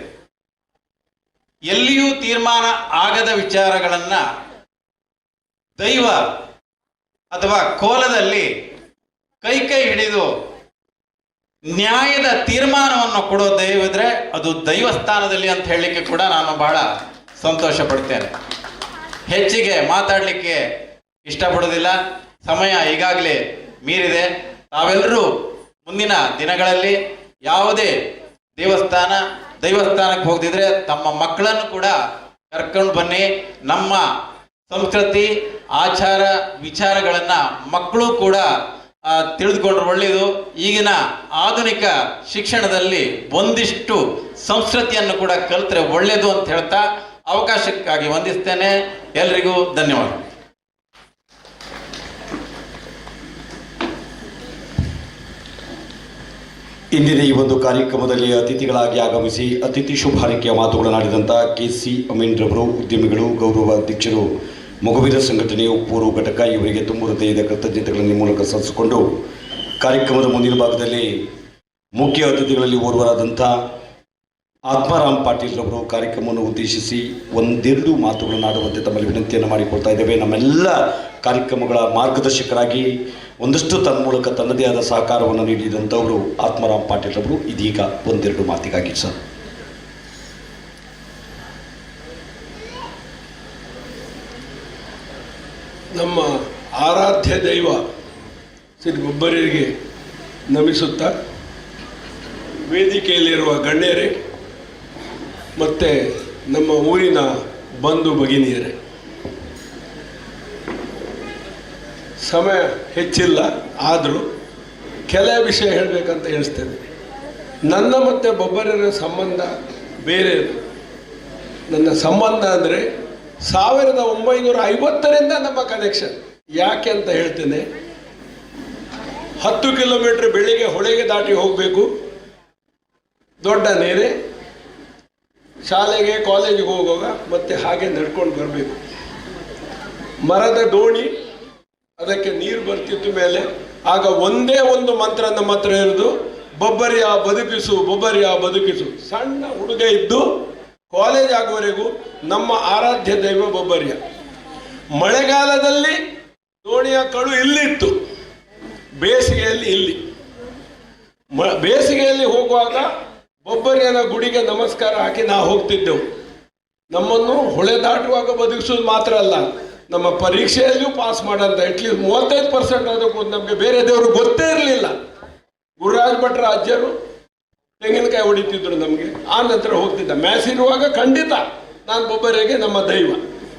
ಎಲ್ಲಿಯೂ ತೀರ್ಮಾನ ಆಗದ ವಿಚಾರಗಳನ್ನ ದೈವ ಅಥವಾ ಕೋಲದಲ್ಲಿ ಕೈ ಹಿಡಿದು ನ್ಯಾಯದ ತೀರ್ಮಾನವನ್ನು ಕೊಡೋ ದೈವದ್ರೆ ಅದು ದೈವಸ್ಥಾನದಲ್ಲಿ ಅಂತ ಹೇಳಲಿಕ್ಕೆ ಕೂಡ ನಾನು ಬಹಳ ಸಂತೋಷ ಪಡ್ತೇನೆ. ಹೆಚ್ಚಿಗೆ ಮಾತಾಡಲಿಕ್ಕೆ ಇಷ್ಟಪಡೋದಿಲ್ಲ, ಸಮಯ ಈಗಾಗಲೇ ಮೀರಿದೆ. ತಾವೆಲ್ಲರೂ ಮುಂದಿನ ದಿನಗಳಲ್ಲಿ ಯಾವುದೇ ದೈವಸ್ಥಾನಕ್ಕೆ ಹೋಗದಿದ್ರೆ ತಮ್ಮ ಮಕ್ಕಳನ್ನು ಕೂಡ ಕರ್ಕೊಂಡು ಬನ್ನಿ. ನಮ್ಮ ಸಂಸ್ಕೃತಿ ಆಚಾರ ವಿಚಾರಗಳನ್ನ ಮಕ್ಕಳು ಕೂಡ ತಿಳಿದುಕೊಂಡ್ರೆ ಒಳ್ಳೆಯದು. ಈಗಿನ ಆಧುನಿಕ ಶಿಕ್ಷಣದಲ್ಲಿ ಒಂದಿಷ್ಟು ಸಂಸ್ಕೃತಿಯನ್ನು ಕೂಡ ಕಲಿತ್ರೆ ಒಳ್ಳೆಯದು ಅಂತ ಹೇಳ್ತಾ ಅವಕಾಶಕ್ಕಾಗಿ ವಂದಿಸ್ತೇನೆ. ಎಲ್ರಿಗೂ ಧನ್ಯವಾದ. ಇಂದಿನ ಈ ಒಂದು ಕಾರ್ಯಕ್ರಮದಲ್ಲಿ ಅತಿಥಿಗಳಾಗಿ ಆಗಮಿಸಿ ಅತಿಥಿ ಶುಭಾರೈಕೆಯ ಮಾತುಗಳನ್ನಾಡಿದಂಥ KC ಅಮೀನ್ ರವರು, ಉದ್ಯಮಿಗಳು, ಗೌರವ ಅಧ್ಯಕ್ಷರು, ಮಗುವಿನ ಸಂಘಟನೆಯ ಉಪ್ಪೂರು ಘಟಕ, ಇವರಿಗೆ ತುಂಬ ಹೃದಯದ ಕೃತಜ್ಞತೆಗಳನ್ನು ಮೂಲಕ ಸಲ್ಲಿಸಿಕೊಂಡು ಕಾರ್ಯಕ್ರಮದ ಮುಂದಿನ ಭಾಗದಲ್ಲಿ ಮುಖ್ಯ ಅತಿಥಿಗಳಲ್ಲಿ ಓರ್ವರಾದಂಥ ಆತ್ಮಾರಾಮ್ ಪಾಟೀಲ್ ರವರು ಕಾರ್ಯಕ್ರಮವನ್ನು ಉದ್ದೇಶಿಸಿ ಒಂದೆರಡು ಮಾತುಗಳನ್ನು ಆಡುವಂತೆ ತಮ್ಮಲ್ಲಿ ವಿನಂತಿಯನ್ನು ಮಾಡಿಕೊಳ್ತಾ ಇದ್ದೇವೆ. ನಮ್ಮೆಲ್ಲ ಕಾರ್ಯಕ್ರಮಗಳ ಮಾರ್ಗದರ್ಶಕರಾಗಿ ಒಂದಷ್ಟು ತನ್ಮೂಲಕ ತನ್ನದೇ ಆದ ಸಹಕಾರವನ್ನು ನೀಡಿದಂಥವರು ಆತ್ಮಾರಾಮ್ ಪಾಟೀಲ್ ರವರು. ಇದೀಗ ಒಂದೆರಡು ಮಾತಿಗಾಗಿ ಸರ್. ನಮ್ಮ ಆರಾಧ್ಯ ದೈವ ಶ್ರೀ ಗೊಬ್ಬರಿಗೆ ನಮಿಸುತ್ತಾ, ವೇದಿಕೆಯಲ್ಲಿರುವ ಗಣ್ಯರೇ ಮತ್ತು ನಮ್ಮ ಊರಿನ ಬಂಧು ಭಗಿನಿಯರೇ, ಸಮಯ ಹೆಚ್ಚಿಲ್ಲ, ಆದರೂ ಕೆಲವು ವಿಷಯ ಹೇಳಬೇಕಂತ ಎಣಿಸ್ತೇನೆ. ನನ್ನ ಮತ್ತು ಬೊಬ್ಬರರ ಸಂಬಂಧ ಬೇರೆ. ನನ್ನ ಸಂಬಂಧ ಅಂದರೆ 1950ರಿಂದ ನಮ್ಮ ಕನೆಕ್ಷನ್. ಯಾಕೆ ಅಂತ ಹೇಳ್ತೇನೆ. 10 ಕಿಲೋಮೀಟರ್ ಬೆಳಿಗ್ಗೆ ಹೊಳೆಗೆ ದಾಟಿ ಹೋಗಬೇಕು, ದೊಡ್ಡ ನೇರೆ, ಶಾಲೆಗೆ ಕಾಲೇಜಿಗೆ ಹೋಗುವಾಗ ಮತ್ತೆ ಹಾಗೆ ನಡ್ಕೊಂಡು ಬರಬೇಕು. ಮರದ ದೋಣಿ, ಅದಕ್ಕೆ ನೀರು ಬರ್ತಿತ್ತು ಮೇಲೆ. ಆಗ ಒಂದೇ ಒಂದು ಮಂತ್ರ ನಮ್ಮ ಹತ್ರ ಇರೋದು, ಬೊಬ್ಬರಿಯ ಬದುಕಿಸು, ಬೊಬ್ಬರಿಯ ಬದುಕಿಸು. ಸಣ್ಣ ಹುಡುಗ ಇದ್ದು ಕಾಲೇಜ್ ಆಗುವವರೆಗೂ ನಮ್ಮ ಆರಾಧ್ಯ ದೈವ ಬೊಬ್ಬರಿಯ. ಮಳೆಗಾಲದಲ್ಲಿ ದೋಣಿಯ ಕಳು ಇಲ್ಲಿತ್ತು, ಬೇಸಿಗೆಯಲ್ಲಿ ಇಲ್ಲಿ. ಬೇಸಿಗೆಯಲ್ಲಿ ಹೋಗುವಾಗ ಬೊಬ್ಬರಿಯನ ಗುಡಿಗೆ ನಮಸ್ಕಾರ ಹಾಕಿ ನಾವು ಹೋಗ್ತಿದ್ದೆವು. ನಮ್ಮನ್ನು ಹೊಳೆ ದಾಟುವಾಗ ಬದುಕಿಸೋದು ಮಾತ್ರ ಅಲ್ಲ, ನಮ್ಮ ಪರೀಕ್ಷೆಯಲ್ಲಿಯೂ ಪಾಸ್ ಮಾಡಂತ ಅಟ್ಲೀಸ್ಟ್ 35% ಅದಕ್ಕೂ ನಮಗೆ ಬೇರೆ ದೇವರು ಗೊತ್ತೇ ಇರಲಿಲ್ಲ. ಗುರುರಾಜ್ ಭಟ್ರ ಅಜ್ಜರು ತೆಂಗಿನಕಾಯಿ ಹೊಡಿತಿದ್ರು ನಮಗೆ. ಆ ನಂತರ ಹೋಗ್ತಿದ್ದ. ಮ್ಯಾಥ್ಸ್ ಇರುವಾಗ ಖಂಡಿತ ನಾನು ಬೊಬ್ಬರಿಗೆ ನಮ್ಮ ದೈವ.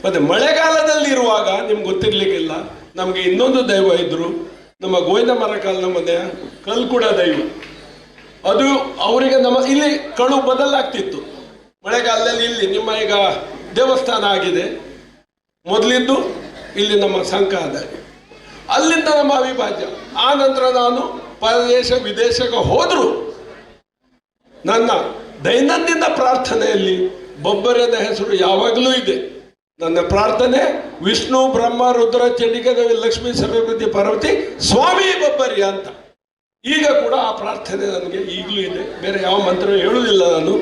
ಮತ್ತು ಮಳೆಗಾಲದಲ್ಲಿ ಇರುವಾಗ ನಿಮ್ಗೆ ಗೊತ್ತಿರ್ಲಿಕ್ಕಿಲ್ಲ, ನಮಗೆ ಇನ್ನೊಂದು ದೈವ ಇದ್ರು, ನಮ್ಮ ಗೋವಿಂದ ಮರಕಾಲ್ ನಮ್ಮನೆಯ ಕಲ್ಕುಡ ದೈವ. ಅದು ಅವರಿಗೆ ನಮ್ಮ ಇಲ್ಲಿ ಕಳು ಬದಲಾಗ್ತಿತ್ತು ಮಳೆಗಾಲದಲ್ಲಿ. ಇಲ್ಲಿ ನಿಮ್ಮ ಈಗ ದೇವಸ್ಥಾನ ಆಗಿದೆ, ಮೊದಲಿದ್ದು ಇಲ್ಲಿ ನಮ್ಮ ಸಂಘ ಆದಾಗ, ಅಲ್ಲಿಂದ ನಮ್ಮ ಅವಿಭಾಜ್ಯ. ಆ ನಂತರ ನಾನು ಪರದೇಶ ವಿದೇಶಕ್ಕೆ ಹೋದರೂ ನನ್ನ ದೈನಂದಿನ ಪ್ರಾರ್ಥನೆಯಲ್ಲಿ ಬೊಬ್ಬರದ ಹೆಸರು ಯಾವಾಗಲೂ ಇದೆ. ನನ್ನ ಪ್ರಾರ್ಥನೆ ವಿಷ್ಣು ಬ್ರಹ್ಮ ರುದ್ರ ಚಂಡಿಕದೇವಿ ಲಕ್ಷ್ಮೀ ಸರಸ್ವತಿ ಪಾರ್ವತಿ ಸ್ವಾಮಿ ಬೊಬ್ಬರಿಯ ಅಂತ. ಈಗ ಕೂಡ ಆ ಪ್ರಾರ್ಥನೆ ನನಗೆ ಈಗಲೂ ಇದೆ, ಬೇರೆ ಯಾವ ಮಂತ್ರ ಹೇಳುವುದಿಲ್ಲ. ನಾನು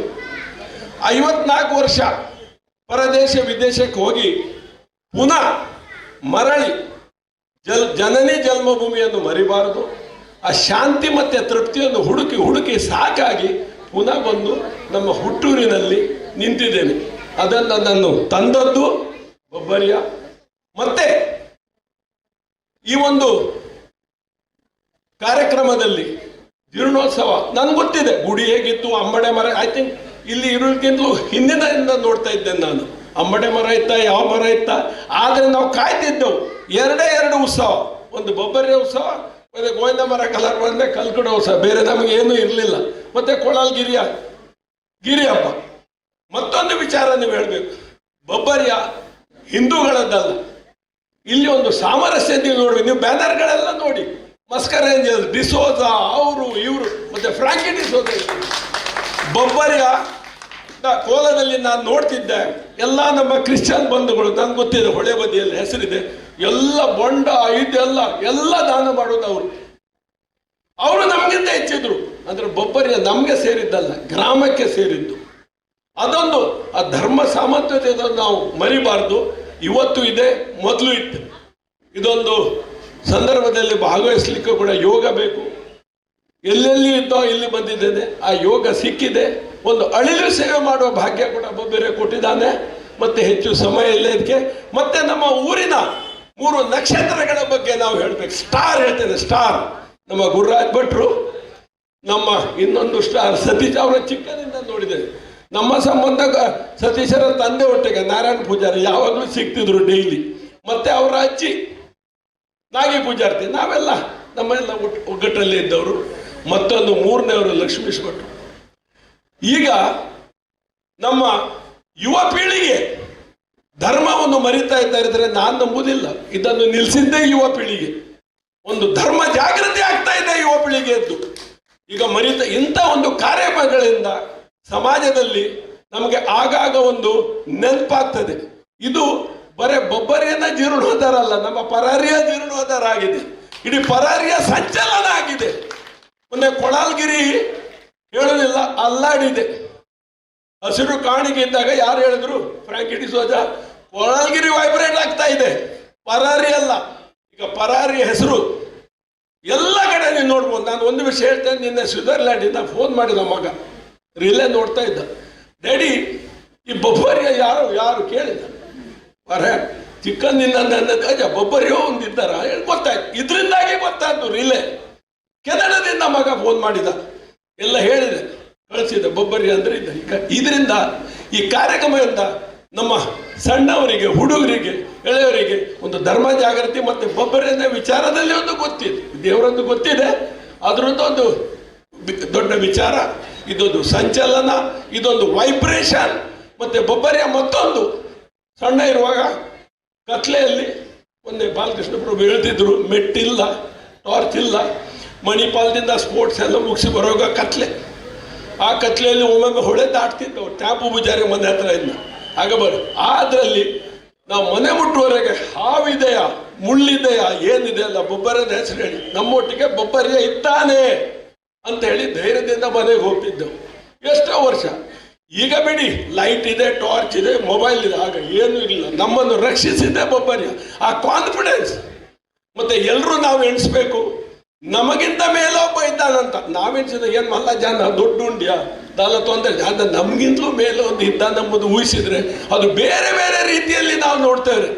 54 ವರ್ಷ ಪರದೇಶ ವಿದೇಶಕ್ಕೆ ಹೋಗಿ ಪುನಃ ಮರಳಿ ಜನನಿ ಜನ್ಮಭೂಮಿಯನ್ನು ಮರಿಬಾರದು. ಆ ಶಾಂತಿ ಮತ್ತು ತೃಪ್ತಿಯನ್ನು ಹುಡುಕಿ ಸಾಕಾಗಿ ಪುನಃ ಬಂದು ನಮ್ಮ ಹುಟ್ಟೂರಿನಲ್ಲಿ ನಿಂತಿದ್ದೇನೆ. ಅದನ್ನು ನಾನು ತಂದದ್ದು ಬೊಬ್ಬರಿಯ. ಮತ್ತೆ ಈ ಒಂದು ಕಾರ್ಯಕ್ರಮದಲ್ಲಿ ಜೀರ್ಣೋತ್ಸವ ನನಗೆ ಗೊತ್ತಿದೆ, ಗುಡಿ ಹೇಗಿತ್ತು, ಅಂಬಡೆ ಮರ. ಐ ಥಿಂಕ್ ಇಲ್ಲಿ ಇರೋದಕ್ಕಿಂತಲೂ ಹಿಂದಿನಿಂದ ನೋಡ್ತಾ ಇದ್ದೇನೆ ನಾನು. ಅಂಬಡೆ ಮರ ಇತ್ತ, ಯಾವ ಮರ ಇತ್ತ. ಆದರೆ ನಾವು ಕಾಯ್ತಿದ್ದೆವು ಎರಡು ಉತ್ಸವ, ಒಂದು ಬೊಬ್ಬರಿಯ ಉತ್ಸವ, ಮತ್ತೆ ಗೋವಿಂದ ಮರ ಕಲರ್ ಬಂದರೆ ಕಲ್ಕುಡ ಉತ್ಸವ. ಬೇರೆ ನಮಗೆ ಏನೂ ಇರಲಿಲ್ಲ. ಮತ್ತೆ ಕೊಳಲ್ ಗಿರಿ ಹಬ್ಬ. ಮತ್ತೊಂದು ವಿಚಾರ ನೀವು ಹೇಳಬೇಕು, ಬೊಬ್ಬರಿಯ ಹಿಂದೂಗಳದ್ದಲ್ಲ. ಇಲ್ಲಿ ಒಂದು ಸಾಮರಸ್ಯ ನೀವು ನೋಡಿ, ನೀವು ಬ್ಯಾನರ್ಗಳೆಲ್ಲ ನೋಡಿ, ಮಸ್ಕರ್ ಏಂಜಲ್ಸ್, ಡಿಸೋಜ, ಅವರು ಇವರು, ಮತ್ತೆ ಫ್ರಾಂಕಿ ಡಿಸೋಜ. ಬೊಬ್ಬರಿಯ ಕೋಲದಲ್ಲಿ ನಾನು ನೋಡ್ತಿದ್ದೆ, ಎಲ್ಲ ನಮ್ಮ ಕ್ರಿಶ್ಚಿಯನ್ ಬಂಧುಗಳು, ನನ್ಗೆ ಗೊತ್ತಿದೆ, ಹೊಳೆ ಬದಿಯಲ್ಲಿ ಹೆಸರಿದೆ, ಎಲ್ಲ ಬೊಂಡ ಎಲ್ಲ ದಾನ ಮಾಡೋದು ಅವರು ನಮಗಿಂತ ಹೆಚ್ಚಿದ್ರು. ಅಂದ್ರೆ ಬೊಬ್ಬರಿಯ ನಮಗೆ ಸೇರಿದ್ದಲ್ಲ, ಗ್ರಾಮಕ್ಕೆ ಸೇರಿದ್ದು. ಅದೊಂದು ಆ ಧರ್ಮ ಸಾಮರ್ಥ್ಯತೆ ನಾವು ಮರಿಬಾರ್ದು. ಇವತ್ತು ಇದೆ, ಮೊದಲು ಇತ್ತು. ಇದೊಂದು ಸಂದರ್ಭದಲ್ಲಿ ಭಾಗವಹಿಸಲಿಕ್ಕೆ ಕೂಡ ಯೋಗ ಬೇಕು. ಎಲ್ಲೆಲ್ಲಿ ಇದ್ದೋ ಇಲ್ಲಿ ಬಂದಿದ್ದೇನೆ, ಆ ಯೋಗ ಸಿಕ್ಕಿದೆ. ಒಂದು ಅಳಿಲು ಸೇವೆ ಮಾಡುವ ಭಾಗ್ಯ ಕೂಡ ಬೊಬ್ಬರೆ ಕೊಟ್ಟಿದ್ದಾನೆ. ಮತ್ತೆ ಹೆಚ್ಚು ಸಮಯ ಇಲ್ಲ ಇದಕ್ಕೆ. ಮತ್ತೆ ನಮ್ಮ ಊರಿನ 3 ನಕ್ಷತ್ರಗಳ ಬಗ್ಗೆ ನಾವು ಹೇಳ್ಬೇಕು. ಸ್ಟಾರ್ ಹೇಳ್ತೇನೆ, ಸ್ಟಾರ್ ನಮ್ಮ ಗುರುರಾಜ್ ಭಟ್ರು, ನಮ್ಮ ಇನ್ನೊಂದು ಸ್ಟಾರ್ ಸತೀಶ್. ಅವರ ಚಿಕ್ಕನಿಂದ ನೋಡಿದ್ದೇನೆ. ನಮ್ಮ ಸಂಬಂಧ ಸತೀಶರ ತಂದೆ ಒಟ್ಟಿಗೆ ನಾರಾಯಣ ಪೂಜಾರಿ ಯಾವಾಗಲೂ ಸಿಗ್ತಿದ್ರು ಡೈಲಿ. ಮತ್ತೆ ಅವರ ಅಜ್ಜಿ ನಾಗಿ ಪೂಜಾರ್ತಿ. ನಾವೆಲ್ಲ ನಮ್ಮೆಲ್ಲ ಒಗ್ಗಟ್ಟಲ್ಲಿ ಇದ್ದವರು. ಮತ್ತೊಂದು ಮೂರನೇವರು ಲಕ್ಷ್ಮೀಶ್ ಭಟ್ರು. ಈಗ ನಮ್ಮ ಯುವ ಪೀಳಿಗೆ ಧರ್ಮವನ್ನು ಮರಿತಾ ಇದ್ದಾರೆ ನಾನು ನಂಬುವುದಿಲ್ಲ. ಇದನ್ನು ನಿಲ್ಲಿಸಿದ್ದೇ ಯುವ ಪೀಳಿಗೆ. ಒಂದು ಧರ್ಮ ಜಾಗೃತಿ ಆಗ್ತಾ ಇದೆ ಯುವ ಪೀಳಿಗೆಯದ್ದು. ಈಗ ಇಂಥ ಒಂದು ಕಾರ್ಯಕ್ರಮಗಳಿಂದ ಸಮಾಜದಲ್ಲಿ ನಮಗೆ ಆಗಾಗ ಒಂದು ನೆನಪಾಗ್ತದೆ. ಇದು ಬರೇ ಬೊಬ್ಬರಿಯನ್ನ ಜೀರ್ಣೋದ್ಧಾರ ಅಲ್ಲ, ನಮ್ಮ ಪರಾರಿಯ ಜೀರ್ಣೋದ್ಧಾರ ಆಗಿದೆ. ಇಡೀ ಪರಾರಿಯ ಸಂಚಲನ ಆಗಿದೆ. ಮೊನ್ನೆ ಕೊಳಲ್ಗಿರಿ ಹೇಳೋದಿಲ್ಲ, ಅಲ್ಲಾಡಿದೆ. ಹಸಿರು ಕಾಣಿಕೆ ಇದ್ದಾಗ ಯಾರು ಹೇಳಿದ್ರು, ಫ್ರಾಂಕಿ ಡಿಸೋಜ, ಕೊಳಲ್ಗಿರಿ ವೈಬ್ರೇಟ್ ಆಗ್ತಾ ಇದೆ, ಪರಾರಿ ಅಲ್ಲ. ಈಗ ಪರಾರಿ ಹೆಸರು ಎಲ್ಲ ಕಡೆ ನೀವು ನೋಡ್ಬೋದು. ನಾನು ಒಂದು ವಿಷಯ ಹೇಳ್ತೇನೆ. ನಿನ್ನೆ ಸ್ವಿಟ್ಜರ್ಲ್ಯಾಂಡಿಂದ ಫೋನ್ ಮಾಡಿದ ಮಗ, ರಿಲೇ ನೋಡ್ತಾ ಇದ್ದ. ಡ್ಯಾಡಿ, ಈ ಬೊಬ್ಬರಿಯ ಯಾರು ಕೇಳಿದ, ಚಿಕ್ಕಂದಿನ ನನ್ನ ಗಜ ಬೊಬ್ಬರಿಯೋ ಒಂದಿದ್ದಾರ ಗೊತ್ತಾಯ್ತು. ಇದರಿಂದಾಗಿ ಗೊತ್ತಾಯ್ತು ರಿಲೇ. ಕೆನಡಾದಿಂದ ಮಗ ಫೋನ್ ಮಾಡಿದ, ಎಲ್ಲ ಹೇಳಿದೆ, ಕಳಿಸಿದೆ ಬೊಬ್ಬರಿ ಅಂದ್ರೆ ಇದೆ. ಈಗ ಇದರಿಂದ ಈ ಕಾರ್ಯಕ್ರಮದಿಂದ ನಮ್ಮ ಸಣ್ಣವರಿಗೆ, ಹುಡುಗರಿಗೆ, ಎಳೆಯವರಿಗೆ ಒಂದು ಧರ್ಮ ಜಾಗೃತಿ ಮತ್ತೆ ಬೊಬ್ಬರಿನ ವಿಚಾರದಲ್ಲಿ ಒಂದು ಗೊತ್ತಿದೆ, ದೇವರೊಂದು ಗೊತ್ತಿದೆ. ಅದರದ್ದು ಒಂದು ದೊಡ್ಡ ವಿಚಾರ, ಇದೊಂದು ಸಂಚಲನ, ಇದೊಂದು ವೈಬ್ರೇಷನ್. ಮತ್ತೆ ಬೊಬ್ಬರಿಯ ಮತ್ತೊಂದು, ಸಣ್ಣ ಇರುವಾಗ ಕತ್ಲೆಯಲ್ಲಿ ಮೊನ್ನೆ ಬಾಲಕೃಷ್ಣ ಪ್ರಭು ಹೇಳ್ತಿದ್ರು, ಮೆಟ್ಟಿಲ್ಲ, ಟಾರ್ಚ್ ಇಲ್ಲ, ಮಣಿಪಾಲದಿಂದ ಸ್ಪೋರ್ಟ್ಸ್ ಎಲ್ಲ ಮುಗಿಸಿ ಬರೋವಾಗ ಕತ್ಲೆ. ಆ ಕತ್ಲೆಯಲ್ಲಿ ಒಮ್ಮೊಮ್ಮೆ ಹೊಳೆ ದಾಟ್ತಿದ್ದವು, ಟ್ಯಾಪು ಪೂಜಾರಿ ಮನೆ ಹತ್ರ ಇದ್ದ. ಆಗ ಅದರಲ್ಲಿ ನಾವು ಮನೆ ಮುಟ್ಟುವವರೆಗೆ ಹಾವಿದೆಯಾ, ಮುಳ್ಳಿದೆಯಾ, ಏನಿದೆ ಅಲ್ಲ, ಬೊಬ್ಬರದ ಹೆಸರು ಹೇಳಿ ನಮ್ಮೊಟ್ಟಿಗೆ ಬೊಬ್ಬರಿಯ ಇದ್ದಾನೆ ಅಂತ ಹೇಳಿ ಧೈರ್ಯದಿಂದ ಮನೆಗೆ ಹೋಗ್ತಿದ್ದೆವು ಎಷ್ಟೋ ವರ್ಷ. ಈಗ ಬಿಡಿ, ಲೈಟ್ ಇದೆ, ಟಾರ್ಚ್ ಇದೆ, ಮೊಬೈಲ್ ಇದೆ, ಆಗ ಏನೂ ಇಲ್ಲ. ನಮ್ಮನ್ನು ರಕ್ಷಿಸಿದೆ ಬೊಬ್ಬರಿಯ ಆ ಕಾನ್ಫಿಡೆನ್ಸ್. ಮತ್ತೆ ಎಲ್ಲರೂ ನಾವು ಎಣಿಸ್ಬೇಕು, ನಮಗಿಂತ ಮೇಲೊಬ್ಬ ಇದ್ದಾನಂತ. ನಾವೆಣಿಸಿದ ಏನು ಮಲ್ಲ ಜನ ದೊಡ್ಡ ಉಂಡ್ಯ ದಾಲ ತೊಂದರೆ ಅಂದ್ರೆ ನಮಗಿಂತಲೂ ಮೇಲೆ ಒಂದು ಇದ್ದ ನಮ್ಮದು ಊಹಿಸಿದ್ರೆ ಅದು ಬೇರೆ ಬೇರೆ ರೀತಿಯಲ್ಲಿ ನಾವು ನೋಡ್ತೇವೆ.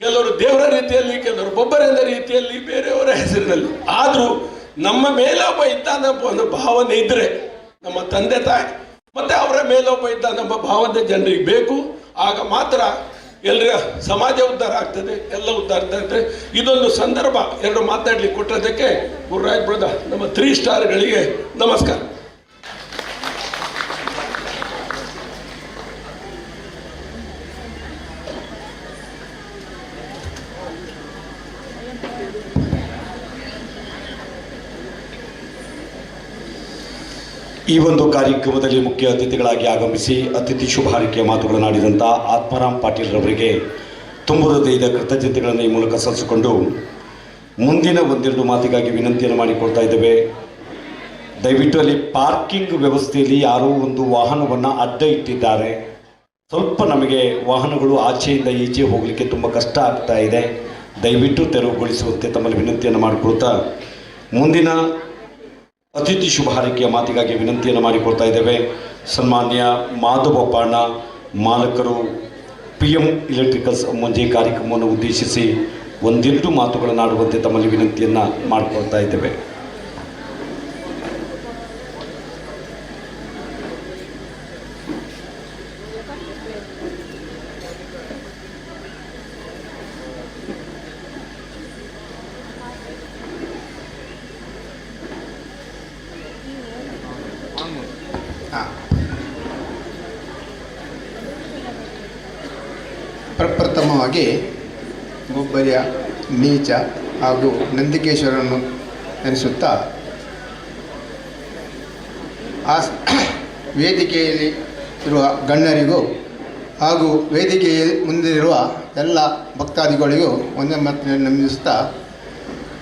ಕೆಲವರು ದೇವರ ರೀತಿಯಲ್ಲಿ, ಕೆಲವರು ಬೊಬ್ಬರದ ರೀತಿಯಲ್ಲಿ, ಬೇರೆಯವರ ಹೆಸರಿನಲ್ಲಿ. ಆದರೂ ನಮ್ಮ ಮೇಲೊಬ್ಬ ಇದ್ದಾನಪ್ಪ ಅನ್ನೋ ಭಾವನೆ ಇದ್ರೆ, ನಮ್ಮ ತಂದೆ ತಾಯಿ ಮತ್ತೆ ಅವರ ಮೇಲೊಬ್ಬ ಇದ್ದ ನಮ್ಮ ಭಾವನೆ ಜನರಿಗೆ ಬೇಕು. ಆಗ ಮಾತ್ರ ಎಲ್ಲರ ಸಮಾಜ ಉದ್ಧಾರ ಆಗ್ತದೆ, ಎಲ್ಲ ಉದ್ಧಾರ ಆಗ್ತದೆ. ಇದೊಂದು ಸಂದರ್ಭ ಎರಡು ಮಾತಾಡ್ಲಿಕ್ಕೆ ಕೊಟ್ಟದಕ್ಕೆ ಗುರುರಾಜ್ ಬ್ರದರ್, ನಮ್ಮ 3 ಸ್ಟಾರ್ಗಳಿಗೆ ನಮಸ್ಕಾರ. ಈ ಒಂದು ಕಾರ್ಯಕ್ರಮದಲ್ಲಿ ಮುಖ್ಯ ಅತಿಥಿಗಳಾಗಿ ಆಗಮಿಸಿ ಅತಿಥಿ ಶುಭ ಹಾರೈಕೆಯ ಮಾತುಗಳನ್ನಾಡಿದಂಥ ಆತ್ಮಾರಾಮ್ ಪಾಟೀಲ್ ರವರಿಗೆ ತುಂಬ ಹೃದಯದ ಕೃತಜ್ಞತೆಗಳನ್ನು ಈ ಮೂಲಕ ಸಲ್ಲಿಸಿಕೊಂಡು ಮುಂದಿನ ಒಂದೆರಡು ಮಾತಿಗಾಗಿ ವಿನಂತಿಯನ್ನು ಮಾಡಿಕೊಳ್ತಾ ಇದ್ದೇವೆ. ದಯವಿಟ್ಟು ಅಲ್ಲಿ ಪಾರ್ಕಿಂಗ್ ವ್ಯವಸ್ಥೆಯಲ್ಲಿ ಯಾರೋ ಒಂದು ವಾಹನವನ್ನು ಅಡ್ಡ ಇಟ್ಟಿದ್ದಾರೆ. ಸ್ವಲ್ಪ ನಮಗೆ ವಾಹನಗಳು ಆಚೆಯಿಂದ ಈಚೆ ಹೋಗಲಿಕ್ಕೆ ತುಂಬ ಕಷ್ಟ ಆಗ್ತಾ ಇದೆ. ದಯವಿಟ್ಟು ತೆರವುಗೊಳಿಸುವಂತೆ ತಮ್ಮಲ್ಲಿ ವಿನಂತಿಯನ್ನು ಮಾಡಿಕೊಳ್ತಾ ಮುಂದಿನ ಅತಿಥಿ ಶುಭ ಹಾರೈಕೆಯ ಮಾತಿಗಾಗಿ ವಿನಂತಿಯನ್ನು ಮಾಡಿಕೊಳ್ತಾ ಇದ್ದೇವೆ. ಸನ್ಮಾನ್ಯ ಮಾಧವಪ್ಪಣ್ಣ ಮಾಲಕರು PM ಇಲೆಕ್ಟ್ರಿಕಲ್ಸ್ ಮುಂಜೆ ಕಾರ್ಯಕ್ರಮವನ್ನು ಉದ್ದೇಶಿಸಿ ಒಂದೆರಡು ಮಾತುಗಳನ್ನಾಡುವಂತೆ ತಮ್ಮಲ್ಲಿ ವಿನಂತಿಯನ್ನು ಮಾಡಿಕೊಳ್ತಾ ಇದ್ದೇವೆ. ಪ್ರಪ್ರಥಮವಾಗಿ ಬೊಬ್ಬರಿಯ ನೀಚ ಹಾಗೂ ನಂದಿಕೇಶ್ವರನ್ನು ನೆನೆಸುತ್ತಾ ಆ ವೇದಿಕೆಯಲ್ಲಿ ಇರುವ ಗಣ್ಯರಿಗೂ ಹಾಗೂ ವೇದಿಕೆಯ ಮುಂದಿರುವ ಎಲ್ಲ ಭಕ್ತಾದಿಗಳಿಗೂ ಒಂದೇ ಮಾತು ನಂಬಿಸುತ್ತಾ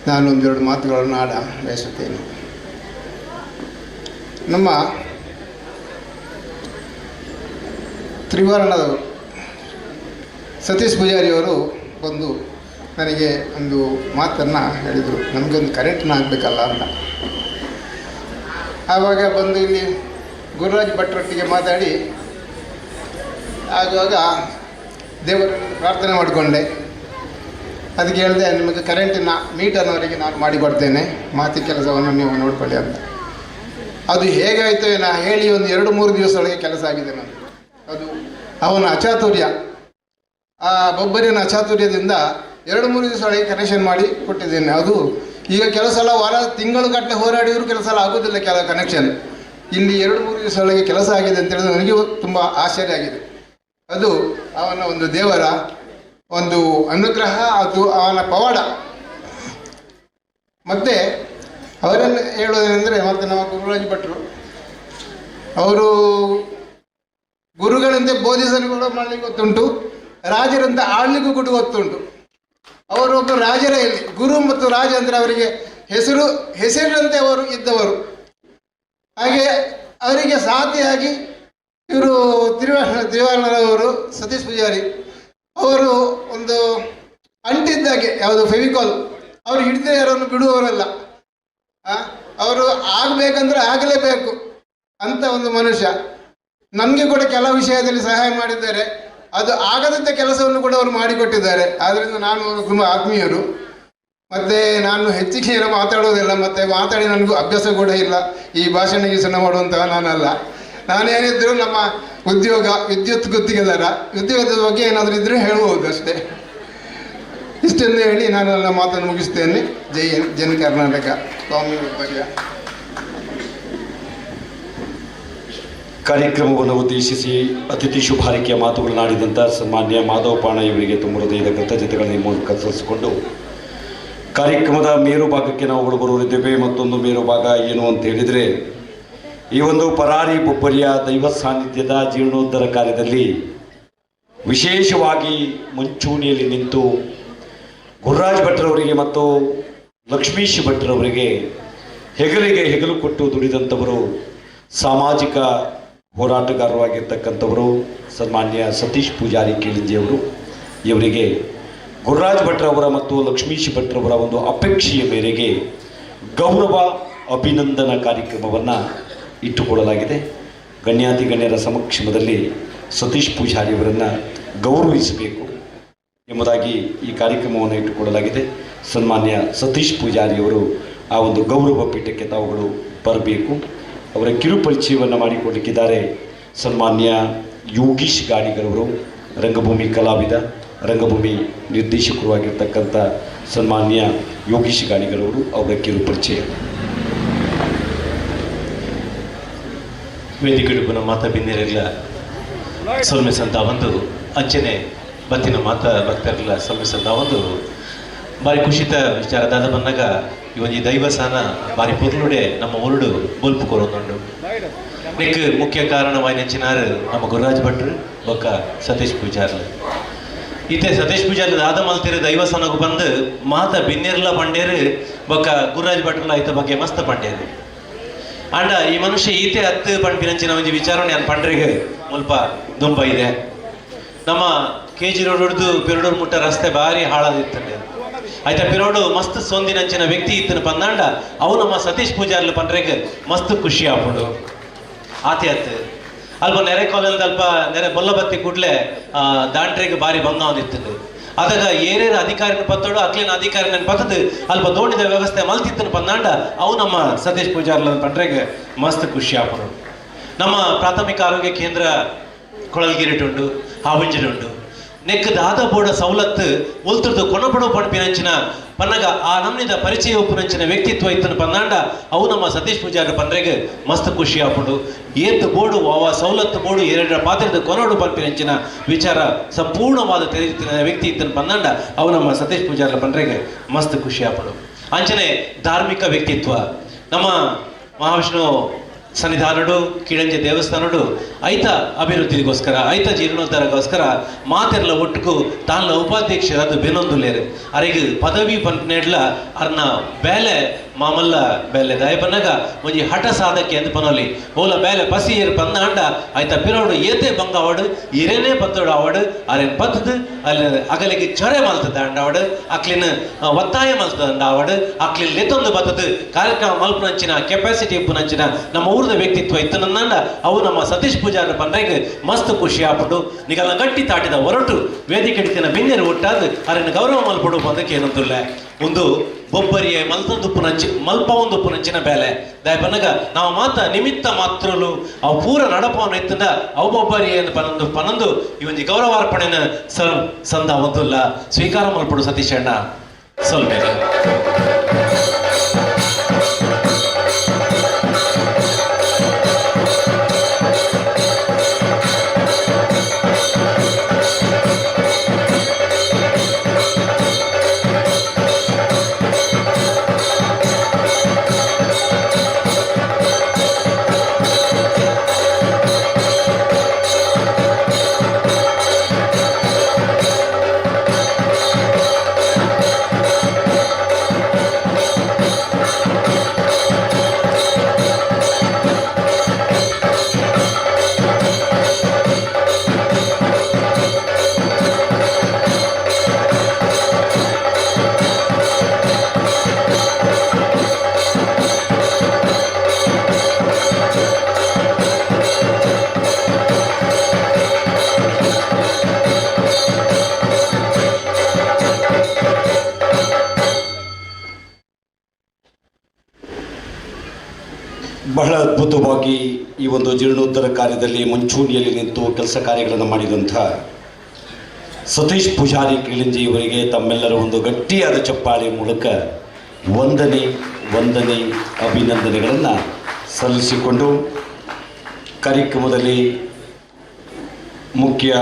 ನಾನು ಒಂದೆರಡು ಮಾತುಗಳನ್ನು ಆಡ ಬಯಸುತ್ತೇನೆ. ನಮ್ಮ ತ್ರಿವರ್ಣದವರು ಸತೀಶ್ ಪೂಜಾರಿಯವರು ಬಂದು ನನಗೆ ಒಂದು ಮಾತನ್ನು ಹೇಳಿದರು, ನಮಗೊಂದು ಕರೆಂಟ್ನ ಆಗಬೇಕಲ್ಲ ಅಂತ. ಆವಾಗ ಬಂದು ಇಲ್ಲಿ ಗುರುರಾಜ್ ಭಟ್ರೊಟ್ಟಿಗೆ ಮಾತಾಡಿ ಆಗುವಾಗ ದೇವರನ್ನು ಪ್ರಾರ್ಥನೆ ಮಾಡಿಕೊಂಡೆ. ಅದಕ್ಕೆ ಹೇಳಿದೆ, ನಿಮಗೆ ಕರೆಂಟಿನ ಮೀಟರ್ನವರೆಗೆ ನಾನು ಮಾಡಿಕೊಡ್ತೇನೆ, ಮಾತಿ ಕೆಲಸವನ್ನು ನೀವು ನೋಡಿಕೊಳ್ಳಿ ಅಂತ. ಅದು ಹೇಗಾಯಿತು ಏನೋ ಹೇಳಿ ಒಂದು 2-3 ದಿವಸದೊಳಗೆ ಕೆಲಸ ಆಗಿದೆ ನಾನು. ಅದು ಅವನ ಅಚಾತುರ್ಯ, ಆ ಬೊಬ್ಬರಿನ ಅಚಾತುರ್ಯದಿಂದ 2-3 ದಿವಸದೊಳಗೆ ಕನೆಕ್ಷನ್ ಮಾಡಿ ಕೊಟ್ಟಿದ್ದೇನೆ. ಅದು ಈಗ ಕೆಲವು ಸಲ ತಿಂಗಳು ಗಟ್ಟಲೆ ಹೋರಾಡಿದ್ರು ಕೆಲವು ಸಲ ಆಗೋದಿಲ್ಲ ಕೆಲವು ಕನೆಕ್ಷನ್. ಇಲ್ಲಿ 2-3 ದಿವಸ ಒಳಗೆ ಕೆಲಸ ಆಗಿದೆ ಅಂತ ಹೇಳಿದ್ರೆ ನನಗೆ ತುಂಬ ಆಶ್ಚರ್ಯ ಆಗಿದೆ. ಅದು ಅವನ ಒಂದು ದೇವರ ಒಂದು ಅನುಗ್ರಹ, ಅದು ಅವನ ಪವಾಡ. ಮತ್ತು ಅವರನ್ನು ಹೇಳೋದೇನೆಂದರೆ, ಮತ್ತು ನಮ್ಮ ಗುರುರಾಜ್ ಭಟ್ರು ಅವರು ಗುರುಗಳಂತೆ ಬೋಧಿಸಲು ಕೂಡ ಮಾಡಲಿಕ್ಕೆ ಗೊತ್ತುಂಟು, ರಾಜರಂತೆ ಆಳ್ಲಿಕ್ಕೂ ಕೂಡ ಗೊತ್ತುಂಟು. ಅವರೊಬ್ಬ ರಾಜರೇ ಇಲ್ಲಿ. ಗುರು ಮತ್ತು ರಾಜ ಅಂದರೆ ಅವರಿಗೆ ಹೆಸರಿನಂತೆ ಅವರು ಇದ್ದವರು. ಹಾಗೆ ಅವರಿಗೆ ಸಾಥಿಯಾಗಿ ಇವರು ತಿರುವಾಣರವರು ಸತೀಶ್ ಪೂಜಾರಿ ಅವರು ಒಂದು ಅಂಟಿದ್ದಾಗೆ, ಯಾವುದು ಫೆವಿಕಾಲ್, ಅವರು ಹಿಡಿದ್ರೆ ಯಾರನ್ನು ಬಿಡುವವರಲ್ಲ. ಅವರು ಆಗಬೇಕಂದ್ರೆ ಆಗಲೇಬೇಕು ಅಂತ ಒಂದು ಮನುಷ್ಯ. ನಮಗೆ ಕೂಡ ಕೆಲವು ವಿಷಯದಲ್ಲಿ ಸಹಾಯ ಮಾಡಿದ್ದಾರೆ, ಅದು ಆಗದಂಥ ಕೆಲಸವನ್ನು ಕೂಡ ಅವರು ಮಾಡಿಕೊಟ್ಟಿದ್ದಾರೆ. ಆದ್ದರಿಂದ ನಾನು ತುಂಬ ಆತ್ಮೀಯರು. ಮತ್ತು ನಾನು ಹೆಚ್ಚಿಗೆ ಏನೋ ಮಾತಾಡೋದಿಲ್ಲ, ಮತ್ತು ಮಾತಾಡಿ ನನಗೂ ಅಭ್ಯಾಸ ಕೂಡ ಇಲ್ಲ. ಈ ಭಾಷಣ ಗೀಷಣ ಮಾಡುವಂತಹ ನಾನಲ್ಲ. ನಾನೇನಿದ್ರು ನಮ್ಮ ವಿದ್ಯುತ್ ಗುತ್ತಿಗೆದಾರ, ಉದ್ಯೋಗದ ಬಗ್ಗೆ ಏನಾದರೂ ಇದ್ದರೂ ಹೇಳ್ಬೋದು ಅಷ್ಟೇ. ಇಷ್ಟೆಂದು ಹೇಳಿ ನಾನು ನನ್ನ ಮಾತನ್ನು ಮುಗಿಸ್ತೇನೆ. ಜೈ ಕರ್ನಾಟಕ. ಸ್ವಾಮಿ ಒಬ್ಬರ್ಯ. ಕಾರ್ಯಕ್ರಮವನ್ನು ಉದ್ದೇಶಿಸಿ ಅತಿಥಿ ಶುಭಾರಿಕೆಯ ಮಾತುಗಳನ್ನಾಡಿದಂಥ ಸನ್ಮಾನ್ಯ ಮಾಧವ ಪಾಣ ಇವರಿಗೆ ತುಂಬ ಹೃದಯದ ಕೃತಜ್ಞತೆಗಳನ್ನು ಮೂಲಕ ಸಲ್ಲಿಸಿಕೊಂಡು ಕಾರ್ಯಕ್ರಮದ ಮೇರು ಭಾಗಕ್ಕೆ ನಾವು ಬರುತ್ತಿದ್ದೇವೆ. ಮತ್ತೊಂದು ಮೇರು ಭಾಗ ಏನು ಅಂತ ಹೇಳಿದರೆ, ಈ ಒಂದು ಪರಾರಿ ಬೊಬ್ಬರಿಯ ದೈವ ಸಾನ್ನಿಧ್ಯದ ಜೀರ್ಣೋದ್ಧಾರ ಕಾರ್ಯದಲ್ಲಿ ವಿಶೇಷವಾಗಿ ಮುಂಚೂಣಿಯಲ್ಲಿ ನಿಂತು ಗುರುರಾಜ್ ಭಟ್ರವರಿಗೆ ಮತ್ತು ಲಕ್ಷ್ಮೀಶ್ ಭಟ್ರವರಿಗೆ ಹೆಗಲಿಗೆ ಹೆಗಲು ಕೊಟ್ಟು ದುಡಿದಂಥವರು, ಸಾಮಾಜಿಕ ಹೋರಾಟಗಾರರಾಗಿರ್ತಕ್ಕಂಥವರು ಸನ್ಮಾನ್ಯ ಸತೀಶ್ ಪೂಜಾರಿ ಕೇಳಿಂಜಿಯವರು. ಇವರಿಗೆ ಗುರುರಾಜ್ ಭಟ್ರವರ ಮತ್ತು ಲಕ್ಷ್ಮೀಶ್ ಭಟ್ರವರ ಒಂದು ಅಪೇಕ್ಷೆಯ ಮೇರೆಗೆ ಗೌರವ ಅಭಿನಂದನಾ ಕಾರ್ಯಕ್ರಮವನ್ನು ಇಟ್ಟುಕೊಳ್ಳಲಾಗಿದೆ. ಗಣ್ಯರ ಸಮಕ್ಷಮದಲ್ಲಿ ಸತೀಶ್ ಪೂಜಾರಿಯವರನ್ನು ಗೌರವಿಸಬೇಕು ಎಂಬುದಾಗಿ ಈ ಕಾರ್ಯಕ್ರಮವನ್ನು ಇಟ್ಟುಕೊಳ್ಳಲಾಗಿದೆ. ಸನ್ಮಾನ್ಯ ಸತೀಶ್ ಪೂಜಾರಿಯವರು ಆ ಒಂದು ಗೌರವ ಪೀಠಕ್ಕೆ ತಾವುಗಳು ಬರಬೇಕು. ಅವರ ಕಿರುಪರಿಚಯವನ್ನು ಮಾಡಿಕೊಡಲಿಕ್ಕಿದ್ದಾರೆ ಸನ್ಮಾನ್ಯ ಯೋಗೀಶ್ ಗಾಡಿಗರವರು, ರಂಗಭೂಮಿ ಕಲಾವಿದ, ರಂಗಭೂಮಿ ನಿರ್ದೇಶಕರು ಆಗಿರ್ತಕ್ಕಂಥ ಸನ್ಮಾನ್ಯ ಯೋಗೀಶ್ ಗಾಡಿಗರವರು. ಅವರ ಕಿರುಪರಿಚಯ. ವೇದಿಕೆಡುಪುನ ಮಾತ ಬಿನ್ನೆರೆಲ್ಲ ಸೊಲ್ಮೆಸಂತ ಒಂದು ಅಂಚನೆ ಬತ್ತಿನ ಮಾತ ಭಕ್ತರೆಲ್ಲ ಸೊಲ್ಮೆಸಂತ ಒಂದು ಬಾರಿ ಖುಷಿತ ವಿಚಾರ ದಾದ ಬಂದಾಗ ಈ ಒಂಜಿ ದೈವಸಾನ ಬಾರಿ ಪೊರ್ಲುಡೆ ನಮ್ಮ ಊರುಡು ಬೊಲ್ಪು ಕೊರೊಂದುಂಡು. ನೆಕ್ ಮುಖ್ಯ ಕಾರಣವಾಯಿನಂಚಿನಾರು ನಮ್ಮ ಗುರುರಾಜ್ ಭಟ್ರು ಬೊಕ್ಕ ಸತೀಶ್ ಪೂಜಾರ್ಲು. ಈತೆ ಸತೀಶ್ ಪೂಜಾರ್ಲು ದಾದ ಮಲ್ತಿರು ದೈವಸಾನಗು ಬಂದು ಮಾತ ಬಿನ್ನೆರ್ಲ ಪಂಡೇರು ಬೊಕ್ಕ ಗುರುರಾಜ್ ಭಟ್ರಲ ಐತ ಬಗ್ಗೆ ಮಸ್ತ್ ಪಂಡೇರು. ಅಂಡ ಈ ಮನುಷ್ಯ ಈತೆ ಹತ್ತು ಪಂಪಿನಂಚಿನ ಒಂಜಿ ವಿಚಾರವನ್ನು ನಾನು ಪಂಡ್ರಿಗೆ ಮುಲ್ಪ ದುಂಬ ಇದೆ. ನಮ್ಮ KG ರೋಡ್ ಹಿಡಿದು ಪಿರೋಡೂರು ಮುಟ್ಟ ರಸ್ತೆ ಭಾರಿ ಹಾಳಾದಿತ್ತಂಡೆ. ಆಯ್ತಾ ಪಿರೋಡು ಮಸ್ತ್ ಸೊಂದಿನಂಚಿನ ವ್ಯಕ್ತಿ ಇತ್ತನ ಪಂದಾಂಡ ಅವು ನಮ್ಮ ಸತೀಶ್ ಪೂಜಾರ್ಲು ಪಂಡ್ರೆಗೆ ಮಸ್ತ್ ಖುಷಿ ಆಪುಡು. ಆತಿ ಹತ್ತು ಅಲ್ಪ ನೆರೆ ಕಾಲದ ಅಲ್ಪ ನೆರೆ ಬೊಲ್ಲ ಬತ್ತಿ ಕೂಡ್ಲೆ ದಾಂಡ್ರೆಗೆ ಭಾರಿ ಭಂಗ ಒಂದಿತ್ತದು. ಅದಾಗ ಏನೇನು ಅಧಿಕಾರಿನ ಪತ್ತೋಡು ಅಕ್ಲಿನ ಅಧಿಕಾರಿನ ಪತ್ತದು ಅಲ್ಪ ದೋಣಿದ ವ್ಯವಸ್ಥೆ ಮಲ್ತಿತ್ತನ ಪಂದಾಂಡ ಅವು ನಮ್ಮ ಸತೀಶ್ ಪೂಜಾರ್ಲ ಪಂಡ್ರೆಗೆ ಮಸ್ತ್ ಖುಷಿ ಆಪುಡು. ನಮ್ಮ ಪ್ರಾಥಮಿಕ ಆರೋಗ್ಯ ಕೇಂದ್ರ ಕೊಳಲ್ಗಿರಿಟುಂಡು, ಹಾವಂಜಿಡುಂಡು. ನೆಕ್ ದಾದ ಬೋಡ ಸವಲತ್ತು ಒಲ್ತುರ್ದು ಕೊನಪಡು ಪಣಪಿನಂಚಿನ ಪನ್ನಗ ಆ ನಮ್ನಿದ ಪರಿಚಯ ಉಪ್ಪುನಂಚಿನ ವ್ಯಕ್ತಿತ್ವ ಇತ್ತನ ಪಂದಾಂಡ ಅವು ನಮ್ಮ ಸತೀಶ್ ಪೂಜಾರಿ ಪಂಡ್ರೆಗೆ ಮಸ್ತ್ ಖುಷಿ ಆಪುಡು. ಏತ್ ಬೋಡು ಅವ ಸವಲತ್ತು ಬೋಡು ಎರಡರ ಪಾತ್ರದ ಕೊನೋಡು ಪಂಪಿನಂಚಿನ ವಿಚಾರ ಸಂಪೂರ್ಣವಾದ ತೆರೆದಿತ್ತಿನ ವ್ಯಕ್ತಿ ಇತ್ತನ ಪಂದಾಂಡ ಅವು ನಮ್ಮ ಸತೀಶ್ ಪೂಜಾರಿ ಪಂಡ್ರೆಗೆ ಮಸ್ತ್ ಖುಷಿ ಆಪುಡು. ಅಂಚನೆ ಧಾರ್ಮಿಕ ವ್ಯಕ್ತಿತ್ವ ನಮ್ಮ ಮಹಾವಿಷ್ಣು ಸನ್ನಿಧಾನಡು ಕಿಳಂಜೆ ದೇವಸ್ಥಾನಡು ಐತ ಅಭಿವೃದ್ಧಿಗೋಸ್ಕರ ಐತ ಜೀರ್ಣೋದ್ಧಾರಗೋಸ್ಕರ ಮಾತೆರ್ಲ ಒಟ್ಟುಕು ತಾನ್ಲ ಉಪಾಧ್ಯಕ್ಷರ ಅದು ಬೆನೊಂದುಲೇರು ಅರೆಗೆ ಪದವಿ ಪಂಪ್ನೆಡ್ಲ ಅರ್ನ ಬೇಲೆ ಮಾಮಲ್ಲ ಬೇಲೆ ದಯ ಪನ್ನಗ ಒಂಜಿ ಹಠ ಸಾಧಕ್ಕೆ ಅಂತ ಪನೋಲಿ ಓಲ ಬೇಲೆ ಪಸಿ ಏರು ಪಂದ ಅಂಡ ಆಯ್ತ ಪಿರೋಡು ಏತೆ ಬಂಗ ಅವಡು ಇರೇನೇ ಪತ್ತೋಡು ಅವಡು ಅರೇನ್ ಪತ್ತದು ಅಲ್ಲಿ ಅಗಲಿಗೆ ಚೊರೆ ಮಲ್ತದ ಅಂಡ ಅವಡು ಅಕ್ಲಿನ ಒತ್ತಾಯ ಮಲ್ತದ ಅಂಡ ಅವಡು ಅಕ್ಲಿನ ಲೆತ್ತೊಂದು ಬತ್ತದು ಕಾರ್ಯಕ್ರಮ ಮಲ್ಪುನಂಚಿನ ಕೆಪಾಸಿಟಿ ಉಪ್ಪುನಂಚಿನ ನಮ್ಮ ಊರದ ವ್ಯಕ್ತಿತ್ವ ಇತ್ತು ನಂದ ಅವು ನಮ್ಮ ಸತೀಶ್ ಪೂಜಾರಿ ಪಂಡ್ರೆಗೆ ಮಸ್ತ್ ಖುಷಿ ಆಪುಡು. ನಿಗಲ ಗಟ್ಟಿ ತಾಟಿದ ಹೊರಟು ವೇದಿಕೆ ಹಿಡಿತಿನ ಬಿನ್ನೆರು ಒಟ್ಟಾದ ಅರನ್ನ ಗೌರವ ಮಲ್ಪಡು ಬಂದಕ್ಕೆ ಏನಂತಲ್ಲ ಒಂದು ಬೊಬ್ಬರಿಯ ಮಲ್ಪ ಒಂದು ಪುನಂಚಿನ ಬೇಲೆ ದಯಪನಗ ನಾವು ಮಾತ ನಿಮಿತ್ತ ಮಾತ್ರಲು ಅವು ಪೂರ ನಡಪವನ್ನು ಎತ್ತದ ಅವು ಬೊಬ್ಬರಿಯನ್ನು ಪನಂದು ಈ ಒಂದು ಗೌರವಾರ್ಪಣೆನ ಸಂದ ಒಂದಲ್ಲ ಸ್ವೀಕಾರ ಮಲ್ಪಡು ಸತೀಶಣ್ಣ ಸ್ವಲ್ಪ ಬಹಳ ಅದ್ಭುತವಾಗಿ ಈ ಒಂದು ಜೀರ್ಣೋದ್ಧಾರ ಕಾರ್ಯದಲ್ಲಿ ಮುಂಚೂಣಿಯಲ್ಲಿ ನಿಂತು ಕೆಲಸ ಕಾರ್ಯಗಳನ್ನು ಮಾಡಿದಂಥ ಸತೀಶ್ ಪೂಜಾರಿ ಕೀಳಿಂಜಿ ಇವರಿಗೆ ತಮ್ಮೆಲ್ಲರ ಒಂದು ಗಟ್ಟಿಯಾದ ಚಪ್ಪಾಳೆ ಮೂಲಕ ವಂದನೆ ಅಭಿನಂದನೆಗಳನ್ನು ಸಲ್ಲಿಸಿಕೊಂಡು ಕಾರ್ಯಕ್ರಮದಲ್ಲಿ ಮುಖ್ಯ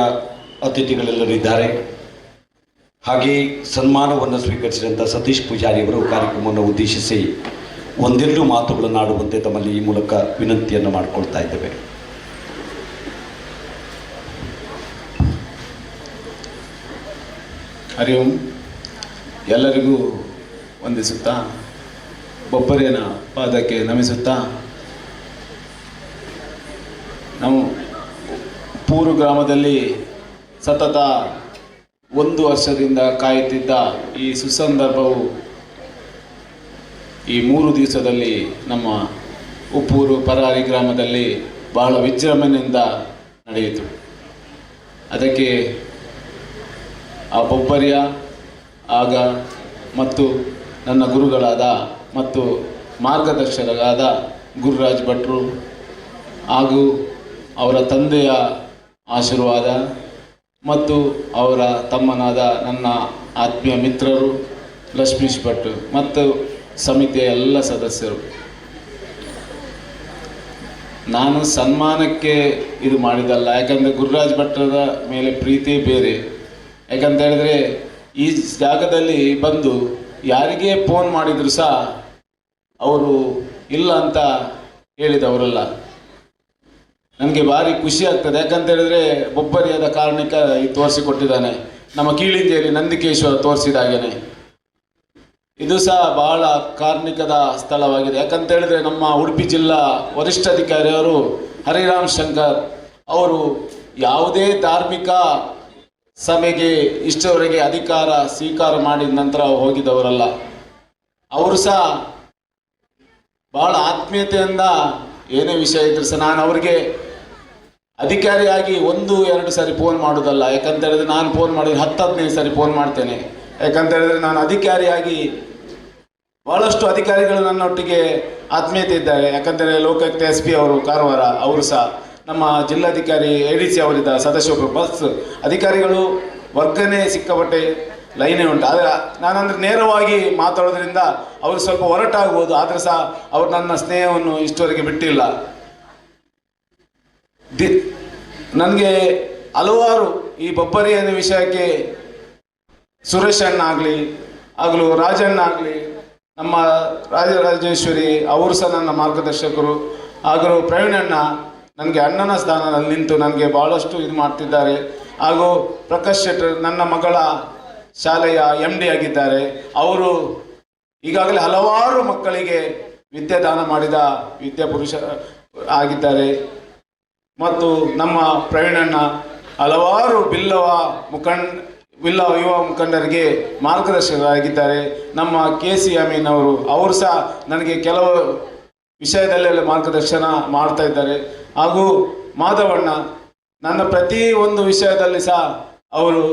ಅತಿಥಿಗಳೆಲ್ಲರಿದ್ದಾರೆ. ಹಾಗೆ ಸನ್ಮಾನವನ್ನು ಸ್ವೀಕರಿಸಿದಂಥ ಸತೀಶ್ ಪೂಜಾರಿ ಅವರು ಕಾರ್ಯಕ್ರಮವನ್ನು ಉದ್ದೇಶಿಸಿ ಒಂದೆರಡು ಮಾತುಗಳನ್ನು ಆಡುವಂತೆ ತಮ್ಮಲ್ಲಿ ಈ ಮೂಲಕ ವಿನಂತಿಯನ್ನು ಮಾಡಿಕೊಳ್ತಾ ಇದ್ದೇವೆ. ಹರಿ ಓಂ. ಎಲ್ಲರಿಗೂ ವಂದಿಸುತ್ತಾ ಬೊಬ್ಬರಿನ ಪಾದಕ್ಕೆ ನಮಿಸುತ್ತಾ ನಾವು ಪೂರು ಗ್ರಾಮದಲ್ಲಿ ಸತತ 1 ವರ್ಷದಿಂದ ಕಾಯುತ್ತಿದ್ದ ಈ ಸುಸಂದರ್ಭವು ಈ 3 ದಿವಸದಲ್ಲಿ ನಮ್ಮ ಉಪ್ಪೂರು ಪರಾರಿ ಗ್ರಾಮದಲ್ಲಿ ಬಹಳ ವಿಜೃಂಭಣೆಯಿಂದ ನಡೆಯಿತು. ಅದಕ್ಕೆ ಆ ಬೊಬ್ಬರಿಯ ಆಗ ಮತ್ತು ನನ್ನ ಗುರುಗಳಾದ ಮತ್ತು ಮಾರ್ಗದರ್ಶಕರಾದ ಗುರುರಾಜ್ ಭಟ್ರು ಹಾಗೂ ಅವರ ತಂದೆಯ ಆಶೀರ್ವಾದ ಮತ್ತು ಅವರ ತಮ್ಮನಾದ ನನ್ನ ಆತ್ಮೀಯ ಮಿತ್ರರು ಲಕ್ಷ್ಮೀಶ್ ಭಟ್ ಮತ್ತು ಸಮಿತಿಯ ಎಲ್ಲ ಸದಸ್ಯರು. ನಾನು ಸನ್ಮಾನಕ್ಕೆ ಇದು ಮಾಡಿದಲ್ಲ, ಯಾಕಂದರೆ ಗುರುರಾಜ್ ಭಟ್ರದ ಮೇಲೆ ಪ್ರೀತಿ ಬೇರೆ. ಯಾಕಂತ ಹೇಳಿದ್ರೆ ಈ ಜಾಗದಲ್ಲಿ ಬಂದು ಯಾರಿಗೇ ಫೋನ್ ಮಾಡಿದ್ರು ಸಹ ಅವರು ಇಲ್ಲ ಅಂತ ಹೇಳಿದವರಲ್ಲ. ನನಗೆ ಭಾರಿ ಖುಷಿ ಆಗ್ತದೆ. ಯಾಕಂತ ಹೇಳಿದ್ರೆ ಬೊಬ್ಬರಿಯಾದ ಕಾರ್ಣಿಕ ಈ ತೋರಿಸಿಕೊಟ್ಟಿದ್ದಾನೆ, ನಮ್ಮ ಕೀಳಿಂಜೆಯಲ್ಲಿ ನಂದಿಕೇಶ್ವರ ತೋರಿಸಿದ ಹಾಗೇನೆ ಇದು ಸಹ ಬಹಳ ಕಾರ್ಣಿಕದ ಸ್ಥಳವಾಗಿದೆ. ಯಾಕಂತ ಹೇಳಿದ್ರೆ ನಮ್ಮ ಉಡುಪಿ ಜಿಲ್ಲಾ ವರಿಷ್ಠಾಧಿಕಾರಿಯವರು ಹರಿರಾಮ್ ಶಂಕರ್ ಅವರು ಯಾವುದೇ ಧಾರ್ಮಿಕ ಸಭೆಗೆ ಇಷ್ಟವರೆಗೆ ಅಧಿಕಾರ ಸ್ವೀಕಾರ ಮಾಡಿದ ನಂತರ ಹೋಗಿದವರಲ್ಲ. ಅವರು ಸಹ ಬಹಳ ಆತ್ಮೀಯತೆಯಿಂದ ಏನೇ ವಿಷಯ ಇದ್ರು ಸಹ ನಾನು ಅವರಿಗೆ ಅಧಿಕಾರಿಯಾಗಿ 1-2 ಸಾರಿ ಫೋನ್ ಮಾಡೋದಲ್ಲ. ಯಾಕಂತ ಹೇಳಿದ್ರೆ ನಾನು ಫೋನ್ ಮಾಡಿದ್ರೆ 10-15 ಸಾರಿ ಫೋನ್ ಮಾಡ್ತೇನೆ. ಯಾಕಂತ ಹೇಳಿದ್ರೆ ನಾನು ಅಧಿಕಾರಿಯಾಗಿ ಬಹಳಷ್ಟು ಅಧಿಕಾರಿಗಳು ನನ್ನೊಟ್ಟಿಗೆ ಆತ್ಮೀಯತೆ ಇದ್ದಾರೆ. ಯಾಕಂತೇಳಿದ್ರೆ ಲೋಕಾಯುಕ್ತ SP ಅವರು ಕಾರವಾರ ಅವರು ಸಹ, ನಮ್ಮ ಜಿಲ್ಲಾಧಿಕಾರಿ ADC ಅವರಿದ್ದ ಸದಸ್ಯೊಬ್ಬರು, ಬಸ್ ಅಧಿಕಾರಿಗಳು ವರ್ಗನೇ ಸಿಕ್ಕಾಪಟ್ಟೆ ಲೈನೇ ಉಂಟು. ಆದರೆ ನಾನಂದ್ರೆ ನೇರವಾಗಿ ಮಾತಾಡೋದ್ರಿಂದ ಅವರು ಸ್ವಲ್ಪ ಹೊರಟಾಗ್ಬೋದು, ಆದರೆ ಸಹ ಅವರು ನನ್ನ ಸ್ನೇಹವನ್ನು ಇಷ್ಟವರೆಗೆ ಬಿಟ್ಟಿಲ್ಲ. ನನಗೆ ಹಲವಾರು ಈ ಬೊಬ್ಬರಿಯ ವಿಷಯಕ್ಕೆ ಸುರೇಶ್ ಅಣ್ಣ ಆಗಲಿ ರಾಜಣ್ಣ ಆಗಲಿ, ನಮ್ಮ ರಾಜರಾಜೇಶ್ವರಿ ಅವರು ಸಹ ನನ್ನ ಮಾರ್ಗದರ್ಶಕರು, ಹಾಗೂ ಪ್ರವೀಣಣ್ಣ ನನಗೆ ಅಣ್ಣನ ಸ್ಥಾನದಲ್ಲಿ ನಿಂತು ನನಗೆ ಭಾಳಷ್ಟು ಇದು ಮಾಡ್ತಿದ್ದಾರೆ. ಹಾಗೂ ಪ್ರಕಾಶ್ ಶೆಟ್ಟರ್ ನನ್ನ ಮಗಳ ಶಾಲೆಯ MD ಆಗಿದ್ದಾರೆ. ಅವರು ಈಗಾಗಲೇ ಹಲವಾರು ಮಕ್ಕಳಿಗೆ ವಿದ್ಯಾದಾನ ಮಾಡಿದ ವಿದ್ಯಾಪುರುಷ ಆಗಿದ್ದಾರೆ. ಮತ್ತು ನಮ್ಮ ಪ್ರವೀಣಣ್ಣ ಹಲವಾರು ಬಿಲ್ಲವ ಯುವ ಮುಖಂಡರಿಗೆ ಮಾರ್ಗದರ್ಶಕರಾಗಿದ್ದಾರೆ. ನಮ್ಮ KC ಅಮೀನ್ ಅವರು ಸಹ ನನಗೆ ಕೆಲವು ವಿಷಯದಲ್ಲೆಲ್ಲ ಮಾರ್ಗದರ್ಶನ ಮಾಡ್ತಾ ಇದ್ದಾರೆ. ಹಾಗೂ ಮಾಧವಣ್ಣ ನನ್ನ ಪ್ರತಿ ಒಂದು ವಿಷಯದಲ್ಲಿ ಸಹ ಅವರು,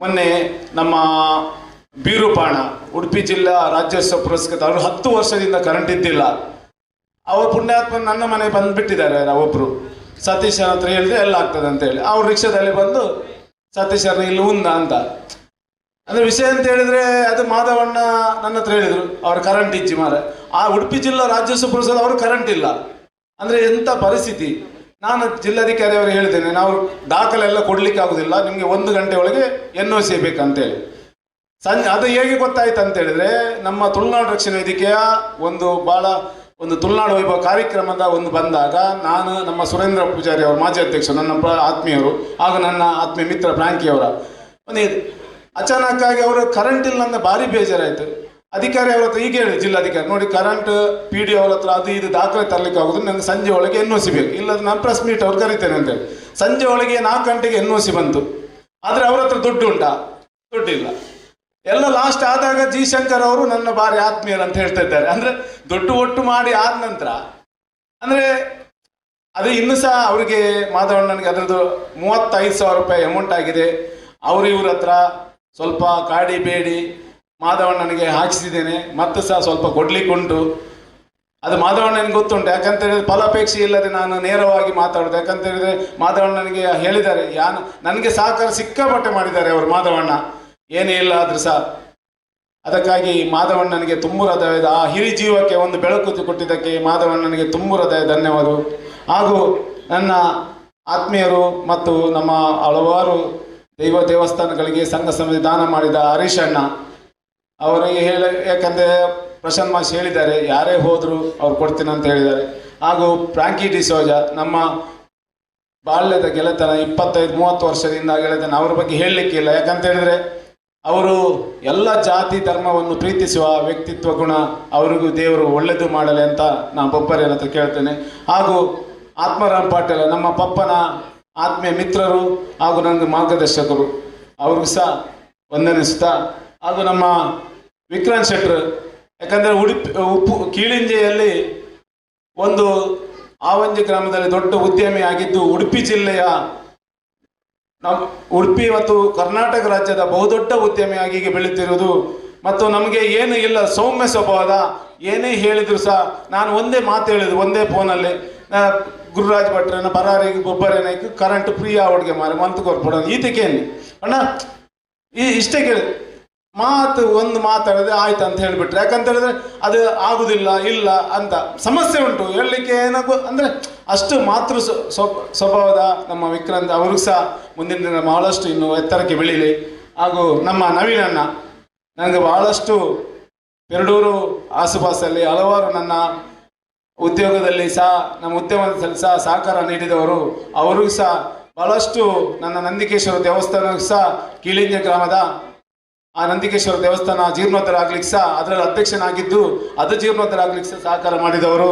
ಮೊನ್ನೆ ನಮ್ಮ ಬೀರುಪಾಣ ಉಡುಪಿ ಜಿಲ್ಲಾ ರಾಜ್ಯೋತ್ಸವ ಪುರಸ್ಕೃತ, ಅವರು 10 ವರ್ಷದಿಂದ ಕರೆಂಟ್ ಇದ್ದಿಲ್ಲ. ಅವರು ಪುಣ್ಯಾತ್ಮ ನನ್ನ ಮನೆ ಬಂದುಬಿಟ್ಟಿದ್ದಾರೆ. ಒಬ್ಬರು ಸತೀಶ್ ಹತ್ರ ಹೇಳಿದ್ರೆ ಎಲ್ಲ ಆಗ್ತದೆ ಅಂತ ಹೇಳಿ ಅವ್ರು ರಿಕ್ಷಾದಲ್ಲಿ ಬಂದು ಸತೀಶ್ ಇಲ್ಲಿ ಉಂದ ಅಂತ ಅಂದರೆ ವಿಷಯ ಅಂತ ಹೇಳಿದ್ರೆ ಅದು ಮಾಧವಣ್ಣ ನನ್ನ ಹತ್ರ ಹೇಳಿದರು, ಅವ್ರ ಕರೆಂಟ್ ಇಚ್ಚಿ ಮಾರ ಆ ಉಡುಪಿ ಜಿಲ್ಲಾ ರಾಜ್ಯೋತ್ಸವ ಪುರಸ್ಕೃತ ಅವರು ಕರೆಂಟ್ ಇಲ್ಲ ಅಂದರೆ ಎಂಥ ಪರಿಸ್ಥಿತಿ. ನಾನು ಜಿಲ್ಲಾಧಿಕಾರಿ ಅವರು ಹೇಳಿದ್ದೇನೆ, ನಾವು ದಾಖಲೆಲ್ಲ ಕೊಡ್ಲಿಕ್ಕೆ ಆಗುದಿಲ್ಲ, ನಿಮಗೆ 1 ಗಂಟೆ ಒಳಗೆ NOC ಬೇಕಂತೇಳಿ. ಸಂಜೆ ಅದು ಹೇಗೆ ಗೊತ್ತಾಯ್ತು ಅಂತ ಹೇಳಿದ್ರೆ, ನಮ್ಮ ತುಳುನಾಡು ರಕ್ಷಣಾ ವೇದಿಕೆಯ ಒಂದು ತುಳುನಾಡು ವೈಭವ ಕಾರ್ಯಕ್ರಮದ ಬಂದಾಗ ನಾನು ನಮ್ಮ ಸುರೇಂದ್ರ ಪೂಜಾರಿ ಅವರು ಮಾಜಿ ಅಧ್ಯಕ್ಷರು, ನನ್ನ ಆತ್ಮೀಯರು ಹಾಗೂ ನನ್ನ ಆತ್ಮೀಯ ಮಿತ್ರ ಫ್ರಾಂಕಿ ಅವರ ಅಚಾನಕ್ಕಾಗಿ ಅವರು ಕರೆಂಟ್ ಇಲ್ಲ ಅಂತ ಭಾರಿ ಬೇಜಾರಾಯಿತು. ಅಧಿಕಾರಿ ಅವ್ರ ಹತ್ರ ಈಗ ಹೇಳಿ, ಜಿಲ್ಲಾಧಿಕಾರಿ ನೋಡಿ ಕರೆಂಟ್ PD ಅವ್ರ ಹತ್ರ ಅದು ಇದು ದಾಖಲೆ ತರಲಿಕ್ಕೆ ಆಗೋದು, ನಂಗೆ ಸಂಜೆ ಒಳಗೆ NOC ಬೇಕು, ಇಲ್ಲದ್ರೆ ನಾನು ಪ್ರೆಸ್ ಮೀಟ್ ಅವ್ರು ಕರಿತೇನೆ ಅಂತೇಳಿ. ಸಂಜೆ ಒಳಗೆ 4 ಗಂಟೆಗೆ NOC ಬಂತು. ಆದರೆ ಅವ್ರ ಹತ್ರ ದುಡ್ಡು ಉಂಟಾ? ದುಡ್ಡಿಲ್ಲ. ಎಲ್ಲ ಲಾಸ್ಟ್ ಆದಾಗ G ಶಂಕರ್ ಅವರು ನನ್ನ ಭಾರಿ ಆತ್ಮೀಯರು ಅಂತ ಹೇಳ್ತಾ ಇದ್ದಾರೆ. ಅಂದರೆ ದುಡ್ಡು ಒಟ್ಟು ಮಾಡಿ ಆದ ನಂತರ ಅಂದರೆ ಅದು ಇನ್ನೂ ಸಹ ಅವರಿಗೆ ಮಾಧವಣ್ಣನಿಗೆ ಅದರದ್ದು 35,000 ರೂಪಾಯಿ ಅಮೌಂಟ್ ಆಗಿದೆ. ಇವ್ರ ಹತ್ರ ಸ್ವಲ್ಪ ಕಾಡಿ ಬೇಡಿ ಮಾಧವಣ್ಣನಿಗೆ ಹಾಕಿಸಿದ್ದೇನೆ, ಮತ್ತು ಸಹ ಸ್ವಲ್ಪ ಕೊಡ್ಲಿಕ್ಕೆ ಉಂಟು. ಅದು ಮಾಧವಣ್ಣನಿಗೆ ಗೊತ್ತುಂಟು. ಯಾಕಂತ ಹೇಳಿದ್ರೆ ಫಲಾಪೇಕ್ಷೆ ಇಲ್ಲದೆ ನಾನು ನೇರವಾಗಿ ಮಾತಾಡೋದು. ಯಾಕಂತ ಹೇಳಿದ್ರೆ ಮಾಧವಣ್ಣನಿಗೆ ಹೇಳಿದ್ದಾರೆ, ನನಗೆ ಸಹಕಾರ ಸಿಕ್ಕಾಪಟ್ಟೆ ಮಾಡಿದ್ದಾರೆ ಅವರು ಮಾಧವಣ್ಣ, ಏನೇ ಇಲ್ಲ ಆದ್ರೂ ಸಹ. ಅದಕ್ಕಾಗಿ ಮಾಧವಣ್ಣನಿಗೆ ತುಂಬ ಹೃದಯದ ಆ ಹಿರಿ ಜೀವಕ್ಕೆ ಒಂದು ಬೆಳಕು ಕೊಟ್ಟಿದ್ದಕ್ಕೆ ಮಾಧವಣ್ಣನಿಗೆ ತುಂಬ ಹೃದಯ ಧನ್ಯವಾದ. ಹಾಗೂ ನನ್ನ ಆತ್ಮೀಯರು ಮತ್ತು ನಮ್ಮ ಹಲವಾರು ದೇವಸ್ಥಾನಗಳಿಗೆ ಸಂಘ ಸಮಿತಿ ದಾನ ಮಾಡಿದ ಹರೀಶ್ ಅಣ್ಣ ಅವರಿಗೆ ಯಾಕಂದರೆ ಪ್ರಶಾಂತ್ ಮಾಷ್ ಹೇಳಿದ್ದಾರೆ, ಯಾರೇ ಹೋದರೂ ಅವ್ರು ಕೊಡ್ತೀನಿ ಅಂತ ಹೇಳಿದ್ದಾರೆ. ಹಾಗೂ ಫ್ರಾಂಕಿ ಡಿಸೋಜ ನಮ್ಮ ಬಾಲ್ಯದ ಗೆಳೆತನ, 25-30 ವರ್ಷದಿಂದ ಗೆಳೆತನ, ಅವ್ರ ಬಗ್ಗೆ ಹೇಳಲಿಕ್ಕಿಲ್ಲ. ಯಾಕಂತ ಹೇಳಿದ್ರೆ ಅವರು ಎಲ್ಲ ಜಾತಿ ಧರ್ಮವನ್ನು ಪ್ರೀತಿಸುವ ವ್ಯಕ್ತಿತ್ವ ಗುಣ, ಅವರಿಗೂ ದೇವರು ಒಳ್ಳೆಯದು ಮಾಡಲಿ ಅಂತ ನಾನು ಬೊಬ್ಬರಿಯನ ಹತ್ರ ಕೇಳ್ತೇನೆ. ಹಾಗೂ ಆತ್ಮರಾಮ್ ಪಾಟೀಲ್ ನಮ್ಮ ಪಪ್ಪನ ಆತ್ಮೀಯ ಮಿತ್ರರು ಹಾಗೂ ನನಗೆ ಮಾರ್ಗದರ್ಶಕರು, ಅವ್ರಿಗೂ ಸಹ ವಂದನಿಸ್ತಾ. ಹಾಗೂ ನಮ್ಮ ವಿಕ್ರಾಂತ್ ಶೆಟ್ಟರ್, ಯಾಕಂದರೆ ಕೀಳಿಂಜೆಯಲ್ಲಿ ಒಂದು ಆವಂಜಿ ಗ್ರಾಮದಲ್ಲಿ ದೊಡ್ಡ ಉದ್ಯಮಿ ಆಗಿದ್ದು, ಉಡುಪಿ ಜಿಲ್ಲೆಯ ಉಡುಪಿ ಮತ್ತು ಕರ್ನಾಟಕ ರಾಜ್ಯದ ಬಹುದೊಡ್ಡ ಉದ್ಯಮಿಯಾಗಿ ಈಗ ಬೆಳೀತಿರುವುದು. ಮತ್ತು ನಮಗೆ ಏನು ಇಲ್ಲ, ಸೌಮ್ಯ ಸ್ವಭಾವದ, ಏನೇ ಹೇಳಿದ್ರು ಸಹ ನಾನು ಒಂದೇ ಮಾತು ಹೇಳಿದ್ರು ಒಂದೇ ಫೋನಲ್ಲಿ, ಗುರುರಾಜ್ ಭಟ್ರನ ಬರಾರಿಗೆ ಬೊಬ್ಬರೇನ ಕರೆಂಟ್ ಫ್ರೀ ಅವಡಿಗೆ ಮಾರಿ ಮಂತ್ ಕೊರ್ಬಿಡೋಣ ಈತಕ್ಕೇನು ಅಣ್ಣ ಇಷ್ಟೇ ಕೇಳಿ ಒಂದು ಮಾತಾಡಿದ್ರೆ ಆಯ್ತು ಅಂತ ಹೇಳಿಬಿಟ್ರೆ. ಯಾಕಂತ ಹೇಳಿದ್ರೆ ಅದು ಆಗುದಿಲ್ಲ ಇಲ್ಲ ಅಂತ ಸಮಸ್ಯೆ ಉಂಟು, ಹೇಳಲಿಕ್ಕೆ ಏನಾಗೋ ಅಂದರೆ ಅಷ್ಟು ಮಾತೃ ಸ್ವಭಾವದ ನಮ್ಮ ವಿಕ್ರಾಂತ್ ಅವ್ರಿಗೂ ಸಹ ಮುಂದಿನ ದಿನ ಬಹಳಷ್ಟು ಇನ್ನು ಎತ್ತರಕ್ಕೆ ಬೆಳೀಲಿ. ಹಾಗೂ ನಮ್ಮ ನವೀನಣ್ಣ ನನಗೆ ಬಹಳಷ್ಟು ಪೆರಡೂರು ಆಸುಪಾಸಲ್ಲಿ ಹಲವಾರು ನನ್ನ ಉದ್ಯೋಗದಲ್ಲಿ ಸಹ ನಮ್ಮ ಉದ್ಯಮದಲ್ಲಿ ಸಹ ಸಹಕಾರ ನೀಡಿದವರು, ಅವರಿಗೂ ಸಹ ಬಹಳಷ್ಟು ನನ್ನ ನಂದಿಕೇಶ್ವರ ದೇವಸ್ಥಾನಕ್ಕೂ ಸಹ ಕೀಳಿಂಜೆ ಗ್ರಾಮದ ಆ ನಂದಿಕೇಶ್ವರ ದೇವಸ್ಥಾನ ಜೀರ್ಣೋದ್ಧಾರ ಆಗ್ಲಿಕ್ಕೆ ಸಹ ಅದರಲ್ಲಿ ಅಧ್ಯಕ್ಷನಾಗಿದ್ದು ಅದು ಜೀರ್ಣೋದ್ಧಾರ ಆಗ್ಲಿಕ್ಕೆ ಸಹ ಸಹಕಾರ ಮಾಡಿದವರು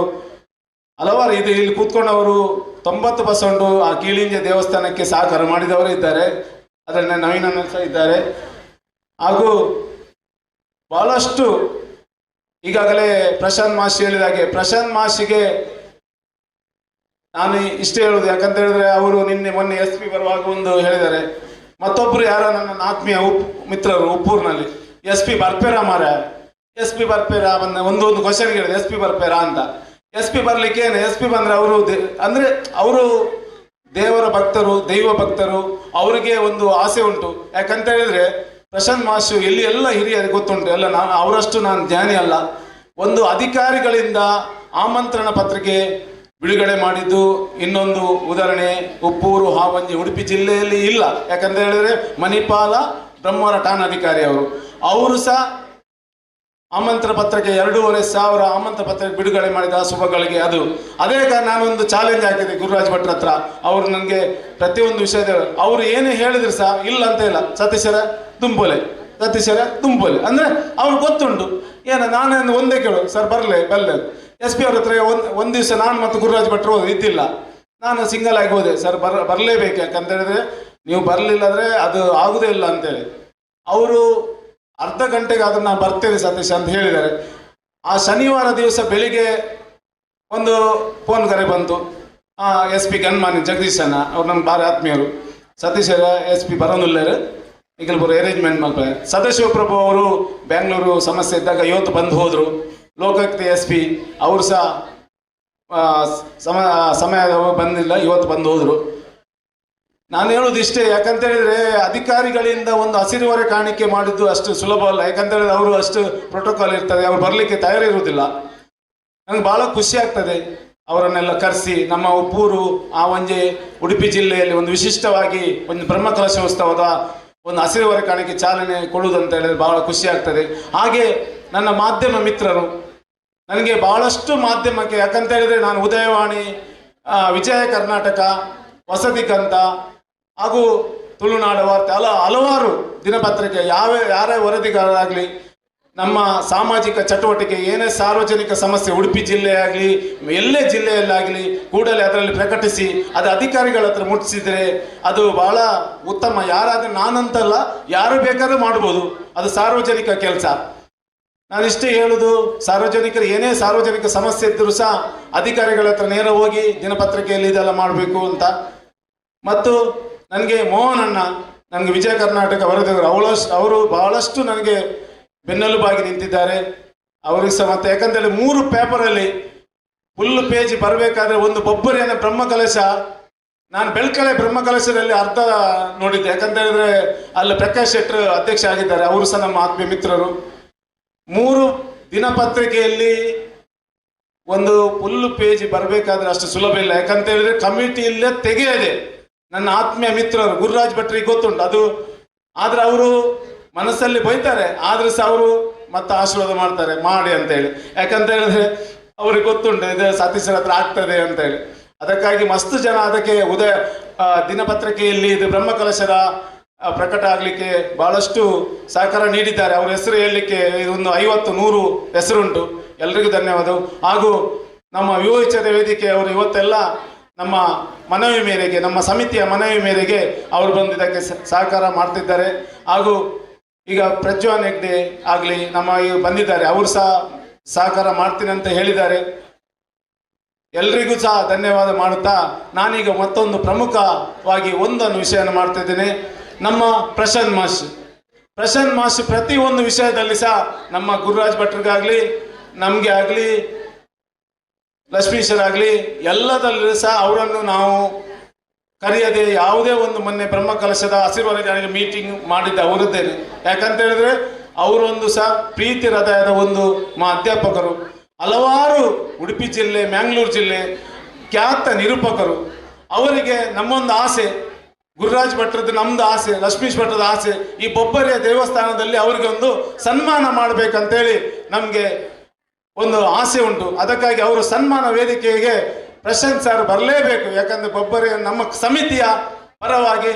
ಹಲವಾರು. ಇಲ್ಲಿ ಕೂತ್ಕೊಂಡವರು 90% ಆ ಕೀಳಿಂಜೆ ದೇವಸ್ಥಾನಕ್ಕೆ ಸಹಕಾರ ಮಾಡಿದವರು ಇದ್ದಾರೆ, ಅದರಲ್ಲಿ ನವೀನಣ್ಣ ಸಹ ಇದ್ದಾರೆ. ಹಾಗೂ ಬಹಳಷ್ಟು ಈಗಾಗಲೇ ಪ್ರಶಾಂತ್ ಮಾಷ್ ಹೇಳಿದಾಗೆ, ಪ್ರಶಾಂತ್ ಮಾಷಿಗೆ ನಾನು ಇಷ್ಟೇ ಹೇಳುದು. ಯಾಕಂತ ಹೇಳಿದ್ರೆ ಅವರು ಮೊನ್ನೆ SP ಬರುವಾಗ ಒಂದು ಹೇಳಿದ್ದಾರೆ, ಮತ್ತೊಬ್ರು ಯಾರೋ ನನ್ನ ಆತ್ಮೀಯ ಮಿತ್ರರು ಉಪ್ಪೂರಿನಲ್ಲಿ SP ಬರ್ಪೇರಾ ಮಾರ, SP ಬರ್ಪೇರಾ ಬಂದ ಒಂದು ಕ್ವಶನ್ ಹೇಳಿದೆ, SP ಬರ್ಪೇರಾ ಅಂತ. SP ಬರ್ಲಿಕ್ಕೆ ಏನು, SP ಬಂದ್ರೆ ಅವರು ಅಂದ್ರೆ ಅವರು ದೇವರ ಭಕ್ತರು, ದೈವ ಭಕ್ತರು, ಅವರಿಗೆ ಒಂದು ಆಸೆ ಉಂಟು. ಯಾಕಂತ ಹೇಳಿದ್ರೆ ಪ್ರಶಾಂತ್ ಮಾಷು ಎಲ್ಲಿ ಎಲ್ಲ ಹಿರಿಯರಿಗೆ ಗೊತ್ತುಂಟು, ಎಲ್ಲ ಅವರಷ್ಟು ನಾನು ಜ್ಞಾನಿ ಅಲ್ಲ. ಒಂದು ಅಧಿಕಾರಿಗಳಿಂದ ಆಮಂತ್ರಣ ಪತ್ರಿಕೆ ಬಿಡುಗಡೆ ಮಾಡಿದ್ದು ಇನ್ನೊಂದು ಉದಾಹರಣೆ ಉಪ್ಪೂರು, ಹಾವಂಜಿ, ಉಡುಪಿ ಜಿಲ್ಲೆಯಲ್ಲಿ ಇಲ್ಲ. ಯಾಕಂತ ಹೇಳಿದ್ರೆ ಮಣಿಪಾಲ ಬ್ರಹ್ಮವರ ಠಾಣಾಧಿಕಾರಿ ಅವರು ಸಹ ಆಮಂತ್ರ ಪತ್ರಿಕೆ 2,500 ಆಮಂತ್ರ ಪತ್ರಿಕೆ ಬಿಡುಗಡೆ ಮಾಡಿದ ಶುಭಗಳಿಗೆ. ಅದೇ ಕಾರಣ ನಾನೊಂದು ಚಾಲೆಂಜ್ ಹಾಕಿದೆ ಗುರುರಾಜ್ ಭಟ್ರ ಹತ್ರ. ಅವರು ನನಗೆ ಪ್ರತಿಯೊಂದು ವಿಷಯದ ಅವರು ಏನೇ ಹೇಳಿದ್ರು ಸಹ ಇಲ್ಲ ಅಂತ ಇಲ್ಲ, ಸತೀಶರ ತುಂಬೊಲೆ ಅಂದ್ರೆ ಅವ್ರು ಗೊತ್ತುಂಟು. ನಾನೇನು ಒಂದೇ ಕೇಳು ಸರ್ ಬರಲೇ SP ಅವ್ರ ಹತ್ರ ಒಂದು ದಿವಸ ನಾನು ಮತ್ತು ಗುರುರಾಜ್ ಭಟ್ರು ಇದ್ದಿಲ್ಲ, ನಾನು ಸಿಂಗಲ್ ಆಗಿ ಹೋದೆ. ಸರ್ ಬರಲೇಬೇಕು, ಯಾಕಂತ ಹೇಳಿದ್ರೆ ನೀವು ಬರಲಿಲ್ಲ ಅಂದರೆ ಅದು ಆಗುದೇ ಇಲ್ಲ ಅಂತೇಳಿ. ಅವರು ಅರ್ಧ ಗಂಟೆಗೆ ಆದ್ರೂ ನಾನು ಬರ್ತೇನೆ ಸತೀಶ್ ಅಂತ ಹೇಳಿದ್ದಾರೆ. ಆ ಶನಿವಾರ ದಿವಸ ಬೆಳಿಗ್ಗೆ ಒಂದು ಫೋನ್ ಕರೆ ಬಂತು, SP ಗನ್ಮಾನಿ ಜಗದೀಶಣ್ಣ ಅವ್ರು ನನ್ನ ಭಾರಿ ಆತ್ಮೀಯರು, ಸತೀಶರ SP ಬರೋನಿಲ್ಲರು ಈಗಲ್ಬರು ಅರೇಂಜ್ಮೆಂಟ್ ಮಾಡ್ತಾರೆ. ಸದಾಶಿವಪ್ರಭು ಅವರು ಬೆಂಗಳೂರು ಸಮಸ್ಯೆ ಇದ್ದಾಗ ಇವತ್ತು ಬಂದು ಹೋದರು. ಲೋಕಾಯುಕ್ತ SP ಅವರು ಸಹ ಸಮಯ ಬಂದಿಲ್ಲ, ಇವತ್ತು ಬಂದು ಹೋದರು. ನಾನು ಹೇಳೋದು ಇಷ್ಟೇ, ಯಾಕಂತ ಹೇಳಿದ್ರೆ ಅಧಿಕಾರಿಗಳಿಂದ ಒಂದು ಹಸಿರುವರೆ ಕಾಣಿಕೆ ಮಾಡಿದ್ದು ಅಷ್ಟು ಸುಲಭ ಅಲ್ಲ. ಯಾಕಂತ ಹೇಳಿದ್ರೆ ಅವರು ಅಷ್ಟು ಪ್ರೋಟೋಕಾಲ್ ಇರ್ತದೆ, ಅವ್ರು ಬರಲಿಕ್ಕೆ ತಯಾರಿರುವುದಿಲ್ಲ. ನನಗೆ ಭಾಳ ಖುಷಿ ಆಗ್ತದೆ ಅವರನ್ನೆಲ್ಲ ಕರೆಸಿ ನಮ್ಮ ಉಪ್ಪೂರು, ಆವಂಜೆ, ಉಡುಪಿ ಜಿಲ್ಲೆಯಲ್ಲಿ ಒಂದು ವಿಶಿಷ್ಟವಾಗಿ ಒಂದು ಬ್ರಹ್ಮಕಲಶೋತ್ಸವದ ಒಂದು ಹಸಿರುವರೆ ಕಾಣಿಕೆ ಚಾಲನೆ ಕೊಡುವುದಂತ ಹೇಳಿದ್ರೆ ಬಹಳ ಖುಷಿ ಆಗ್ತದೆ. ಹಾಗೆ ನನ್ನ ಮಾಧ್ಯಮ ಮಿತ್ರರು ನನಗೆ ಬಹಳಷ್ಟು ಮಾಧ್ಯಮಕ್ಕೆ, ಯಾಕಂತ ಹೇಳಿದ್ರೆ ನಾನು ಉದಯವಾಣಿ, ವಿಜಯ ಕರ್ನಾಟಕ, ವಸತಿ ಕಂತ ಹಾಗೂ ತುಳುನಾಡು ವಾರ್ತೆ ಹಲವಾರು ದಿನಪತ್ರಿಕೆ ಯಾರೇ ವರದಿಗಾರರಾಗಲಿ ನಮ್ಮ ಸಾಮಾಜಿಕ ಚಟುವಟಿಕೆ ಏನೇ ಸಾರ್ವಜನಿಕ ಸಮಸ್ಯೆ ಉಡುಪಿ ಜಿಲ್ಲೆ ಆಗಲಿ ಎಲ್ಲೇ ಜಿಲ್ಲೆಯಲ್ಲಾಗಲಿ ಕೂಡಲೇ ಅದರಲ್ಲಿ ಪ್ರಕಟಿಸಿ ಅದು ಅಧಿಕಾರಿಗಳ ಹತ್ರ ಮುಟ್ಟಿಸಿದರೆ ಅದು ಬಹಳ ಉತ್ತಮ. ಯಾರಾದರೂ ನಾನಂತಲ್ಲ, ಯಾರು ಬೇಕಾದ್ರೂ ಮಾಡ್ಬೋದು, ಅದು ಸಾರ್ವಜನಿಕ ಕೆಲಸ. ನಾನಿಷ್ಟೇ ಹೇಳುದು, ಸಾರ್ವಜನಿಕರು ಏನೇ ಸಾರ್ವಜನಿಕ ಸಮಸ್ಯೆ ಇದ್ದರೂ ಸಹ ಅಧಿಕಾರಿಗಳ ಹತ್ರ ನೇರ ಹೋಗಿ ದಿನಪತ್ರಿಕೆಯಲ್ಲಿ ಇದೆಲ್ಲ ಮಾಡಬೇಕು ಅಂತ. ಮತ್ತು ನನಗೆ ಮೋಹನ್ ಅಣ್ಣ, ನನಗೆ ವಿಜಯ ಕರ್ನಾಟಕ ವರದಿಗಾರರು, ಅವರು ಬಹಳಷ್ಟು ನನಗೆ ಬೆನ್ನೆಲುಬಾಗಿ ನಿಂತಿದ್ದಾರೆ. ಅವ್ರಿಗೆ ಸಹ ಮತ್ತೆ ಯಾಕಂತೇಳಿ 3 ಪೇಪರಲ್ಲಿ ಫುಲ್ ಪೇಜ್ ಬರಬೇಕಾದ್ರೆ ಒಂದು ಬೊಬ್ಬರಿಯನ್ನ ಬ್ರಹ್ಮಕಲಶ, ನಾನು ಬೆಳ್ಕಲೆ ಬ್ರಹ್ಮಕಲಶದಲ್ಲಿ ಅರ್ಧ ನೋಡಿದ್ದೆ. ಯಾಕಂತ ಹೇಳಿದ್ರೆ ಅಲ್ಲಿ ಪ್ರಕಾಶ್ ಶೆಟ್ಟರ್ ಅಧ್ಯಕ್ಷ ಆಗಿದ್ದಾರೆ, ಅವರು ಸಹ ನಮ್ಮ ಆತ್ಮೀಯ ಮಿತ್ರರು. 3 ದಿನಪತ್ರಿಕೆಯಲ್ಲಿ ಒಂದು ಫುಲ್ ಪೇಜ್ ಬರಬೇಕಾದ್ರೆ ಅಷ್ಟು ಸುಲಭ ಇಲ್ಲ. ಯಾಕಂತ ಹೇಳಿದ್ರೆ ಕಮಿಟಿಯಲ್ಲೇ ತೆಗೆಯದೆ. ನನ್ನ ಆತ್ಮೀಯ ಮಿತ್ರರು ಗುರುರಾಜ್ ಭಟ್ರಿಗೆ ಗೊತ್ತುಂಟು ಅದು. ಆದ್ರೆ ಅವರು ಮನಸ್ಸಲ್ಲಿ ಬೈತಾರೆ, ಆದ್ರೂ ಸಹ ಅವರು ಮತ್ತೆ ಆಶೀರ್ವಾದ ಮಾಡ್ತಾರೆ ಮಾಡಿ ಅಂತ ಹೇಳಿ. ಯಾಕಂತ ಹೇಳಿದ್ರೆ ಅವ್ರಿಗೆ ಗೊತ್ತುಂಟು ಇದು ಸತೀಶ್ವರ ಹತ್ರ ಆಗ್ತದೆ ಅಂತ ಹೇಳಿ. ಅದಕ್ಕಾಗಿ ಮಸ್ತ್ ಜನ ಅದಕ್ಕೆ ದಿನಪತ್ರಿಕೆಯಲ್ಲಿ ಇದು ಬ್ರಹ್ಮಕಲಶದ ಪ್ರಕಟ ಆಗಲಿಕ್ಕೆ ಬಹಳಷ್ಟು ಸಹಕಾರ ನೀಡಿದ್ದಾರೆ. ಅವ್ರ ಹೆಸರು ಹೇಳಲಿಕ್ಕೆ ಒಂದು 50-100 ಹೆಸರುಂಟು. ಎಲ್ರಿಗೂ ಧನ್ಯವಾದವು. ಹಾಗೂ ನಮ್ಮ ವಿಮೋಚನೆ ವೇದಿಕೆ ಅವರು ಇವತ್ತೆಲ್ಲ ನಮ್ಮ ಮನವಿ ಮೇರೆಗೆ, ನಮ್ಮ ಸಮಿತಿಯ ಮನವಿ ಮೇರೆಗೆ ಅವರು ಬಂದು ಇದಕ್ಕೆ ಸಹಕಾರ ಮಾಡ್ತಿದ್ದಾರೆ. ಹಾಗೂ ಈಗ ಪ್ರಜ್ವಾನ್ ಹೆಗ್ಡೆ ಆಗಲಿ ನಮ್ಮ ಬಂದಿದ್ದಾರೆ, ಅವರು ಸಹ ಸಹಕಾರ ಮಾಡ್ತೀನಿ ಅಂತ ಹೇಳಿದ್ದಾರೆ. ಎಲ್ರಿಗೂ ಸಹ ಧನ್ಯವಾದ ಮಾಡುತ್ತಾ ನಾನೀಗ ಮತ್ತೊಂದು ಪ್ರಮುಖವಾಗಿ ಒಂದೊಂದು ವಿಷಯವನ್ನು ಮಾಡ್ತಿದ್ದೇನೆ. ನಮ್ಮ ಪ್ರಶಾಂತ್ ಮಾಸ್ ಪ್ರತಿ ಒಂದು ವಿಷಯದಲ್ಲಿ ಸಹ ನಮ್ಮ ಗುರುರಾಜ್ ಭಟ್ರಿಗಾಗಲಿ, ನಮಗೆ ಆಗಲಿ, ಲಕ್ಷ್ಮೀಶ್ವರ ಆಗಲಿ ಎಲ್ಲದಲ್ಲೂ ಸಹ ಅವರನ್ನು ನಾವು ಕರೆಯದೆ ಯಾವುದೇ ಒಂದು ಮೊನ್ನೆ ಬ್ರಹ್ಮಕಲಶದ ಆಶೀರ್ವಾದ ಮೀಟಿಂಗ್ ಮಾಡಿದ್ದ ಅವರದ್ದೇನೆ. ಯಾಕಂತ ಹೇಳಿದ್ರೆ ಅವರೊಂದು ಸಹ ಪ್ರೀತಿ ಹೃದಯದ ಒಂದು ಅಧ್ಯಾಪಕರು. ಹಲವಾರು ಉಡುಪಿ ಜಿಲ್ಲೆ, ಮ್ಯಾಂಗ್ಳೂರು ಜಿಲ್ಲೆ ಖ್ಯಾತ ನಿರೂಪಕರು. ಅವರಿಗೆ ನಮ್ಮೊಂದು ಆಸೆ, ಗುರುರಾಜ್ ಭಟ್ರದ್ದು ನಮ್ದು ಆಸೆ, ಲಕ್ಷ್ಮೀಶ್ ಭಟ್ರದ ಆಸೆ, ಈ ಬೊಬ್ಬರಿಯ ದೇವಸ್ಥಾನದಲ್ಲಿ ಅವರಿಗೆ ಒಂದು ಸನ್ಮಾನ ಮಾಡಬೇಕಂತೇಳಿ ನಮಗೆ ಒಂದು ಆಸೆ ಉಂಟು. ಅದಕ್ಕಾಗಿ ಅವರು ಸನ್ಮಾನ ವೇದಿಕೆಗೆ ಪ್ರಶಾಂತ್ ಸರ್ ಬರಲೇಬೇಕು. ಯಾಕಂದ್ರೆ ಬೊಬ್ಬರಿಯ ನಮ್ಮ ಸಮಿತಿಯ ಪರವಾಗಿ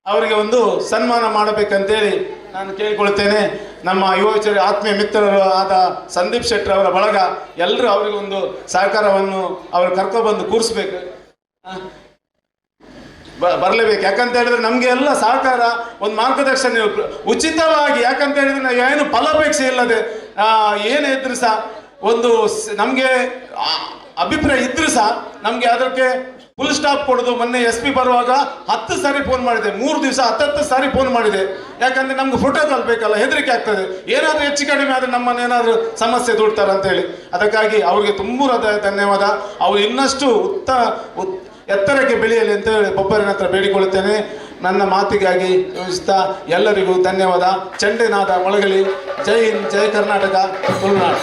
ಅವರಿಗೆ ಒಂದು ಸನ್ಮಾನ ಮಾಡಬೇಕಂತೇಳಿ ನಾನು ಕೇಳಿಕೊಳ್ತೇನೆ. ನಮ್ಮ ಯುವಚರಿ ಆತ್ಮೀಯ ಮಿತ್ರರು ಆದ ಸಂದೀಪ್ ಶೆಟ್ಟರ್ ಅವರ ಬಳಗ ಎಲ್ಲರೂ ಅವರಿಗೆ ಒಂದು ಸಹಕಾರವನ್ನು ಅವರು ಕರ್ಕೊಬಂದು ಕೂರಿಸ್ಬೇಕು, ಬರಲೇಬೇಕು. ಯಾಕಂತ ಹೇಳಿದ್ರೆ ನಮಗೆ ಎಲ್ಲ ಸಹಕಾರ, ಒಂದು ಮಾರ್ಗದರ್ಶನ ಉಚಿತವಾಗಿ. ಯಾಕಂತ ಹೇಳಿದ್ರೆ ನಾವು ಏನು ಫಲಾಪೇಕ್ಷೆ ಇಲ್ಲದೆ ಏನೇ ಇದ್ರು ಸಹ ಒಂದು ನಮಗೆ ಅಭಿಪ್ರಾಯ ಇದ್ರು ಸಹ ನಮಗೆ ಅದಕ್ಕೆ ಫುಲ್ ಸ್ಟಾಪ್ ಕೊಡೋದು. ಮೊನ್ನೆ SP ಬರುವಾಗ 10 ಸಾರಿ ಫೋನ್ ಮಾಡಿದೆ, 3 ದಿವಸ 10 ಸಾರಿ ಫೋನ್ ಮಾಡಿದೆ. ಯಾಕಂದ್ರೆ ನಮ್ಗೆ ಫೋಟೋ ತಲುಪಬೇಕಲ್ಲ, ಹೆದರಿಕೆ ಆಗ್ತದೆ, ಏನಾದರೂ ಹೆಚ್ಚು ಕಡಿಮೆ ಆದರೆ ನಮ್ಮನ್ನು ಏನಾದರೂ ಸಮಸ್ಯೆ ದುಡ್ತಾರೆ ಅಂತೇಳಿ. ಅದಕ್ಕಾಗಿ ಅವರಿಗೆ ತುಂಬ ಧನ್ಯವಾದ. ಅವರು ಇನ್ನಷ್ಟು ಎತ್ತರಕ್ಕೆ ಬೆಳೆಯಲಿ ಅಂತ ಹೇಳಿ ಬೊಬ್ಬರಿನ ಹತ್ರ ಬೇಡಿಕೊಳ್ಳುತ್ತೇನೆ. ನನ್ನ ಮಾತಿಗಾಗಿ ಯೋಚಿಸ್ತಾ ಎಲ್ಲರಿಗೂ ಧನ್ಯವಾದ. ಚಂಡೆನಾದ ಮೊಳಗಲಿ. ಜೈ ಹಿಂದ್, ಜೈ ಕರ್ನಾಟಕ, ತುಳುನಾಡು.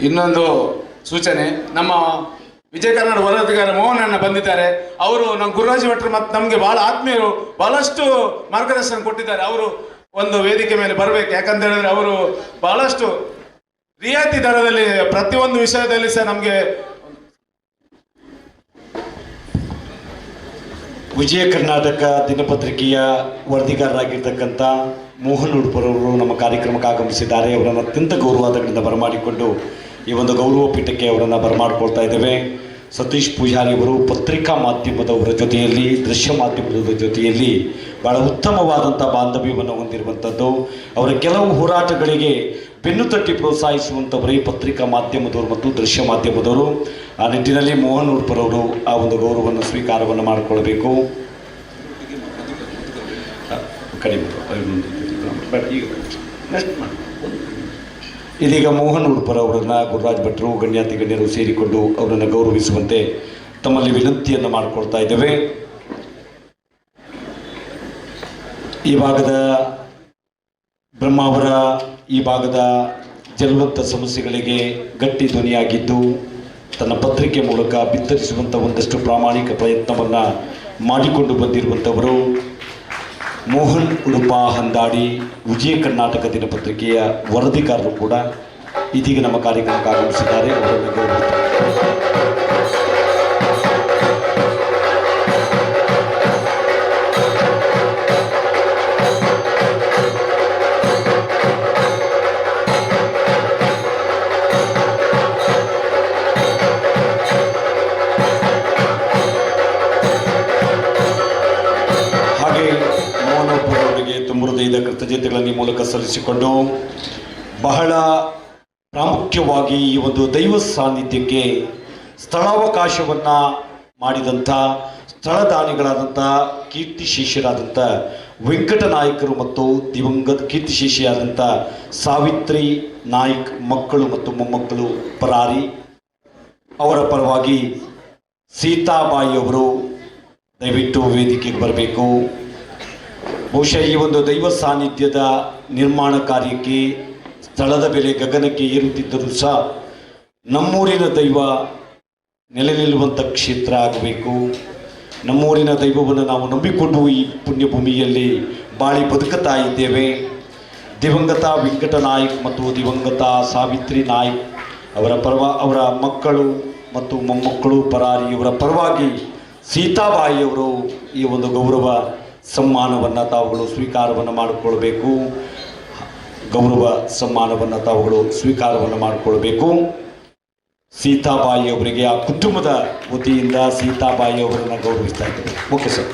ಇನ್ನೊಂದು ಸೂಚನೆ, ನಮ್ಮ ವಿಜಯ ಕರ್ನಾಟಕ ವರದಿಗಾರ ಮೋಹನ್ ಅಣ್ಣ ಬಂದಿದ್ದಾರೆ. ಅವರು ನಮ್ಮ ಗುರುರಾಜ್ ಭಟ್ರು ಮತ್ತು ನಮಗೆ ಬಹಳ ಆತ್ಮೀಯರು, ಬಹಳಷ್ಟು ಮಾರ್ಗದರ್ಶನ ಕೊಟ್ಟಿದ್ದಾರೆ. ಅವರು ಒಂದು ವೇದಿಕೆ ಮೇಲೆ ಬರಬೇಕು. ಯಾಕಂತ ಹೇಳಿದ್ರೆ ಅವರು ಬಹಳಷ್ಟು ರಿಯಾಯಿತಿ ದರದಲ್ಲಿ ಪ್ರತಿಯೊಂದು ವಿಷಯದಲ್ಲಿ ಸಹ ನಮಗೆ. ವಿಜಯ ಕರ್ನಾಟಕ ದಿನಪತ್ರಿಕೆಯ ವರದಿಗಾರರಾಗಿರ್ತಕ್ಕಂಥ ಮೋಹನ್ ಉಡುಪರವರು ನಮ್ಮ ಕಾರ್ಯಕ್ರಮಕ್ಕೆ ಆಗಮಿಸಿದ್ದಾರೆ. ಅವರನ್ನು ಅತ್ಯಂತ ಗೌರವಾದಗಳಿಂದ ಬರಮಾಡಿಕೊಂಡು ಈ ಒಂದು ಗೌರವ ಪೀಠಕ್ಕೆ ಅವರನ್ನು ಬರಮಾಡಿಕೊಳ್ತಾ ಇದ್ದೇವೆ. ಸತೀಶ್ ಪೂಜಾರಿ ಅವರು ಪತ್ರಿಕಾ ಮಾಧ್ಯಮದವರ ಜೊತೆಯಲ್ಲಿ, ದೃಶ್ಯ ಮಾಧ್ಯಮದ ಜೊತೆಯಲ್ಲಿ ಬಹಳ ಉತ್ತಮವಾದಂಥ ಬಾಂಧವ್ಯವನ್ನು ಹೊಂದಿರುವಂಥದ್ದು. ಅವರ ಕೆಲವು ಹೋರಾಟಗಳಿಗೆ ಬೆನ್ನು ತಟ್ಟಿ ಪ್ರೋತ್ಸಾಹಿಸುವಂಥವರೇ ಪತ್ರಿಕಾ ಮಾಧ್ಯಮದವರು ಮತ್ತು ದೃಶ್ಯ ಮಾಧ್ಯಮದವರು. ಆ ನಿಟ್ಟಿನಲ್ಲಿ ಮೋಹನ್ ಉಡುಪರವರು ಆ ಒಂದು ಗೌರವವನ್ನು ಸ್ವೀಕಾರವನ್ನು ಮಾಡಿಕೊಳ್ಬೇಕು. ಕಡಿಮೆ ಇದೀಗ ಮೋಹನ್ ಉಡುಪರವರನ್ನು ಗುರುರಾಜ್ ಭಟ್ರು, ಗಣ್ಯಾತಿ ಗಣ್ಯರು ಸೇರಿಕೊಂಡು ಅವರನ್ನು ಗೌರವಿಸುವಂತೆ ತಮ್ಮಲ್ಲಿ ವಿನಂತಿಯನ್ನು ಮಾಡಿಕೊಳ್ತಾ ಇದ್ದೇವೆ. ಈ ಭಾಗದ ಬ್ರಹ್ಮಾವರ ಈ ಭಾಗದ ಜಲವಂತ ಸಮಸ್ಯೆಗಳಿಗೆ ಗಟ್ಟಿ ಧ್ವನಿಯಾಗಿದ್ದು ತನ್ನ ಪತ್ರಿಕೆ ಮೂಲಕ ಬಿತ್ತರಿಸುವಂಥ ಒಂದಷ್ಟು ಪ್ರಾಮಾಣಿಕ ಪ್ರಯತ್ನವನ್ನು ಮಾಡಿಕೊಂಡು ಬಂದಿರುವಂಥವರು ಮೋಹನ್ ಉಡುಪ ಹಂದಾಡಿ, ವಿಜಯ ಕರ್ನಾಟಕ ದಿನಪತ್ರಿಕೆಯ ವರದಿಗಾರರು ಕೂಡ ಇದೀಗ ನಮ್ಮ ಕಾರ್ಯಕ್ರಮಕ್ಕೆ ಆಗಮಿಸಿದ್ದಾರೆ. ಅವರನ್ನು ಗೌರವಿಸುತ್ತಾರೆ. ಹೃದಯದ ಕೃತಜ್ಞತೆಗಳನ್ನು ಈ ಮೂಲಕ ಸಲ್ಲಿಸಿಕೊಂಡು ಬಹಳ ಪ್ರಾಮುಖ್ಯವಾಗಿ ಈ ಒಂದು ದೈವ ಸಾನ್ನಿಧ್ಯಕ್ಕೆ ಸ್ಥಳಾವಕಾಶವನ್ನು ಮಾಡಿದಂಥ ಸ್ಥಳದಾನಿಗಳಾದಂಥ ಕೀರ್ತಿಶೇಷರಾದಂಥ ವೆಂಕಟನಾಯಕರು ಮತ್ತು ದಿವಂಗತ ಕೀರ್ತಿಶೇಷಿಯಾದಂಥ ಸಾವಿತ್ರಿ ನಾಯ್ಕ್ ಮಕ್ಕಳು ಮತ್ತು ಮೊಮ್ಮಕ್ಕಳು ಪರಾರಿ ಅವರ ಪರವಾಗಿ ಸೀತಾಬಾಯಿ ಅವರು ದಯವಿಟ್ಟು ವೇದಿಕೆಗೆ ಬರಬೇಕು. ಬಹುಶಃ ಈ ಒಂದು ದೈವ ಸಾನ್ನಿಧ್ಯದ ನಿರ್ಮಾಣ ಕಾರ್ಯಕ್ಕೆ ಸ್ಥಳದ ಬೆಲೆ ಗಗನಕ್ಕೆ ಏರುತ್ತಿದ್ದರೂ ಸಹ ನಮ್ಮೂರಿನ ದೈವ ನೆಲೆ ನಿಲ್ಲುವಂಥ ಕ್ಷೇತ್ರ ಆಗಬೇಕು. ನಮ್ಮೂರಿನ ದೈವವನ್ನು ನಾವು ನಂಬಿಕೊಂಡು ಈ ಪುಣ್ಯಭೂಮಿಯಲ್ಲಿ ಬಾಳಿ ಬದುಕುತ್ತಾ ಇದ್ದೇವೆ. ದಿವಂಗತ ವೆಂಕಟನಾಯ್ಕ್ ಮತ್ತು ದಿವಂಗತ ಸಾವಿತ್ರಿ ನಾಯ್ಕ್ ಅವರ ಮಕ್ಕಳು ಮತ್ತು ಮೊಮ್ಮಕ್ಕಳು ಪರಾರಿ ಇವರ ಪರವಾಗಿ ಸೀತಾಬಾಯಿಯವರು ಈ ಒಂದು ಗೌರವ ಸಮ್ಮಾನವನ್ನು ತಾವುಗಳು ಸ್ವೀಕಾರವನ್ನು ಮಾಡಿಕೊಳ್ಬೇಕು. ಗೌರವ ಸಮ್ಮಾನವನ್ನು ತಾವುಗಳು ಸ್ವೀಕಾರವನ್ನು ಮಾಡಿಕೊಳ್ಬೇಕು. ಸೀತಾಬಾಯಿ ಅವರಿಗೆ ಆ ಕುಟುಂಬದ ವತಿಯಿಂದ ಸೀತಾಬಾಯಿ ಅವರನ್ನು ಗೌರವಿಸ್ತಾ ಇದ್ದೇವೆ. Okay sir.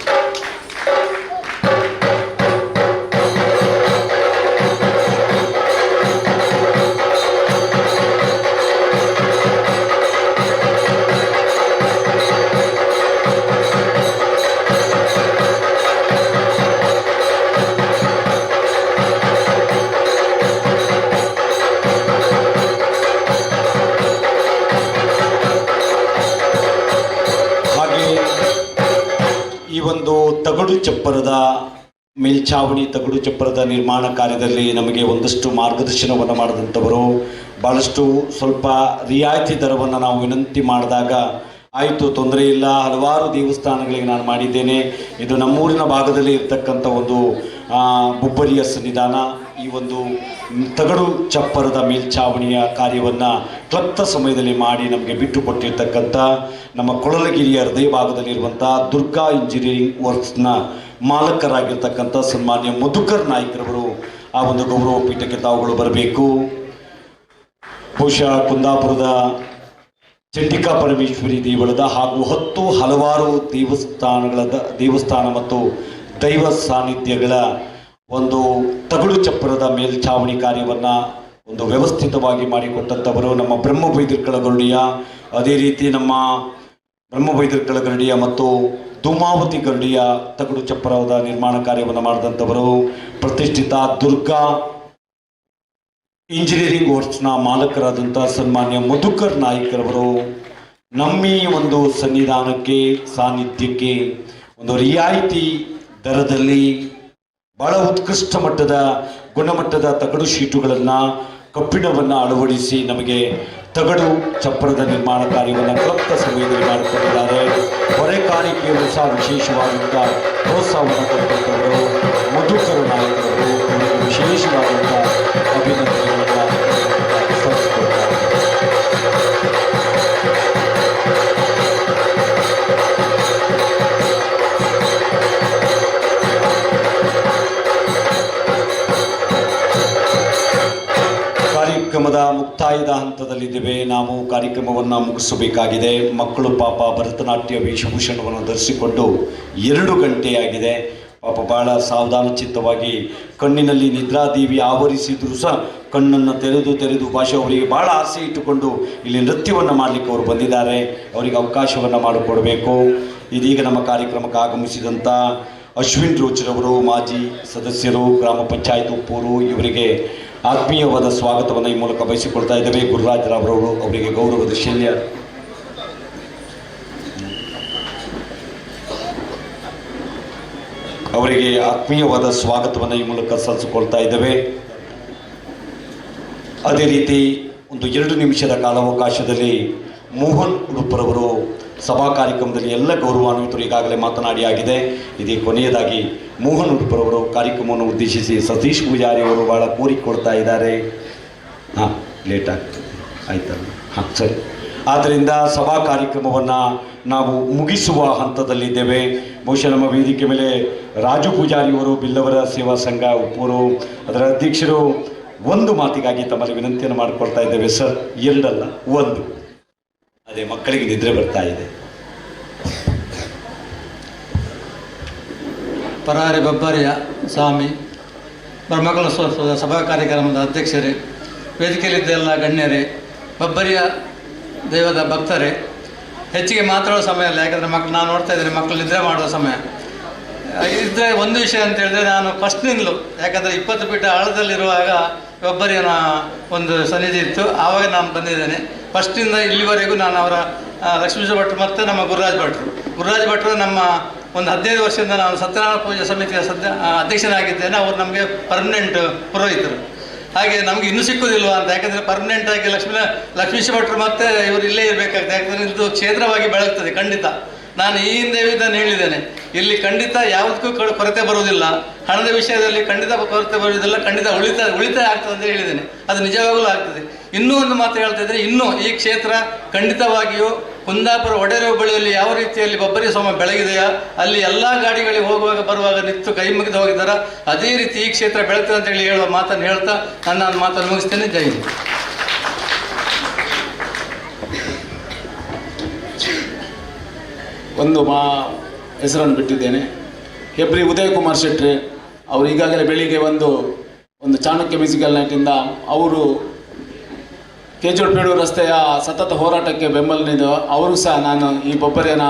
ತಗಡು ಚಪ್ಪರದ ಮೇಲ್ಛಾವಣಿ ತಗಡು ಚಪ್ಪರದ ನಿರ್ಮಾಣ ಕಾರ್ಯದಲ್ಲಿ ನಮಗೆ ಒಂದಷ್ಟು ಮಾರ್ಗದರ್ಶನವನ್ನು ಮಾಡಿದಂಥವರು, ಭಾಳಷ್ಟು ಸ್ವಲ್ಪ ರಿಯಾಯಿತಿ ದರವನ್ನು ನಾವು ವಿನಂತಿ ಮಾಡಿದಾಗ ಆಯಿತು ತೊಂದರೆ ಇಲ್ಲ, ಹಲವಾರು ದೇವಸ್ಥಾನಗಳಿಗೆ ನಾನು ಮಾಡಿದ್ದೇನೆ, ಇದು ನಮ್ಮೂರಿನ ಭಾಗದಲ್ಲಿ ಇರ್ತಕ್ಕಂಥ ಒಂದು ಬೊಬ್ಬರಿಯ ಸನ್ನಿಧಾನ, ಈ ಒಂದು ತಗಡು ಚಪ್ಪರದ ಮೇಲ್ಛಾವಣಿಯ ಕಾರ್ಯವನ್ನು ಕ್ಲಪ್ತ ಸಮಯದಲ್ಲಿ ಮಾಡಿ ನಮಗೆ ಬಿಟ್ಟು ಕೊಟ್ಟಿರ್ತಕ್ಕಂಥ ನಮ್ಮ ಕೊಳಲಗಿರಿಯ ಹೃದಯ ಭಾಗದಲ್ಲಿರುವಂಥ ದುರ್ಗಾ ಇಂಜಿನಿಯರಿಂಗ್ ವರ್ಕ್ಸ್ನ ಮಾಲಕರಾಗಿರ್ತಕ್ಕಂಥ ಸನ್ಮಾನ್ಯ ಮಧುಕರ್ ನಾಯ್ಕರವರು ಆ ಒಂದು ಗೌರವ ಪೀಠಕ್ಕೆ ತಾವುಗಳು ಬರಬೇಕು. ಬಹುಶಃ ಕುಂದಾಪುರದ ಚಂಡಿಕಾ ಪರಮೇಶ್ವರಿ ದೇವಳದ ಹಾಗೂ 10 ಹಲವಾರು ದೇವಸ್ಥಾನ ಮತ್ತು ದೈವ ಸಾನ್ನಿಧ್ಯಗಳ ಒಂದು ತಗಡು ಚಪ್ಪರದ ಮೇಲ್ಛಾವಣಿ ಕಾರ್ಯವನ್ನು ಒಂದು ವ್ಯವಸ್ಥಿತವಾಗಿ ಮಾಡಿಕೊಟ್ಟಂಥವರು ನಮ್ಮ ಬ್ರಹ್ಮಬೈದರ್ಕಳ ಗರುಡಿಯ, ಅದೇ ರೀತಿ ನಮ್ಮ ಬ್ರಹ್ಮಬೈದರ್ಕಳ ಗರುಡಿಯ ಮತ್ತು ಧೂಮಾವತಿ ಗರುಡಿಯ ತಗಡು ಚಪ್ಪರದ ನಿರ್ಮಾಣ ಕಾರ್ಯವನ್ನು ಮಾಡಿದಂಥವರು ಪ್ರತಿಷ್ಠಿತ ದುರ್ಗಾ ಇಂಜಿನಿಯರಿಂಗ್ ವರ್ಕ್ಸ್ನ ಮಾಲಕರಾದಂಥ ಸನ್ಮಾನ್ಯ ಮಧುಕರ್ ನಾಯ್ಕರವರು ನಮ್ಮಿ ಒಂದು ಸನ್ನಿಧಾನಕ್ಕೆ ಸಾನ್ನಿಧ್ಯಕ್ಕೆ ಒಂದು ರಿಯಾಯಿತಿ ದರದಲ್ಲಿ ಬಹಳ ಉತ್ಕೃಷ್ಟ ಮಟ್ಟದ ಗುಣಮಟ್ಟದ ತಗಡು ಶೀಟುಗಳನ್ನು ಕಬ್ಬಿಣವನ್ನು ಅಳವಡಿಸಿ ನಮಗೆ ತಗಡು ಚಪ್ಪರದ ನಿರ್ಮಾಣ ಕಾರ್ಯವನ್ನು ಕ್ಲಪ್ತ ಸಮಯದಲ್ಲಿ ಮಾಡಿಕೊಂಡಿದ್ದಾರೆ. ಹೊರೆ ಕಾಣಿಕೆಯಲ್ಲೂ ಸಹ ವಿಶೇಷವಾದಂಥ ಪ್ರೋತ್ಸಾಹವನ್ನು ಕೊಟ್ಟಂಥವರು ಮಧುಕರ್ ನಾಯಕರವರು ಅವರಿಗೆ ವಿಶೇಷವಾದಂಥ ಅಭಿನಂದನೆಗಳನ್ನು ಸಲ್ಲಿಸಿಕೊಡ್ತಾರೆ. ಕಾರ್ಯಕ್ರಮದ ಮುಕ್ತಾಯದ ಹಂತದಲ್ಲಿದ್ದೇವೆ. ನಾವು ಕಾರ್ಯಕ್ರಮವನ್ನು ಮುಗಿಸಬೇಕಾಗಿದೆ. ಮಕ್ಕಳು ಪಾಪ ಭರತನಾಟ್ಯ ವೇಷಭೂಷಣವನ್ನು ಧರಿಸಿಕೊಂಡು 2 ಗಂಟೆಯಾಗಿದೆ. ಪಾಪ ಭಾಳ ಸಾವಧಾನ ಚಿತ್ತವಾಗಿ ಕಣ್ಣಿನಲ್ಲಿ ನಿದ್ರಾದೇವಿ ಆವರಿಸಿದ್ರು ಸಹ ಕಣ್ಣನ್ನು ತೆರೆದು ಭಾಷೆ ಅವರಿಗೆ ಭಾಳ ಆಸೆ ಇಟ್ಟುಕೊಂಡು ಇಲ್ಲಿ ನೃತ್ಯವನ್ನು ಮಾಡಲಿಕ್ಕೆ ಅವರು ಬಂದಿದ್ದಾರೆ. ಅವರಿಗೆ ಅವಕಾಶವನ್ನು ಮಾಡಿಕೊಡಬೇಕು. ಇದೀಗ ನಮ್ಮ ಕಾರ್ಯಕ್ರಮಕ್ಕೆ ಆಗಮಿಸಿದಂಥ ಅಶ್ವಿನ್ ರೋಚರವರು, ಮಾಜಿ ಸದಸ್ಯರು, ಗ್ರಾಮ ಪಂಚಾಯತ್ ಉಪ್ಪೂರು, ಇವರಿಗೆ ಆತ್ಮೀಯವಾದ ಸ್ವಾಗತವನ್ನು ಈ ಮೂಲಕ ಬಯಸಿಕೊಳ್ತಾ ಇದ್ದೇವೆ. ಗುರುರಾಜ್ ರಾವ್ರವರು ಅವರಿಗೆ ಗೌರವದ ಶಲ್ಯ ಅವರಿಗೆ ಆತ್ಮೀಯವಾದ ಸ್ವಾಗತವನ್ನು ಈ ಮೂಲಕ ಸಲ್ಲಿಸಿಕೊಳ್ತಾ ಇದ್ದೇವೆ. ಅದೇ ರೀತಿ ಒಂದು 2 ನಿಮಿಷದ ಕಾಲಾವಕಾಶದಲ್ಲಿ ಮೋಹನ್ ಉಡುಪರವರು ಸಭಾ ಕಾರ್ಯಕ್ರಮದಲ್ಲಿ ಎಲ್ಲ ಗೌರವಾನ್ವಿತರು ಈಗಾಗಲೇ ಮಾತನಾಡಿ ಆಗಿದೆ. ಇದೇ ಕೊನೆಯದಾಗಿ ಮೋಹನ್ ಉಡುಪರವರು ಕಾರ್ಯಕ್ರಮವನ್ನು ಉದ್ದೇಶಿಸಿ ಸತೀಶ್ ಪೂಜಾರಿ ಅವರು ಭಾಳ ಕೋರಿಕೊಡ್ತಾ ಇದ್ದಾರೆ. ಲೇಟ್ ಆಗ್ತದೆ, ಆಯ್ತಲ್ಲ? ಸರಿ. ಆದ್ದರಿಂದ ಸಭಾ ಕಾರ್ಯಕ್ರಮವನ್ನು ನಾವು ಮುಗಿಸುವ ಹಂತದಲ್ಲಿದ್ದೇವೆ. ಬಹುಶಃ ನಮ್ಮ ವೇದಿಕೆ ಮೇಲೆ ರಾಜು ಪೂಜಾರಿಯವರು, ಬಿಲ್ಲವರ ಸೇವಾ ಸಂಘ ಉಪ್ಪೂರು, ಅದರ ಅಧ್ಯಕ್ಷರು, ಒಂದು ಮಾತಿಗಾಗಿ ತಮ್ಮಲ್ಲಿ ವಿನಂತಿಯನ್ನು ಮಾಡಿಕೊಳ್ತಾ ಇದ್ದೇವೆ ಸರ್. 2 ಅಲ್ಲ, 1. ಅದೇ ಮಕ್ಕಳಿಗೆ ನಿದ್ರೆ ಬರ್ತಾ ಇದೆ. ಪರಾರಿ ಬಬ್ಬರಿಯ ಸ್ವಾಮಿ ಬ್ರಹ್ಮಕಲಶೋತ್ಸವದ ಸಭಾ ಕಾರ್ಯಕ್ರಮದ ಅಧ್ಯಕ್ಷರೇ, ವೇದಿಕೆಯಲ್ಲಿದ್ದ ಎಲ್ಲ ಗಣ್ಯರೇ, ಬಬ್ಬರಿಯ ದೈವದ ಭಕ್ತರೇ, ಹೆಚ್ಚಿಗೆ ಮಾತಾಡೋ ಸಮಯ ಅಲ್ಲ, ಯಾಕಂದರೆ ನಾನು ನೋಡ್ತಾ ಇದ್ದೇನೆ ಮಕ್ಕಳು ನಿದ್ರೆ ಮಾಡುವ ಸಮಯ ಇದ್ದರೆ. ಒಂದು ವಿಷಯ ಅಂತ ಹೇಳಿದ್ರೆ, ನಾನು ಫಸ್ಟ್ನಿಂದಲೂ, ಯಾಕಂದರೆ 20 ಫೀಟ್ ಆಳದಲ್ಲಿರುವಾಗ ಒಬ್ಬರಿನ ಒಂದು ಸನ್ನಿಧಿ ಇತ್ತು, ಆವಾಗ ನಾನು ಬಂದಿದ್ದೇನೆ. ಫಸ್ಟಿಂದ ಇಲ್ಲಿವರೆಗೂ ನಾನು ಅವರ ಲಕ್ಷ್ಮೀಶ ಭಟ್ರು ಮತ್ತು ನಮ್ಮ ಗುರುರಾಜ್ ಭಟ್ರು ನಮ್ಮ ಒಂದು 15 ವರ್ಷದಿಂದ ನಾನು ಸತ್ಯನಾರಾಯಣ ಪೂಜಾ ಸಮಿತಿಯ ಅಧ್ಯಕ್ಷನಾಗಿದ್ದೇನೆ. ಅವರು ನಮಗೆ ಪರ್ಮನೆಂಟ್ ಪುರೋಹಿತರು. ಹಾಗೆ ನಮಗೆ ಇನ್ನೂ ಸಿಕ್ಕುವುದಿಲ್ವ ಅಂತ, ಯಾಕಂದರೆ ಪರ್ಮನೆಂಟಾಗಿ ಲಕ್ಷ್ಮೀಶ ಭಟ್ರು ಮತ್ತು ಇವರು ಇಲ್ಲೇ ಇರಬೇಕಾಗ್ತದೆ. ಯಾಕಂದರೆ ಇದು ಕ್ಷೇತ್ರವಾಗಿ ಬೆಳಗ್ತದೆ ಖಂಡಿತ. ನಾನು ಈ ಹಿಂದೆ ಇದನ್ನು ಹೇಳಿದ್ದೇನೆ, ಇಲ್ಲಿ ಖಂಡಿತ ಯಾವುದಕ್ಕೂ ಕೊರತೆ ಬರುವುದಿಲ್ಲ, ಹಣದ ವಿಷಯದಲ್ಲಿ ಖಂಡಿತ ಕೊರತೆ ಬರುವುದಿಲ್ಲ, ಖಂಡಿತ ಉಳಿತಾಯ ಆಗ್ತದೆ ಅಂತ ಹೇಳಿದ್ದೇನೆ. ಅದು ನಿಜವಾಗಲೂ ಆಗ್ತದೆ. ಇನ್ನೂ ಒಂದು ಮಾತು ಹೇಳ್ತಾ ಇದ್ದರೆ, ಇನ್ನೂ ಈ ಕ್ಷೇತ್ರ ಖಂಡಿತವಾಗಿಯೂ ಕುಂದಾಪುರ ಒಡೆರೆ ಬಳಿಯಲ್ಲಿ ಯಾವ ರೀತಿಯಲ್ಲಿ ಬಬ್ಬರಿ ಸೋಮ ಬೆಳಗಿದೆಯಾ, ಅಲ್ಲಿ ಎಲ್ಲ ಗಾಡಿಗಳಿಗೆ ಹೋಗುವಾಗ ಬರುವಾಗ ನಿಂತು ಕೈ ಮುಗಿದು ಹೋಗಿದ್ದಾರ, ಅದೇ ರೀತಿ ಈ ಕ್ಷೇತ್ರ ಬೆಳಗ್ತದೆ ಅಂತೇಳಿ ಹೇಳುವ ಮಾತನ್ನು ಹೇಳ್ತಾ ನನ್ನ ಮಾತನ್ನು ಮುಗಿಸ್ತೇನೆ. ಜೈ ಹಿಂದ್. ಒಂದು ಹೆಸರನ್ನು ಬಿಟ್ಟಿದ್ದೇನೆ. ಹೆಬ್ರಿ ಉದಯ್ ಕುಮಾರ್ ಶೆಟ್ಟಿ ಅವರು ಈಗಾಗಲೇ ಬೆಳಿಗ್ಗೆ ಒಂದು ಚಾಣಕ್ಯ ಮ್ಯೂಸಿಕಲ್ ನೈಟಿಂದ ಅವರು ಕೆಜೋಡ್ಪೇಡು ರಸ್ತೆಯ ಸತತ ಹೋರಾಟಕ್ಕೆ ಬೆಂಬಲ ನೀಡಿದ ಅವರು ಸಹ ನಾನು ಈ ಬೊಬ್ಬರಿಯನ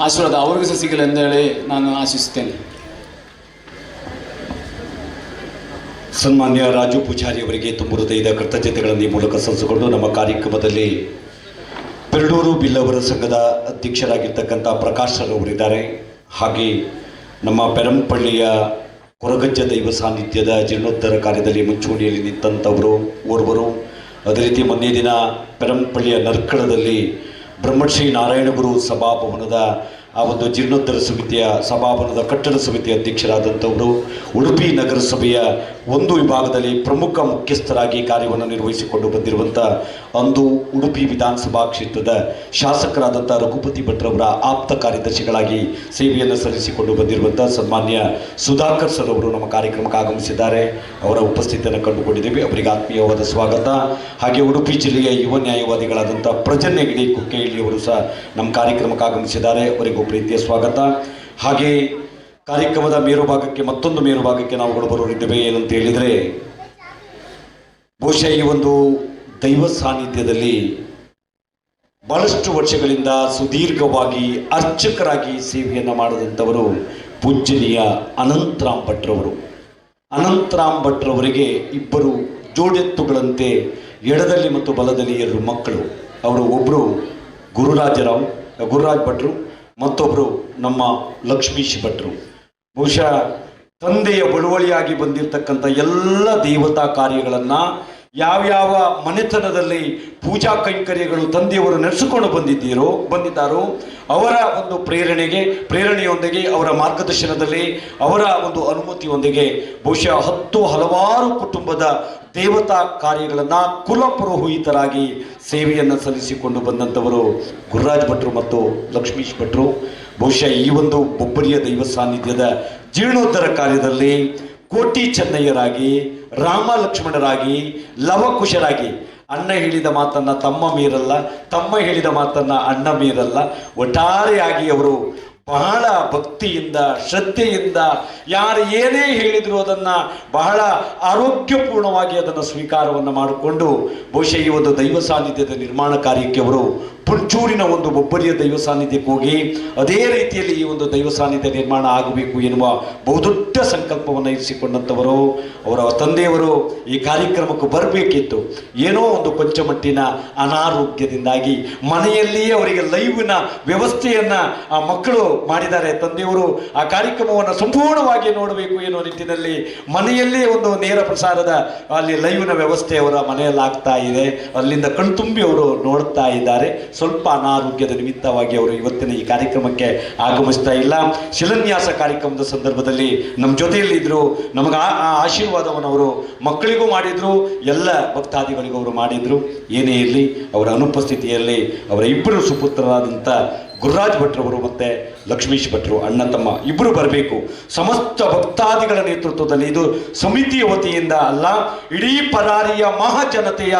ಆಶೀರ್ವಾದ ಅವ್ರಿಗೂ ಸಹ ಸಿಗಲಿ ಎಂದೇಳಿ ನಾನು ಆಶಿಸುತ್ತೇನೆ. ಸನ್ಮಾನ್ಯ ರಾಜು ಪೂಜಾರಿ ಅವರಿಗೆ ತುಂಬ ಹೃದಯದ ಕೃತಜ್ಞತೆಗಳನ್ನು ಈ ಮೂಲಕ ಸಲ್ಲಿಸಿಕೊಂಡು ನಮ್ಮ ಕಾರ್ಯಕ್ರಮದಲ್ಲಿ ಪೆರಡೂರು ಬಿಲ್ಲವರ ಸಂಘದ ಅಧ್ಯಕ್ಷರಾಗಿರ್ತಕ್ಕಂಥ ಪ್ರಕಾಶ್ ಅವರಿದ್ದಾರೆ. ಹಾಗೆ ನಮ್ಮ ಪೆರಂಪಳ್ಳಿಯ ಕೊರಗಜ್ಜ ದೈವ ಸಾನ್ನಿಧ್ಯದ ಜೀರ್ಣೋದ್ಧಾರ ಕಾರ್ಯದಲ್ಲಿ ಮುಂಚೂಣಿಯಲ್ಲಿ ನಿಂತಂಥವರು ಓರ್ವರು. ಅದೇ ರೀತಿ ಮೊನ್ನೆ ದಿನ ಪೆರಂಪಳ್ಳಿಯ ನರ್ಕಳದಲ್ಲಿ ಬ್ರಹ್ಮಶ್ರೀ ನಾರಾಯಣಗುರು ಸಭಾಭವನದ ಆ ಒಂದು ಜೀರ್ಣೋದ್ಧಾರ ಸಮಿತಿಯ ಸಭಾಭವನದ ಕಟ್ಟಡ ಸಮಿತಿಯ ಅಧ್ಯಕ್ಷರಾದಂಥವರು, ಉಡುಪಿ ನಗರಸಭೆಯ ಒಂದು ವಿಭಾಗದಲ್ಲಿ ಪ್ರಮುಖ ಮುಖ್ಯಸ್ಥರಾಗಿ ಕಾರ್ಯವನ್ನು ನಿರ್ವಹಿಸಿಕೊಂಡು ಬಂದಿರುವಂಥ ಅಂದು ಉಡುಪಿ ವಿಧಾನಸಭಾ ಕ್ಷೇತ್ರದ ಶಾಸಕರಾದಂಥ ರಘುಪತಿ ಭಟ್ರವರ ಆಪ್ತ ಕಾರ್ಯದರ್ಶಿಗಳಾಗಿ ಸೇವೆಯನ್ನು ಸಲ್ಲಿಸಿಕೊಂಡು ಬಂದಿರುವಂಥ ಸನ್ಮಾನ್ಯ ಸುಧಾಕರ್ ಸರ್ ಅವರು ನಮ್ಮ ಕಾರ್ಯಕ್ರಮಕ್ಕೆ ಆಗಮಿಸಿದ್ದಾರೆ. ಅವರ ಉಪಸ್ಥಿತಿಯನ್ನು ಕಂಡುಕೊಂಡಿದ್ದೇವೆ. ಅವರಿಗೆ ಆತ್ಮೀಯವಾದ ಸ್ವಾಗತ. ಹಾಗೆ ಉಡುಪಿ ಜಿಲ್ಲೆಯ ಯುವ ನ್ಯಾಯವಾದಿಗಳಾದಂಥ ಪ್ರಜನ್ ಹೆಗಡೆ ಕುಕ್ಕೆಹಳ್ಳಿ ಅವರು ಸಹ ನಮ್ಮ ಕಾರ್ಯಕ್ರಮಕ್ಕೆ ಆಗಮಿಸಿದ್ದಾರೆ. ಅವರಿಗೂ ಪ್ರೀತಿಯ ಸ್ವಾಗತ. ಹಾಗೆ ಕಾರ್ಯಕ್ರಮದ ಮೇರುಭಾಗಕ್ಕೆ ಮತ್ತೊಂದು ಮೇರುಭಾಗಕ್ಕೆ ನಾವುಗಳು ಬರೋರಿದ್ದೇವೆ. ಏನಂತ ಹೇಳಿದರೆ, ಬಹುಶಃ ಈ ಒಂದು ದೈವ ಸಾನ್ನಿಧ್ಯದಲ್ಲಿ ಬಹಳಷ್ಟು ವರ್ಷಗಳಿಂದ ಸುದೀರ್ಘವಾಗಿ ಅರ್ಚಕರಾಗಿ ಸೇವೆಯನ್ನು ಮಾಡಿದಂಥವರು ಪೂಜ್ಯನೀಯ ಅನಂತರಾಮ್ ಭಟ್ರವರು. ಅನಂತರಾಮ್ ಭಟ್ರವರಿಗೆ ಇಬ್ಬರು ಜೋಡೆತ್ತುಗಳಂತೆ ಎಡದಲ್ಲಿ ಮತ್ತು ಬಲದಲ್ಲಿ 2 ಮಕ್ಕಳು. ಅವರು ಒಬ್ಬರು ಗುರುರಾಜ್ ಭಟ್ರು, ಮತ್ತೊಬ್ಬರು ನಮ್ಮ ಲಕ್ಷ್ಮೀಶ್ ಭಟ್ರು. ಬಹುಶಃ ತಂದೆಯ ಬಳುವಳಿಯಾಗಿ ಬಂದಿರತಕ್ಕಂಥ ಎಲ್ಲ ದೇವತಾ ಕಾರ್ಯಗಳನ್ನು ಯಾವ್ಯಾವ ಮನೆತನದಲ್ಲಿ ಪೂಜಾ ಕೈಂಕರ್ಯಗಳು ತಂದೆಯವರು ನಡೆಸಿಕೊಂಡು ಬಂದಿದ್ದಾರೋ ಅವರ ಒಂದು ಪ್ರೇರಣೆಯೊಂದಿಗೆ ಅವರ ಮಾರ್ಗದರ್ಶನದಲ್ಲಿ ಅವರ ಒಂದು ಅನುಮತಿಯೊಂದಿಗೆ ಬಹುಶಃ ಹಲವಾರು ಕುಟುಂಬದ ದೇವತಾ ಕಾರ್ಯಗಳನ್ನು ಕುಲಪುರೋಹಿತರಾಗಿ ಸೇವೆಯನ್ನು ಸಲ್ಲಿಸಿಕೊಂಡು ಬಂದಂಥವರು ಗುರುರಾಜ್ ಭಟ್ರು ಮತ್ತು ಲಕ್ಷ್ಮೀಶ್ ಭಟ್ರು. ಬಹುಶಃ ಈ ಒಂದು ಬೊಬ್ಬರಿಯ ದೈವ ಸಾನ್ನಿಧ್ಯದ ಜೀರ್ಣೋದ್ಧಾರ ಕಾರ್ಯದಲ್ಲಿ ಕೋಟಿ ಚೆನ್ನಯ್ಯರಾಗಿ, ರಾಮ ಲಕ್ಷ್ಮಣರಾಗಿ, ಲವಕುಶರಾಗಿ, ಅಣ್ಣ ಹೇಳಿದ ಮಾತನ್ನು ತಮ್ಮ ಮೀರಲ್ಲ, ತಮ್ಮ ಹೇಳಿದ ಮಾತನ್ನು ಅಣ್ಣ ಮೀರಲ್ಲ, ಒಟ್ಟಾರೆಯಾಗಿ ಅವರು ಬಹಳ ಭಕ್ತಿಯಿಂದ ಶ್ರದ್ಧೆಯಿಂದ ಯಾರು ಏನೇ ಹೇಳಿದ್ರು ಅದನ್ನು ಬಹಳ ಆರೋಗ್ಯಪೂರ್ಣವಾಗಿ ಅದನ್ನು ಸ್ವೀಕಾರವನ್ನು ಮಾಡಿಕೊಂಡು ಬಹುಶಃ ಈ ಒಂದು ದೈವ ಸಾನ್ನಿಧ್ಯದ ನಿರ್ಮಾಣ ಕಾರ್ಯಕ್ಕೆ ಅವರು ಪುಂಚೂರಿನ ಒಂದು ಬೊಬ್ಬರಿಯ ದೈವ ಸಾನ್ನಿಧ್ಯಕ್ಕೆ ಹೋಗಿ ಅದೇ ರೀತಿಯಲ್ಲಿ ಈ ಒಂದು ದೈವ ಸಾನ್ನಿಧ್ಯ ನಿರ್ಮಾಣ ಆಗಬೇಕು ಎನ್ನುವ ಬಹುದೊಡ್ಡ ಸಂಕಲ್ಪವನ್ನು ಇರಿಸಿಕೊಂಡಂಥವರು. ಅವರ ತಂದೆಯವರು ಈ ಕಾರ್ಯಕ್ರಮಕ್ಕೆ ಬರಬೇಕಿತ್ತು. ಏನೋ ಒಂದು ಕೊಂಚ ಮಟ್ಟಿನ ಅನಾರೋಗ್ಯದಿಂದಾಗಿ ಮನೆಯಲ್ಲಿಯೇ ಅವರಿಗೆ ಲೈವ್ನ ವ್ಯವಸ್ಥೆಯನ್ನು ಆ ಮಕ್ಕಳು ಮಾಡಿದ್ದಾರೆ. ತಂದೆಯವರು ಆ ಕಾರ್ಯಕ್ರಮವನ್ನು ಸಂಪೂರ್ಣವಾಗಿ ನೋಡಬೇಕು ಎನ್ನುವ ನಿಟ್ಟಿನಲ್ಲಿ ಮನೆಯಲ್ಲೇ ಒಂದು ನೇರ ಪ್ರಸಾರದ ಅಲ್ಲಿ ಲೈವ್ನ ವ್ಯವಸ್ಥೆ ಅವರ ಮನೆಯಲ್ಲಿ ಆಗ್ತಾ ಇದೆ. ಅಲ್ಲಿಂದ ಕಣ್ತುಂಬಿ ಅವರು ನೋಡ್ತಾ ಇದ್ದಾರೆ. ಸ್ವಲ್ಪ ಅನಾರೋಗ್ಯದ ನಿಮಿತ್ತವಾಗಿ ಅವರು ಇವತ್ತಿನ ಈ ಕಾರ್ಯಕ್ರಮಕ್ಕೆ ಆಗಮಿಸ್ತಾ ಇಲ್ಲ. ಶಿಲಾನ್ಯಾಸ ಕಾರ್ಯಕ್ರಮದ ಸಂದರ್ಭದಲ್ಲಿ ನಮ್ಮ ಜೊತೆಯಲ್ಲಿದ್ದರು. ನಮಗೆ ಆ ಆಶೀರ್ವಾದವನ್ನು ಅವರು ಮಕ್ಕಳಿಗೂ ಮಾಡಿದ್ರು, ಎಲ್ಲ ಭಕ್ತಾದಿಗಳಿಗೂ ಅವರು ಮಾಡಿದ್ರು. ಏನೇ ಇರಲಿ, ಅವರ ಅನುಪಸ್ಥಿತಿಯಲ್ಲಿ ಅವರ ಇಬ್ಬರು ಸುಪುತ್ರರಾದಂಥ ಗುರುರಾಜ್ ಭಟ್ರವರು ಮತ್ತು ಲಕ್ಷ್ಮೀಶ್ ಭಟ್ರು ಅಣ್ಣ ತಮ್ಮ ಇಬ್ಬರು ಬರಬೇಕು. ಸಮಸ್ತ ಭಕ್ತಾದಿಗಳ ನೇತೃತ್ವದಲ್ಲಿ, ಇದು ಸಮಿತಿಯ ವತಿಯಿಂದ ಅಲ್ಲ, ಇಡೀ ಪರಾರಿಯ ಮಹಾಜನತೆಯ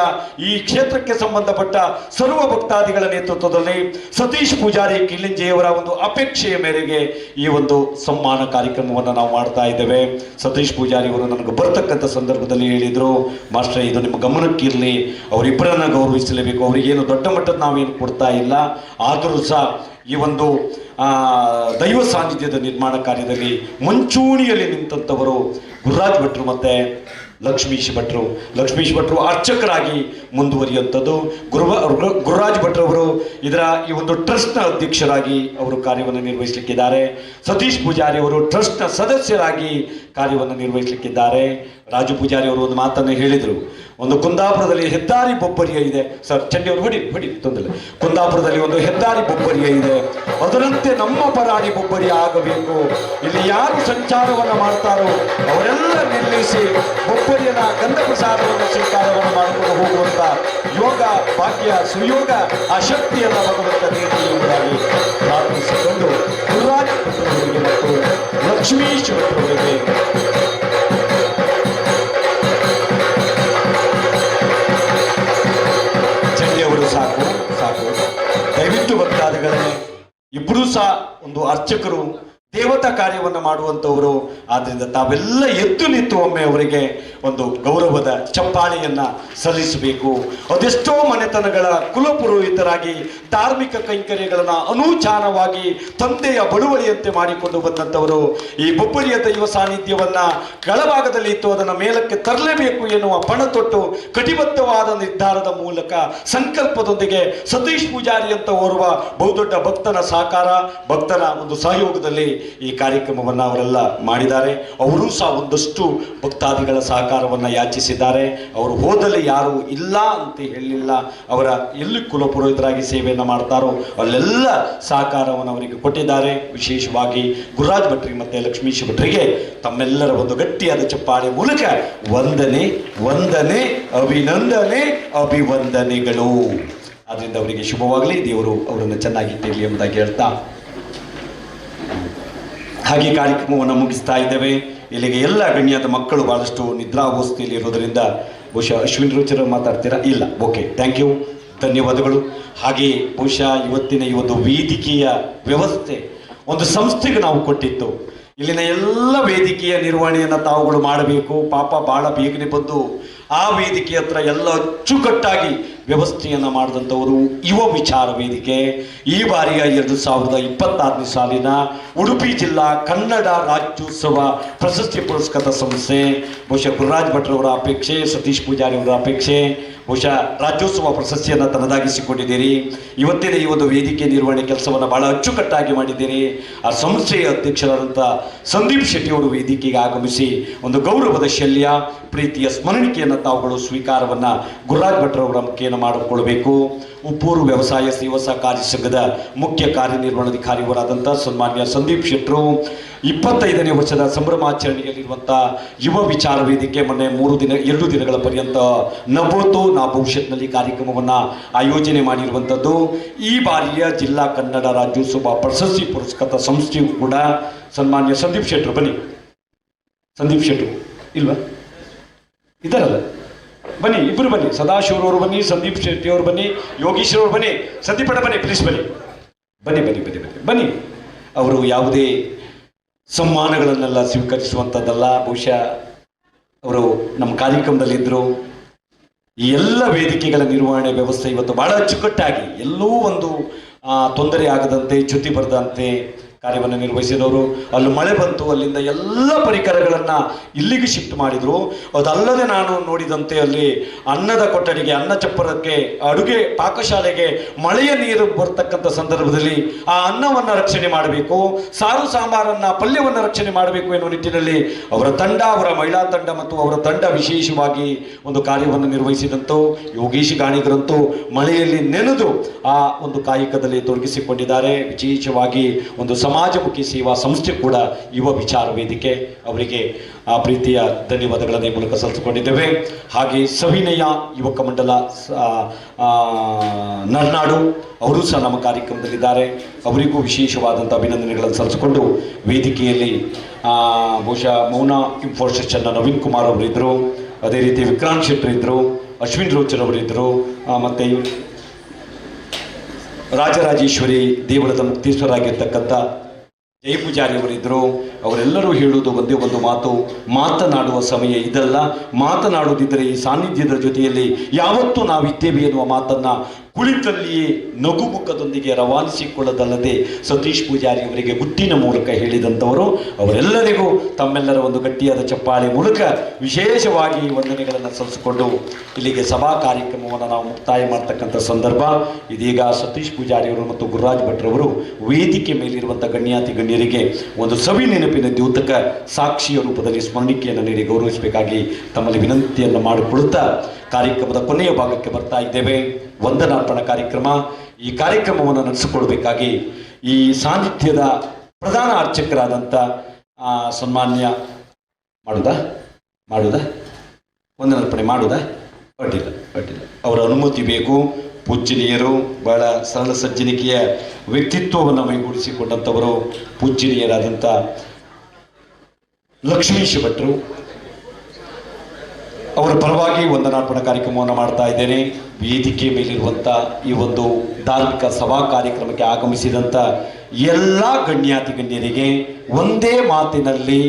ಈ ಕ್ಷೇತ್ರಕ್ಕೆ ಸಂಬಂಧಪಟ್ಟ ಸರ್ವ ಭಕ್ತಾದಿಗಳ ನೇತೃತ್ವದಲ್ಲಿ ಸತೀಶ್ ಪೂಜಾರಿ ಕಿಲ್ಲಿಂಜೆಯವರ ಒಂದು ಅಪೇಕ್ಷೆಯ ಮೇರೆಗೆ ಈ ಒಂದು ಸಮ್ಮಾನ ಕಾರ್ಯಕ್ರಮವನ್ನು ನಾವು ಮಾಡ್ತಾ ಇದ್ದೇವೆ. ಸತೀಶ್ ಪೂಜಾರಿ ಅವರು ನನಗೆ ಬರ್ತಕ್ಕಂಥ ಸಂದರ್ಭದಲ್ಲಿ ಹೇಳಿದರು, ಮಾಸ್ಟರ್ ಇದು ನಿಮ್ಮ ಗಮನಕ್ಕಿರಲಿ, ಅವರಿಬ್ಬರನ್ನ ಗೌರವಿಸಲೇಬೇಕು. ಅವರಿಗೇನು ದೊಡ್ಡ ಮಟ್ಟದ ನಾವೇನು ಕೊಡ್ತಾ ಇಲ್ಲ, ಆದರೂ ಸಹ ಈ ಒಂದು ದೈವ ಸಾನ್ನಿಧ್ಯದ ನಿರ್ಮಾಣ ಕಾರ್ಯದಲ್ಲಿ ಮುಂಚೂಣಿಯಲ್ಲಿ ನಿಂತಂಥವರು ಗುರುರಾಜ್ ಭಟ್ರು ಮತ್ತು ಲಕ್ಷ್ಮೀಶ್ ಭಟ್ರು ಅರ್ಚಕರಾಗಿ ಮುಂದುವರಿಯುವಂಥದ್ದು. ಗುರುರಾಜ್ ಭಟ್ರವರು ಇದರ ಈ ಒಂದು ಟ್ರಸ್ಟ್ನ ಅಧ್ಯಕ್ಷರಾಗಿ ಅವರು ಕಾರ್ಯವನ್ನು ನಿರ್ವಹಿಸಲಿಕ್ಕಿದ್ದಾರೆ. ಸತೀಶ್ ಪೂಜಾರಿ ಅವರು ಟ್ರಸ್ಟ್ನ ಸದಸ್ಯರಾಗಿ ಕಾರ್ಯವನ್ನು ನಿರ್ವಹಿಸಲಿಕ್ಕಿದ್ದಾರೆ. ರಾಜು ಪೂಜಾರಿ ಅವರು ಒಂದು ಮಾತನ್ನು ಹೇಳಿದರು, ಒಂದು ಕುಂದಾಪುರದಲ್ಲಿ ಹೆದ್ದಾರಿ ಬೊಬ್ಬರಿಯ ಇದೆ ಸರ್, ಚಂಡಿ ಅವರು ಹೊಡಿ ತೊಂದರೆ, ಕುಂದಾಪುರದಲ್ಲಿ ಒಂದು ಹೆದ್ದಾರಿ ಬೊಬ್ಬರಿಯ ಇದೆ, ಅದರಂತೆ ನಮ್ಮ ಪರಾಡಿ ಬೊಬ್ಬರಿಯ ಆಗಬೇಕು. ಇಲ್ಲಿ ಯಾರು ಸಂಚಾರವನ್ನು ಮಾಡ್ತಾರೋ ಅವರೆಲ್ಲ ನಿಲ್ಲಿಸಿ ಬೊಬ್ಬರಿಯನ ಗಂಧ ಪ್ರಸಾದವನ್ನು ಸ್ವೀಕಾರವನ್ನು ಮಾಡಿಕೊಂಡು ಹೋಗುವಂತ ಯೋಗ ಭಾಗ್ಯ ಸುಯೋಗ ಆ ಶಕ್ತಿಯನ್ನು ಭಗವಂತ ನೀಡಿ ಎಂಬುದಾಗಿ ಪ್ರಾರ್ಥಿಸಿಕೊಂಡು ಗುರುರಾಜ್ ಭಟ್ರವರಿಗೆ ಮತ್ತು ಲಕ್ಷ್ಮೀಶ್ ಭಟ್ರವರಿಗೆ ಚಂಡಿಯವರು ಸಾಕು ದಯವಿಟ್ಟು ಭಕ್ತಾದಿಗಳೇ, ಇಬ್ಬರೂ ಸಹ ಒಂದು ಅರ್ಚಕರು, ದೇವತಾ ಕಾರ್ಯವನ್ನು ಮಾಡುವಂಥವರು. ಆದ್ದರಿಂದ ತಾವೆಲ್ಲ ಎದ್ದು ನಿಂತು ಒಮ್ಮೆ ಅವರಿಗೆ ಒಂದು ಗೌರವದ ಚಪ್ಪಾಳೆಯನ್ನ ಸಲ್ಲಿಸಬೇಕು. ಅದೆಷ್ಟೋ ಮನೆತನಗಳ ಕುಲಪುರೋಹಿತರಾಗಿ ಧಾರ್ಮಿಕ ಕೈಂಕರ್ಯಗಳನ್ನ ಅನೂಚಾನವಾಗಿ ತಂದೆಯ ಬಳುವಳಿಯಂತೆ ಮಾಡಿಕೊಂಡು ಬಂದಂಥವರು ಈ ಬೊಬ್ಬರಿಯ ದೈವ ಸಾನ್ನಿಧ್ಯವನ್ನ ಕೆಳಭಾಗದಲ್ಲಿ ಇತ್ತು ಅದನ್ನು ಮೇಲಕ್ಕೆ ತರಲೇಬೇಕು ಎನ್ನುವ ಪಣ ತೊಟ್ಟು ಕಟಿಬದ್ಧವಾದ ನಿರ್ಧಾರದ ಮೂಲಕ ಸಂಕಲ್ಪದೊಂದಿಗೆ ಸತೀಶ್ ಪೂಜಾರಿ ಅಂತ ಓರ್ವ ಬಹುದೊಡ್ಡ ಭಕ್ತನ ಸಹಕಾರ, ಭಕ್ತನ ಒಂದು ಸಹಯೋಗದಲ್ಲಿ ಈ ಕಾರ್ಯಕ್ರಮವನ್ನು ಅವರೆಲ್ಲ ಮಾಡಿದ್ದಾರೆ. ಅವರೂ ಸಹ ಒಂದಷ್ಟು ಭಕ್ತಾದಿಗಳ ಸಹಕಾರವನ್ನು ಯಾಚಿಸಿದ್ದಾರೆ. ಅವರು ಹೋದಲ್ಲಿ ಯಾರು ಇಲ್ಲ ಅಂತ ಹೇಳಲಿಲ್ಲ. ಅವರ ಎಲ್ಲಿ ಕುಲಪುರೋಹಿತರಾಗಿ ಸೇವೆಯನ್ನು ಮಾಡ್ತಾರೋ ಅಲ್ಲೆಲ್ಲ ಸಹಕಾರವನ್ನು ಅವರಿಗೆ ಕೊಟ್ಟಿದ್ದಾರೆ. ವಿಶೇಷವಾಗಿ ಗುರುರಾಜ್ ಭಟ್ರಿಗೆ ಮತ್ತು ಲಕ್ಷ್ಮೀಶ್ ಭಟ್ರಿಗೆ ತಮ್ಮೆಲ್ಲರ ಒಂದು ಗಟ್ಟಿಯಾದ ಚಪ್ಪಾಳೆ ಮೂಲಕ ವಂದನೆ ಅಭಿನಂದನೆ ಅಭಿವಂದನೆಗಳು. ಆದ್ದರಿಂದ ಅವರಿಗೆ ಶುಭವಾಗಲಿ, ದೇವರು ಅವರನ್ನು ಚೆನ್ನಾಗಿಟ್ಟಿರಲಿ ಎಂಬುದಾಗಿ ಹೇಳ್ತಾ ಹಾಗೆ ಕಾರ್ಯಕ್ರಮವನ್ನು ಮುಗಿಸ್ತಾ ಇದ್ದೇವೆ. ಇಲ್ಲಿಗೆ ಎಲ್ಲ ಗಣ್ಯಾದ ಮಕ್ಕಳು ಬಹಳಷ್ಟು ನಿದ್ರಾವಸ್ಥೆಯಲ್ಲಿ ಇರೋದರಿಂದ ಬಹುಶಃ ಅಶ್ವಿನ್ ರುಚಿರ ಮಾತಾಡ್ತೀರಾ? ಇಲ್ಲ, ಓಕೆ, ಥ್ಯಾಂಕ್ ಯು, ಧನ್ಯವಾದಗಳು. ಹಾಗೆ ಬಹುಶಃ ಇವತ್ತಿನ ಈ ಒಂದು ವೇದಿಕೆಯ ವ್ಯವಸ್ಥೆ ಒಂದು ಸಂಸ್ಥೆಗೆ ನಾವು ಕೊಟ್ಟಿತ್ತು. ಇಲ್ಲಿನ ಎಲ್ಲ ವೇದಿಕೆಯ ನಿರ್ವಹಣೆಯನ್ನು ತಾವುಗಳು ಮಾಡಬೇಕು. ಪಾಪ ಬಹಳ ಬೇಗನೆ ಬಂದು ಆ ವೇದಿಕೆ ಹತ್ರ ಎಲ್ಲ ಅಚ್ಚುಕಟ್ಟಾಗಿ ವ್ಯವಸ್ಥೆಯನ್ನು ಮಾಡಿದಂಥವರು ಯುವ ವಿಚಾರ ವೇದಿಕೆ. ಈ ಬಾರಿಯ 2026ನೇ ಸಾಲಿನ ಉಡುಪಿ ಜಿಲ್ಲಾ ಕನ್ನಡ ರಾಜ್ಯೋತ್ಸವ ಪ್ರಶಸ್ತಿ ಪುರಸ್ಕೃತ ಸಂಸ್ಥೆ. ಬಹುಶಃ ಗುರುರಾಜ್ ಭಟ್ರವರ ಅಪೇಕ್ಷೆ, ಸತೀಶ್ ಪೂಜಾರಿ ಅವರ ಅಪೇಕ್ಷೆ, ಬಹುಶಃ ರಾಜ್ಯೋತ್ಸವ ಪ್ರಶಸ್ತಿಯನ್ನು ತನ್ನದಾಗಿಸಿಕೊಂಡಿದ್ದೀರಿ. ಇವತ್ತಿನ ಈ ಒಂದು ವೇದಿಕೆ ನಿರ್ವಹಣೆ ಕೆಲಸವನ್ನು ಬಹಳ ಅಚ್ಚುಕಟ್ಟಾಗಿ ಮಾಡಿದ್ದೀರಿ. ಆ ಸಂಸ್ಥೆಯ ಅಧ್ಯಕ್ಷರಾದಂಥ ಸಂದೀಪ್ ಶೆಟ್ಟಿ ಅವರು ವೇದಿಕೆಗೆ ಆಗಮಿಸಿ ಒಂದು ಗೌರವದ ಶಲ್ಯ, ಪ್ರೀತಿಯ ಸ್ಮರಣಿಕೆಯನ್ನು ತಾವುಗಳು ಸ್ವೀಕಾರವನ್ನು ಗುರುರಾಜ್ ಭಟ್ರವರ ಮುಖೇನ ಮಾಡಿಕೊಳ್ಳಬೇಕು. ಉಪ್ಪೂರು ವ್ಯವಸಾಯ ಸೇವಾ ಸಹಕಾರಿ ಸಂಘದ ಮುಖ್ಯ ಕಾರ್ಯನಿರ್ವಹಣಾಧಿಕಾರಿಯವರಾದಂಥ ಸನ್ಮಾನ್ಯ ಸಂದೀಪ್ ಶೆಟ್ಟರು 25ನೇ ವರ್ಷದ ಸಂಭ್ರಮಾಚರಣೆಯಲ್ಲಿರುವಂಥ ಯುವ ವಿಚಾರ ವೇದಿಕೆ ಮೊನ್ನೆ 2 ದಿನಗಳ ಪರ್ಯಂತ ನವೋತು ನಾ ಭವಿಷ್ಯತ್ನಲ್ಲಿ ಕಾರ್ಯಕ್ರಮವನ್ನು ಆಯೋಜನೆ ಮಾಡಿರುವಂಥದ್ದು. ಈ ಬಾರಿಯ ಜಿಲ್ಲಾ ಕನ್ನಡ ರಾಜ್ಯೋತ್ಸವ ಪ್ರಶಸ್ತಿ ಪುರಸ್ಕೃತ ಸಂಸ್ಥೆಯು ಕೂಡ ಸನ್ಮಾನ್ಯ ಸಂದೀಪ್ ಶೆಟ್ಟರು, ಬನ್ನಿ. ಸಂದೀಪ್ ಶೆಟ್ಟರು ಇಲ್ವಾ? ಇದ್ದಾರಲ್ಲ, ಬನ್ನಿ, ಇಬ್ಬರು ಬನ್ನಿ. ಸದಾಶಿವರವರು ಬನ್ನಿ, ಸಂದೀಪ್ ಶೆಟ್ಟಿ ಅವರು ಬನ್ನಿ, ಯೋಗೀಶ್ವರವರು ಬನ್ನಿ, ಸಂದೀಪಣ್ಣ ಬನ್ನಿ, ಪ್ಲೀಸ್ ಬನ್ನಿ. ಅವರು ಯಾವುದೇ ಸಮ್ಮಾನಗಳನ್ನೆಲ್ಲ ಸ್ವೀಕರಿಸುವಂಥದ್ದಲ್ಲ. ಬಹುಶಃ ಅವರು ನಮ್ಮ ಕಾರ್ಯಕ್ರಮದಲ್ಲಿದ್ದರು. ಈ ಎಲ್ಲ ವೇದಿಕೆಗಳ ನಿರ್ವಹಣೆ ವ್ಯವಸ್ಥೆ ಇವತ್ತು ಬಹಳ ಅಚ್ಚುಕಟ್ಟಾಗಿ ಎಲ್ಲೂ ಒಂದು ತೊಂದರೆ ಆಗದಂತೆ, ಚ್ಯುತಿ ಬರದಂತೆ ಕಾರ್ಯವನ್ನು ನಿರ್ವಹಿಸಿದವರು. ಅಲ್ಲಿ ಮಳೆ ಬಂತು, ಅಲ್ಲಿಂದ ಎಲ್ಲ ಪರಿಕರಗಳನ್ನು ಇಲ್ಲಿಗೆ ಶಿಫ್ಟ್ ಮಾಡಿದರು. ಅದಲ್ಲದೆ ನಾನು ನೋಡಿದಂತೆ ಅಲ್ಲಿ ಅನ್ನದ ಕೊಠಡಿಗೆ, ಅನ್ನ ಚಪ್ಪರಕ್ಕೆ, ಅಡುಗೆ ಪಾಕಶಾಲೆಗೆ ಮಳೆಯ ನೀರು ಬರ್ತಕ್ಕಂಥ ಸಂದರ್ಭದಲ್ಲಿ ಆ ಅನ್ನವನ್ನು ರಕ್ಷಣೆ ಮಾಡಬೇಕು, ಸಾರು ಸಾಂಬಾರನ್ನು, ಪಲ್ಯವನ್ನು ರಕ್ಷಣೆ ಮಾಡಬೇಕು ಎನ್ನುವ ನಿಟ್ಟಿನಲ್ಲಿ ಅವರ ತಂಡ, ಅವರ ಮಹಿಳಾ ತಂಡ ಮತ್ತು ಅವರ ತಂಡ ವಿಶೇಷವಾಗಿ ಒಂದು ಕಾರ್ಯವನ್ನು ನಿರ್ವಹಿಸಿದಂತೂ ಯೋಗೀಶ್ ಗಾಣಿಗರಂತೂ ಮಳೆಯಲ್ಲಿ ನೆನೆದು ಆ ಒಂದು ಕಾಯಕದಲ್ಲಿ ತೊಡಗಿಸಿಕೊಂಡಿದ್ದಾರೆ. ವಿಶೇಷವಾಗಿ ಒಂದು ಸಮಾಜಮುಖಿ ಸೇವಾ ಸಂಸ್ಥೆ ಕೂಡ ಯುವ ವಿಚಾರ ವೇದಿಕೆ, ಅವರಿಗೆ ಪ್ರೀತಿಯ ಧನ್ಯವಾದಗಳನ್ನು ಈ ಮೂಲಕ ಸಲ್ಲಿಸಿಕೊಂಡಿದ್ದೇವೆ. ಹಾಗೆ ಸವಿನಯ ಯುವಕ ಮಂಡಲ ನರ್ನಾಡು ಅವರು ಸಹ ನಮ್ಮ ಕಾರ್ಯಕ್ರಮದಲ್ಲಿದ್ದಾರೆ. ಅವರಿಗೂ ವಿಶೇಷವಾದಂಥ ಅಭಿನಂದನೆಗಳನ್ನು ಸಲ್ಲಿಸಿಕೊಂಡು ವೇದಿಕೆಯಲ್ಲಿ ಬಹುಶಃ ಮೌನ ಇನ್ಫೋರ್ಸೇಷನ್ನ ನವೀನ್ ಕುಮಾರ್ ಅವರಿದ್ದರು, ಅದೇ ರೀತಿ ವಿಕ್ರಾಂತ್ ಶೆಟ್ಟರ್ ಇದ್ದರು, ಅಶ್ವಿನ್ ರೋಚರ್ ಅವರಿದ್ದರು, ಮತ್ತು ರಾಜರಾಜೇಶ್ವರಿ ದೇವಳದ ಮುಕ್ತೇಶ್ವರಾಗಿರ್ತಕ್ಕಂಥ ಜಯ ಪೂಜಾರಿ ಅವರಿದ್ದರು. ಅವರೆಲ್ಲರೂ ಹೇಳುವುದು ಒಂದೇ ಒಂದು ಮಾತು, ಮಾತನಾಡುವ ಸಮಯ ಇದಲ್ಲ, ಮಾತನಾಡುವುದಿದ್ದರೆ ಈ ಸಾನ್ನಿಧ್ಯದ ಜೊತೆಯಲ್ಲಿ ಯಾವತ್ತೂ ನಾವಿದ್ದೇವೆ ಎನ್ನುವ ಮಾತನ್ನು ಕುಳಿತಲ್ಲಿಯೇ ನಗುಮುಖದೊಂದಿಗೆ ರವಾನಿಸಿಕೊಳ್ಳದಲ್ಲದೆ ಸತೀಶ್ ಪೂಜಾರಿ ಅವರಿಗೆ ಗುಟ್ಟಿನ ಮೂಲಕ ಹೇಳಿದಂಥವರು. ಅವರೆಲ್ಲರಿಗೂ ತಮ್ಮೆಲ್ಲರ ಒಂದು ಗಟ್ಟಿಯಾದ ಚಪ್ಪಾಳೆ ಮೂಲಕ ವಿಶೇಷವಾಗಿ ವಂದನೆಗಳನ್ನು ಸಲ್ಲಿಸಿಕೊಂಡು ಇಲ್ಲಿಗೆ ಸಭಾ ಕಾರ್ಯಕ್ರಮವನ್ನು ನಾವು ಮುಕ್ತಾಯ ಮಾಡ್ತಕ್ಕಂಥ ಸಂದರ್ಭ. ಇದೀಗ ಸತೀಶ್ ಪೂಜಾರಿ ಅವರು ಮತ್ತು ಗುರುರಾಜ್ ಭಟ್ರವರು ವೇದಿಕೆ ಮೇಲಿರುವಂಥ ಗಣ್ಯಾತಿ ಗಣ್ಯರಿಗೆ ಒಂದು ಸವಿ ನೆನಪಿನ ದ್ಯೋತಕ ಸಾಕ್ಷಿಯ ರೂಪದಲ್ಲಿ ಸ್ಮರಣಿಕೆಯನ್ನು ನೀಡಿ ಗೌರವಿಸಬೇಕಾಗಿ ತಮ್ಮಲ್ಲಿ ವಿನಂತಿಯನ್ನು ಮಾಡಿಕೊಳ್ಳುತ್ತಾ ಕಾರ್ಯಕ್ರಮದ ಕೊನೆಯ ಭಾಗಕ್ಕೆ ಬರ್ತಾ ಇದ್ದೇವೆ. ವಂದನಾರ್ಪಣಾ ಕಾರ್ಯಕ್ರಮ. ಈ ಕಾರ್ಯಕ್ರಮವನ್ನು ನಡೆಸಿಕೊಳ್ಬೇಕಾಗಿ ಈ ಸಾನ್ನಿಧ್ಯದ ಪ್ರಧಾನ ಅರ್ಚಕರಾದಂಥ ಸನ್ಮಾನ್ಯ ಮಾಡುವುದಾ ವಂದನಾರ್ಪಣೆ ಮಾಡುವುದಾ ಅಡ್ಡಿಲ್ಲ ಅವರ ಅನುಮತಿ ಬೇಕು. ಪೂಜ್ಯನೀಯರು, ಬಹಳ ಸರಳ ಸಜ್ಜನಿಕೆಯ ವ್ಯಕ್ತಿತ್ವವನ್ನು ಮೈಗೂಡಿಸಿಕೊಂಡಂಥವರು ಪೂಜ್ಯನೀಯರಾದಂಥ ಲಕ್ಷ್ಮೀಶ ಭಟ್ರು ಅವರ ಪರವಾಗಿ ವಂದನಾರ್ಪಣಾ ಕಾರ್ಯಕ್ರಮವನ್ನು ಮಾಡ್ತಾ ಇದ್ದೇನೆ. ವೇದಿಕೆ ಮೇಲಿರುವಂಥ ಈ ಒಂದು ಧಾರ್ಮಿಕ ಸಭಾ ಕಾರ್ಯಕ್ರಮಕ್ಕೆ ಆಗಮಿಸಿದಂಥ ಎಲ್ಲ ಗಣ್ಯಾತಿ ಗಣ್ಯರಿಗೆ ಒಂದೇ ಮಾತಿನಲ್ಲಿ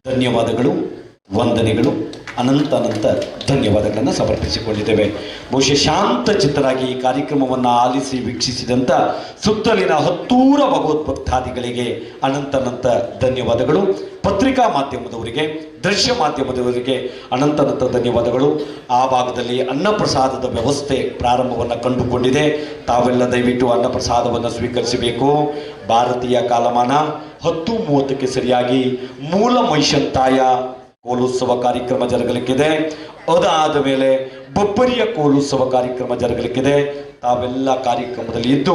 ಧನ್ಯವಾದಗಳು, ವಂದನೆಗಳು, ಅನಂತ ಧನ್ಯವಾದಗಳನ್ನು ಸಮರ್ಪಿಸಿಕೊಂಡಿದ್ದೇವೆ. ಬಹುಶಃ ಶಾಂತ ಚಿತ್ತರಾಗಿ ಈ ಕಾರ್ಯಕ್ರಮವನ್ನು ಆಲಿಸಿ ವೀಕ್ಷಿಸಿದಂಥ ಸುತ್ತಲಿನ ಹತ್ತೂರ ಭಗವದ್ಭಕ್ತಾದಿಗಳಿಗೆ ಅನಂತ ಧನ್ಯವಾದಗಳು. ಪತ್ರಿಕಾ ಮಾಧ್ಯಮದವರಿಗೆ, ದೃಶ್ಯ ಮಾಧ್ಯಮದವರಿಗೆ ಅನಂತ ಧನ್ಯವಾದಗಳು. ಆ ಭಾಗದಲ್ಲಿ ಅನ್ನಪ್ರಸಾದದ ವ್ಯವಸ್ಥೆ ಪ್ರಾರಂಭವನ್ನು ಕಂಡುಕೊಂಡಿದೆ. ತಾವೆಲ್ಲ ದಯವಿಟ್ಟು ಅನ್ನಪ್ರಸಾದವನ್ನು ಸ್ವೀಕರಿಸಬೇಕು. ಭಾರತೀಯ ಕಾಲಮಾನ 10:30ಕ್ಕೆ ಸರಿಯಾಗಿ ಮೂಲ ಮೈಷಂತಾಯ ಕೋಲೋತ್ಸವ ಕಾರ್ಯಕ್ರಮ ಜರುಗಲಿಕ್ಕಿದೆ. ಅದಾದ ಮೇಲೆ ಬೊಬ್ಬರಿಯ ಕೋಲೋತ್ಸವ ಕಾರ್ಯಕ್ರಮ ಜರುಗಲಿಕ್ಕಿದೆ. ತಾವೆಲ್ಲ ಕಾರ್ಯಕ್ರಮದಲ್ಲಿ ಇದ್ದು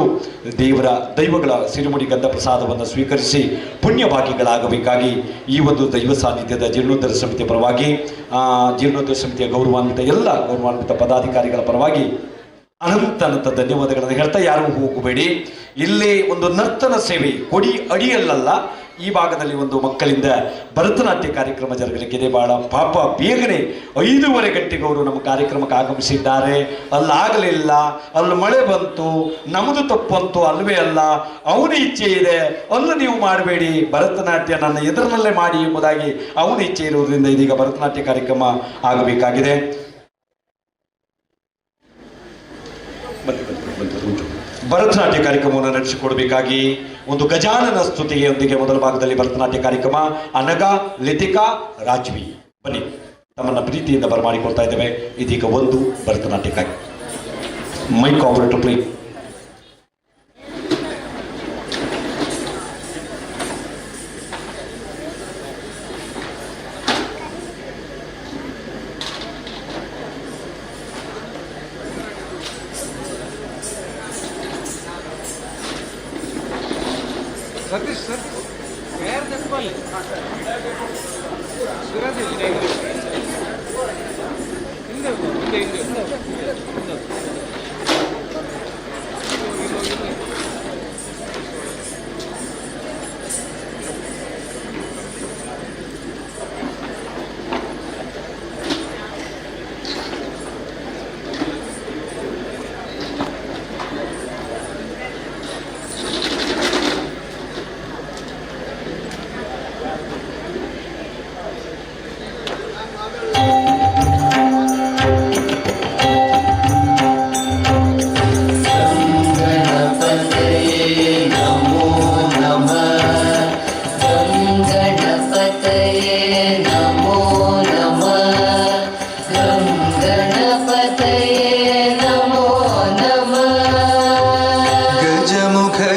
ದೈವಗಳ ಸಿರಿಮುಡಿ ಗಂಧ ಪ್ರಸಾದವನ್ನು ಸ್ವೀಕರಿಸಿ ಪುಣ್ಯಭಾಗಿಗಳಾಗಬೇಕಾಗಿ ಈ ಒಂದು ದೈವ ಸಾನ್ನಿಧ್ಯದ ಜೀರ್ಣೋದ್ಧಾರ ಸಮಿತಿಯ ಪರವಾಗಿ, ಜೀರ್ಣೋದ್ಧಾರ ಸಮಿತಿಯ ಗೌರವಾನ್ವಿತ ಪದಾಧಿಕಾರಿಗಳ ಪರವಾಗಿ ಅನಂತ ಧನ್ಯವಾದಗಳನ್ನು ಹೇಳ್ತಾ ಯಾರೂ ಹೋಗಬೇಡಿ. ಇಲ್ಲಿ ಒಂದು ನರ್ತನ ಸೇವೆ ಕೊಡಿ ಅಡಿಯಲ್ಲ, ಈ ಭಾಗದಲ್ಲಿ ಒಂದು ಮಕ್ಕಳಿಂದ ಭರತನಾಟ್ಯ ಕಾರ್ಯಕ್ರಮ ಜರುಗಲಿಕ್ಕಿದೆ. ಬಹಳ ಪಾಪ ಬೇಗನೆ 5:15 ಗಂಟೆಗೆ ಅವರು ನಮ್ಮ ಕಾರ್ಯಕ್ರಮಕ್ಕೆ ಆಗಮಿಸಿದ್ದಾರೆ. ಅಲ್ಲಾಗಲಿಲ್ಲ, ಅಲ್ಲಿ ಮಳೆ ಬಂತು, ನಮ್ಮದು ತಪ್ಪಂತು ಅಲ್ವೇ ಅಲ್ಲ, ಅವನ ಇಚ್ಛೆ ಇದೆ, ಅಲ್ಲೂ ನೀವು ಮಾಡಬೇಡಿ, ಭರತನಾಟ್ಯ ನನ್ನ ಎದುರಿನಲ್ಲೇ ಮಾಡಿ ಎಂಬುದಾಗಿ ಅವನ ಇಚ್ಛೆ ಇರುವುದರಿಂದ ಇದೀಗ ಭರತನಾಟ್ಯ ಕಾರ್ಯಕ್ರಮ ಆಗಬೇಕಾಗಿದೆ. ಭರತನಾಟ್ಯ ಕಾರ್ಯಕ್ರಮವನ್ನು ನಡೆಸಿಕೊಡಬೇಕಾಗಿ ಒಂದು ಗಜಾನನ ಸ್ತುತಿಯೊಂದಿಗೆ ಮೊದಲ ಭಾಗದಲ್ಲಿ ಭರತನಾಟ್ಯ ಕಾರ್ಯಕ್ರಮ ಅನಗ, ಲಿತಿಕಾ, ರಾಜ್ವಿ ಬನ್ನಿ, ತಮ್ಮನ್ನ ಪ್ರೀತಿಯಿಂದ ಬರಮಾಡಿಕೊಳ್ತಾ ಇದ್ದೇವೆ. ಇದೀಗ ಒಂದು ಭರತನಾಟ್ಯಕ್ಕಾಗಿ mic operator please.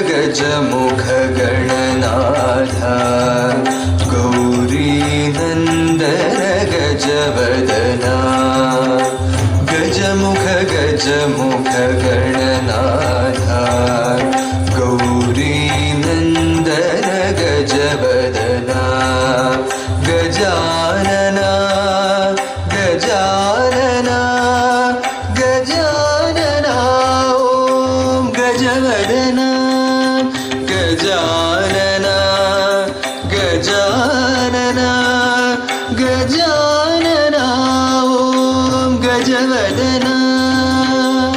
गजमुख Gananath Gauri नन्दन गजवदना गजमुख गणनाथ गौरी नन्दन ಗಜಾನನ ಗಜಾನನ ಗಜಾನನ ಓಂ ಗಜವದನ ಗಜಾನನ ಗಜಾನನ ಗಜಾನನ ಓಂ ಗಜವದನ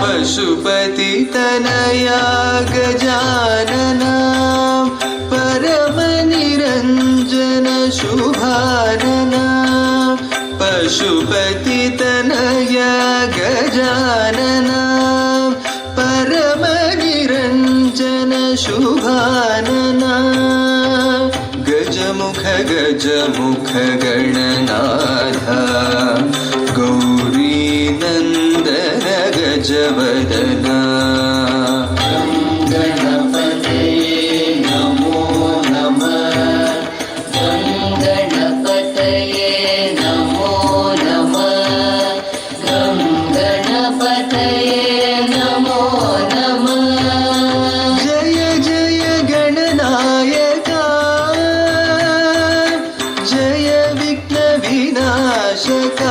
ಪಶುಪತಿ ತನಯ ಗಜಾನನ ಪರಮ ನಿರಂಜನ ಶುಭಾನನ ಪಶುಪತಿ ತನಯ ಗಜಾನನ ಪರಮ ನಿರಂಜನ ಶುಭಾನನ ಗಜಮುಖ ಗಜಮುಖ ಗಣನಾಥ ಗೌರಿ ನಂದನ ಗಜವದನ ಗಣಪತೆ ನಮೋ ನಮಃ ಗಣಪತಯೇ ನಮೋ ನಮಃ ಗಣಪತಯೇ ನಮೋ ನಮಃ ಜಯ ಜಯ ಗಣನಾಯಕ ಜಯ ವಿಘ್ನ ವಿನಾಶಕ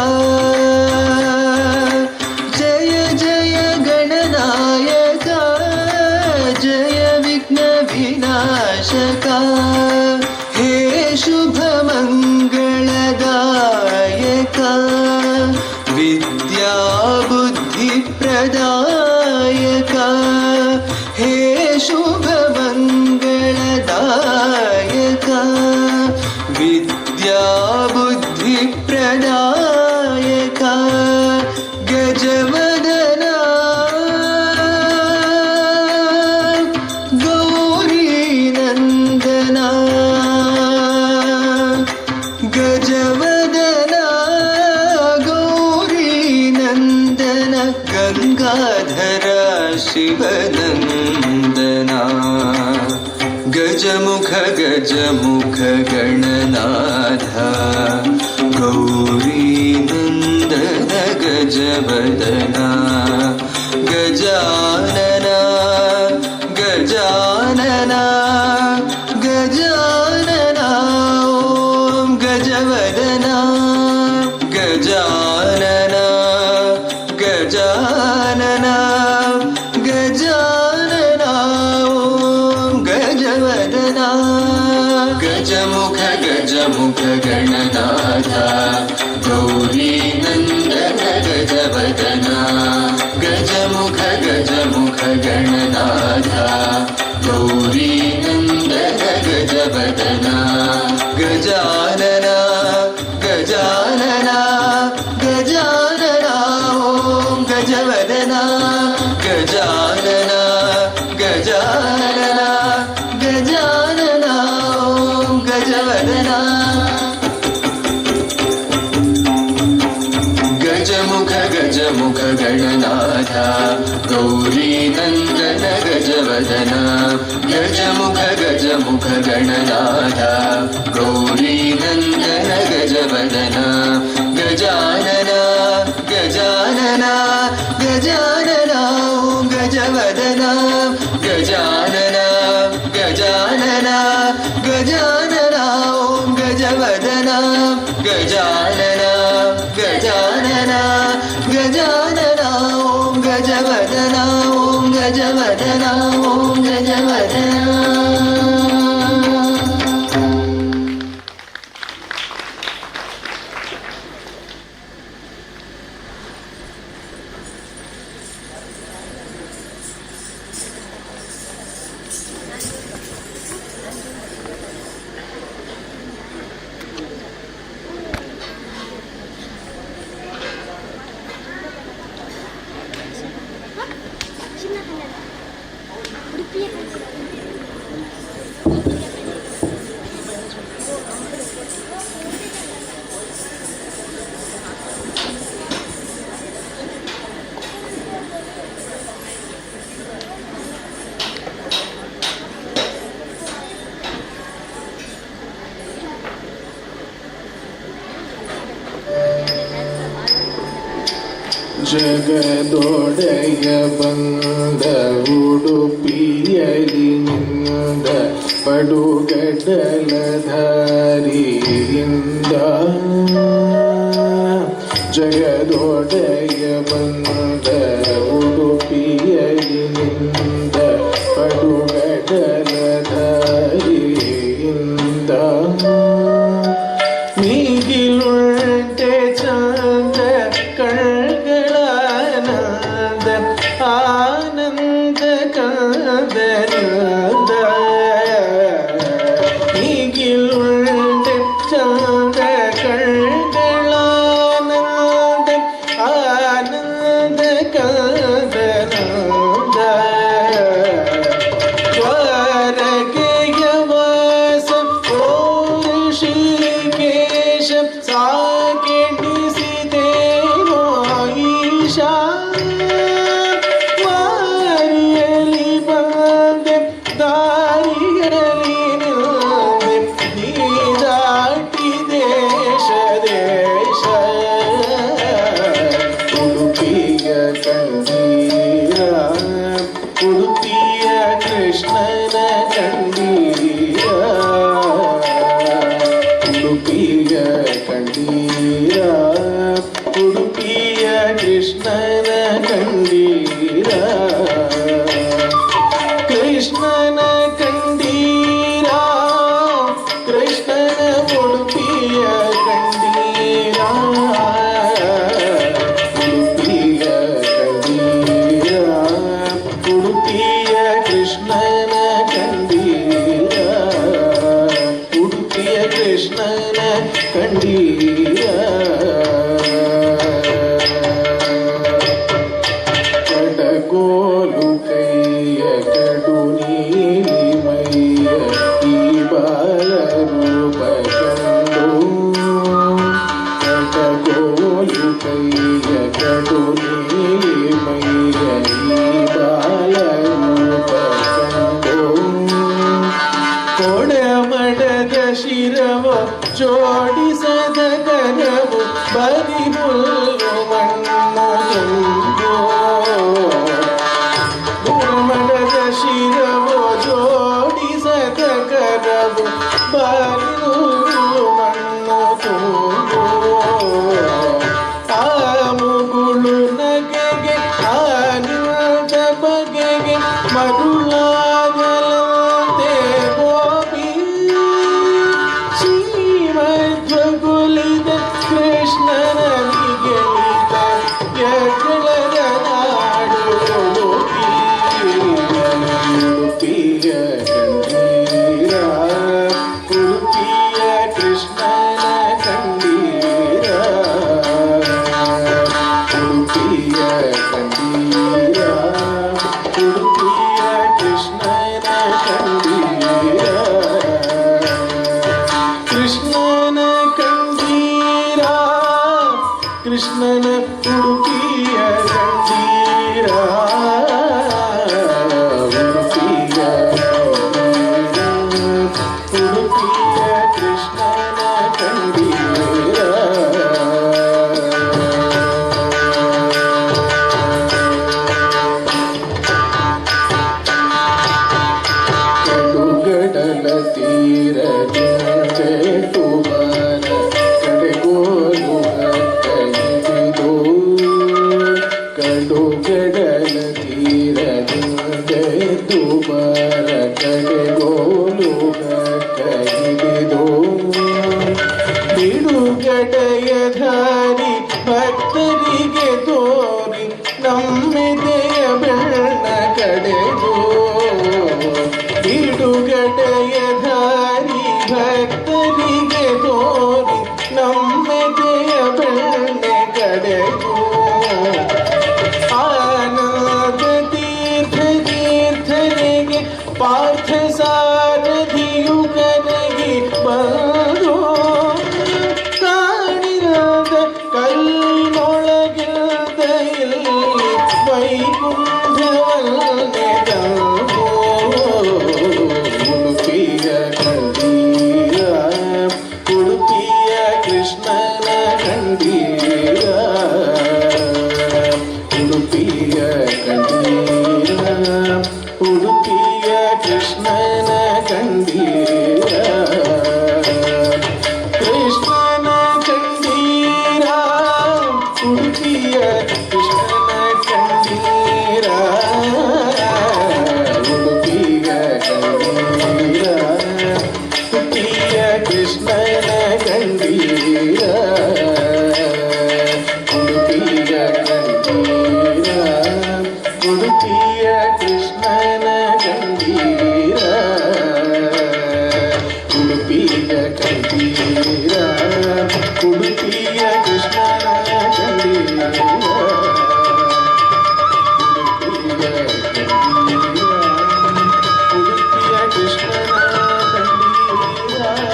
ಜಯ ಜಯ ಗಣನಾಯಕ ಜಯ ವಿಘ್ನ ವಿನಾಶಕ ಹೇ ಶುಭ ಮಂಗಳದಾಯಕ ವಿದ್ಯಾ ಬುದ್ಧಿ ಪ್ರದಾಯಕ ಹೇ ಶುಭ ಮಂಗಳದಾಯಕ ವಿದ್ಯಾ ಬುದ್ಧಿ ಪ್ರದಾಯಕ ಗಜವದನ ಗೌರಿ ನಂದನ ಗಜವದನ ಗೌರಿ ನಂದನ ಗಂಗಾಧರ ಶಿವನಂದನ ಗಜಮುಖ ಗಜಮುಖ ಗಣನಾಥ ಗೌರಿ ನಂದನ ಗಜವದನ ಗಜಾನನ ಗಜಾನನ ಗಜಾನನ ಓಂ ಗಜವದನ ಗಜಾನನ ಗಜಾನನ ಗಜಾನನ ಓಂ ಗಜವದನ ಗಜಮುಖ ಗಜಮುಖ ಗಣನಾಥ ಗೌರಿ ನಂದನ ಗಜವದನ ಗಜಮುಖ ಗಜಮುಖ ಗಣನಾಥ ಗೌರಿ ನಂದನ ಗಜವದನ ಗಜಾನನ ಗಜಾನನ ಗಜಾನನ ಓಂ ಗಜವದನ ಗಜಾನನ ಗಜಾನನ ಗಜಾನನ ಓಂ ಗಜವದನ ಗಜಮುಖ ಗಜಮುಖ ಗಣನಾಥ ಗೌರಿ ನಂದನ ಗಜವದನ ಗಜಮುಖ ಗಜಮುಖ ಗಣನಾಥ ಗೌರಿ ನಂದನ ಗಜವದನ ಗಜಾನನ ಗಜಾನನ ಗಜಾನನ ಓಂ ಗಜವದನ ಗಜಾನನ ಗಜಾನನ ಗಜಾನನ ಓಂ ಗಜವದನ ಗಜಾನನ ಗಜಾನನ ಗಜಾನನ ಓಂ ಗಜವದನ ಓಂ ಗಜವದನ ಓಂ ಗಜವದನ ಜಗದೊಡೆಯ ಬಂದ ಉಡುಪಿಯಲಿ ನಿಂದ ಪಡುಗಡಲಧಾರಿಯಿಂದ ಜಗದೊಡೆಯ ಬಂದ ಉಡುಪಿಯಲಿನಿಂದ ಪಡುಗಡಲಧಾರಿಯಿಂದ ನೀಗಿಲುಂಟೆ ಚಂದ ಕಳ್ಗಳಾನಂದ ಆನಂದ ಕಂದನಂದ ನೀಗಿಲುಂಟೆ ಚಂದ ಕಳ್ಗಳಾನಂದ ಆನಂದ ಕಂದನಂದ ದ್ವಾರಕೆಯ ವಾಸ ಓ ಋಷಿಕೇಶ ಸಾಕೆಣಿಸಿದೇನೋ ಈಶಾ ಮಾರಿಯಲಿ ಬಂದೆ ದಾರಿಯಲಿ ನಿಲ್ದೆ ನೀ ದಾಟಿ ದೇಶ ದೇಶ ಉಡುಪಿಯ ಕಂಡೀರ ಉಡುಪಿಯ ಕೃಷ್ಣನ ಕಂಡೀರ ಉಡುಪಿಯ ಕಂಡೀರ ಉಡುಪಿಯ ಕೃಷ್ಣನ ಕಂಡೀರ ಕೃಷ್ಣನ ಕಂಡೀರ ಕೃಷ್ಣನ ಉಡುಪಿಯ ಕಂಡೀರ ಉಡುಪಿಯ ಕಂಡೀರ ಉಡುಪಿಯ ಕೃಷ್ಣನ ಕಂಡೀರ ಉಡುಪಿಯ ಕೃಷ್ಣನ ಕಂಡೀರ ಕಡಗೋಲು ಕೈಯ ಕಡು ನೀಲಿ ಮೈಯ ಈ ಬಾಲ ರೂಪ ಕಂಡು ಕಡಗೋಲು ಕೈಯ ಕಡು ನೀಲಿ ಮೈಯ ಈ ಬಾಲ ರೂಪ ಕಂಡು ಕೊಡಮಡದ ಶಿರವ ಜೋಡಿಸದ ಕರವು ಬರಿ ಹುಲ್ಲು ಮಣ್ಣು ತುಂಬೋ ಕೊಡಮಡದ ಶಿರವ ಜೋಡಿಸದ ಕರವು ಬರಿ ಹುಲ್ಲು ಮಣ್ಣು ತುಂಬೋ ಆ ಮುಗುಳು ನಗೆಗೆ ಆನಂದ ಬಗೆಗೆ ಮರುಳಾಗಲಂತೆ ಗೋಪಿ ಶ್ರೀಮಧ್ವಗುಲಿದ ಕೃಷ್ಣನ ನಿಗಲಿತ ಯಗಳದ ನಾಡು ಉಡುಪಿ ಉಡುಪಿಯ ಕಂಡೀರ ಉಡುಪಿಯ ಕೃಷ್ಣನ ಕಂಡೀರ ಉಡುಪಿಯ ಕಂಡೀರ ಉಡುಪಿಯ ಕೃಷ್ಣನ ಕಂಡೀರ ಕೃಷ್ಣನ ಕಂಡೀರ ಕೃಷ್ಣನ ಉಡುಪಿಯ ಕಂಡೀರ ಉಡುಪಿಯ ಉಡುಪಿಯ ಕೃಷ್ಣನ ಕಂಡೀರ ಕಡುಗಡಲ ತೀರ ಜೇಟು ಬಾರ ಕಡೆಗೋಲು ಕೈದು ಕಡುಗಡಲ ತೀರ ಜೇಟು ಬಾರ ಕಡೆಗೋಲು ಕೈದು ಬಿಡುಗಡೆಯ ಧಾರಿ ಭಕ್ತರಿಗೆ ತೋರಿ ನಮ್ಮೆದೆಯ ಬೆಳ್ಳ ಕಡೆದು ಬಿಡುಗಡೆಯ ಧಾರಿ ಭಕ್ತರಿಗೆ ತೋರಿ ನಮ್ಮೆದೆಯ ಬೆಳ್ಳ ಕಡೆದು ಆನಂದ ತೀರ್ಥ ತೀರ್ಥನಿಗೆ ಪಾರ್ಥ ಸಾರಥಿಯು ಕರಗಿ ಬಂದು ಕಾಣಿರದ ಉಡುಪಿಯ ಕೃಷ್ಣನ ಕಂಡೀರ ಉಡುಪಿಯ ಕೃಷ್ಣನ ಕಂಡೀರ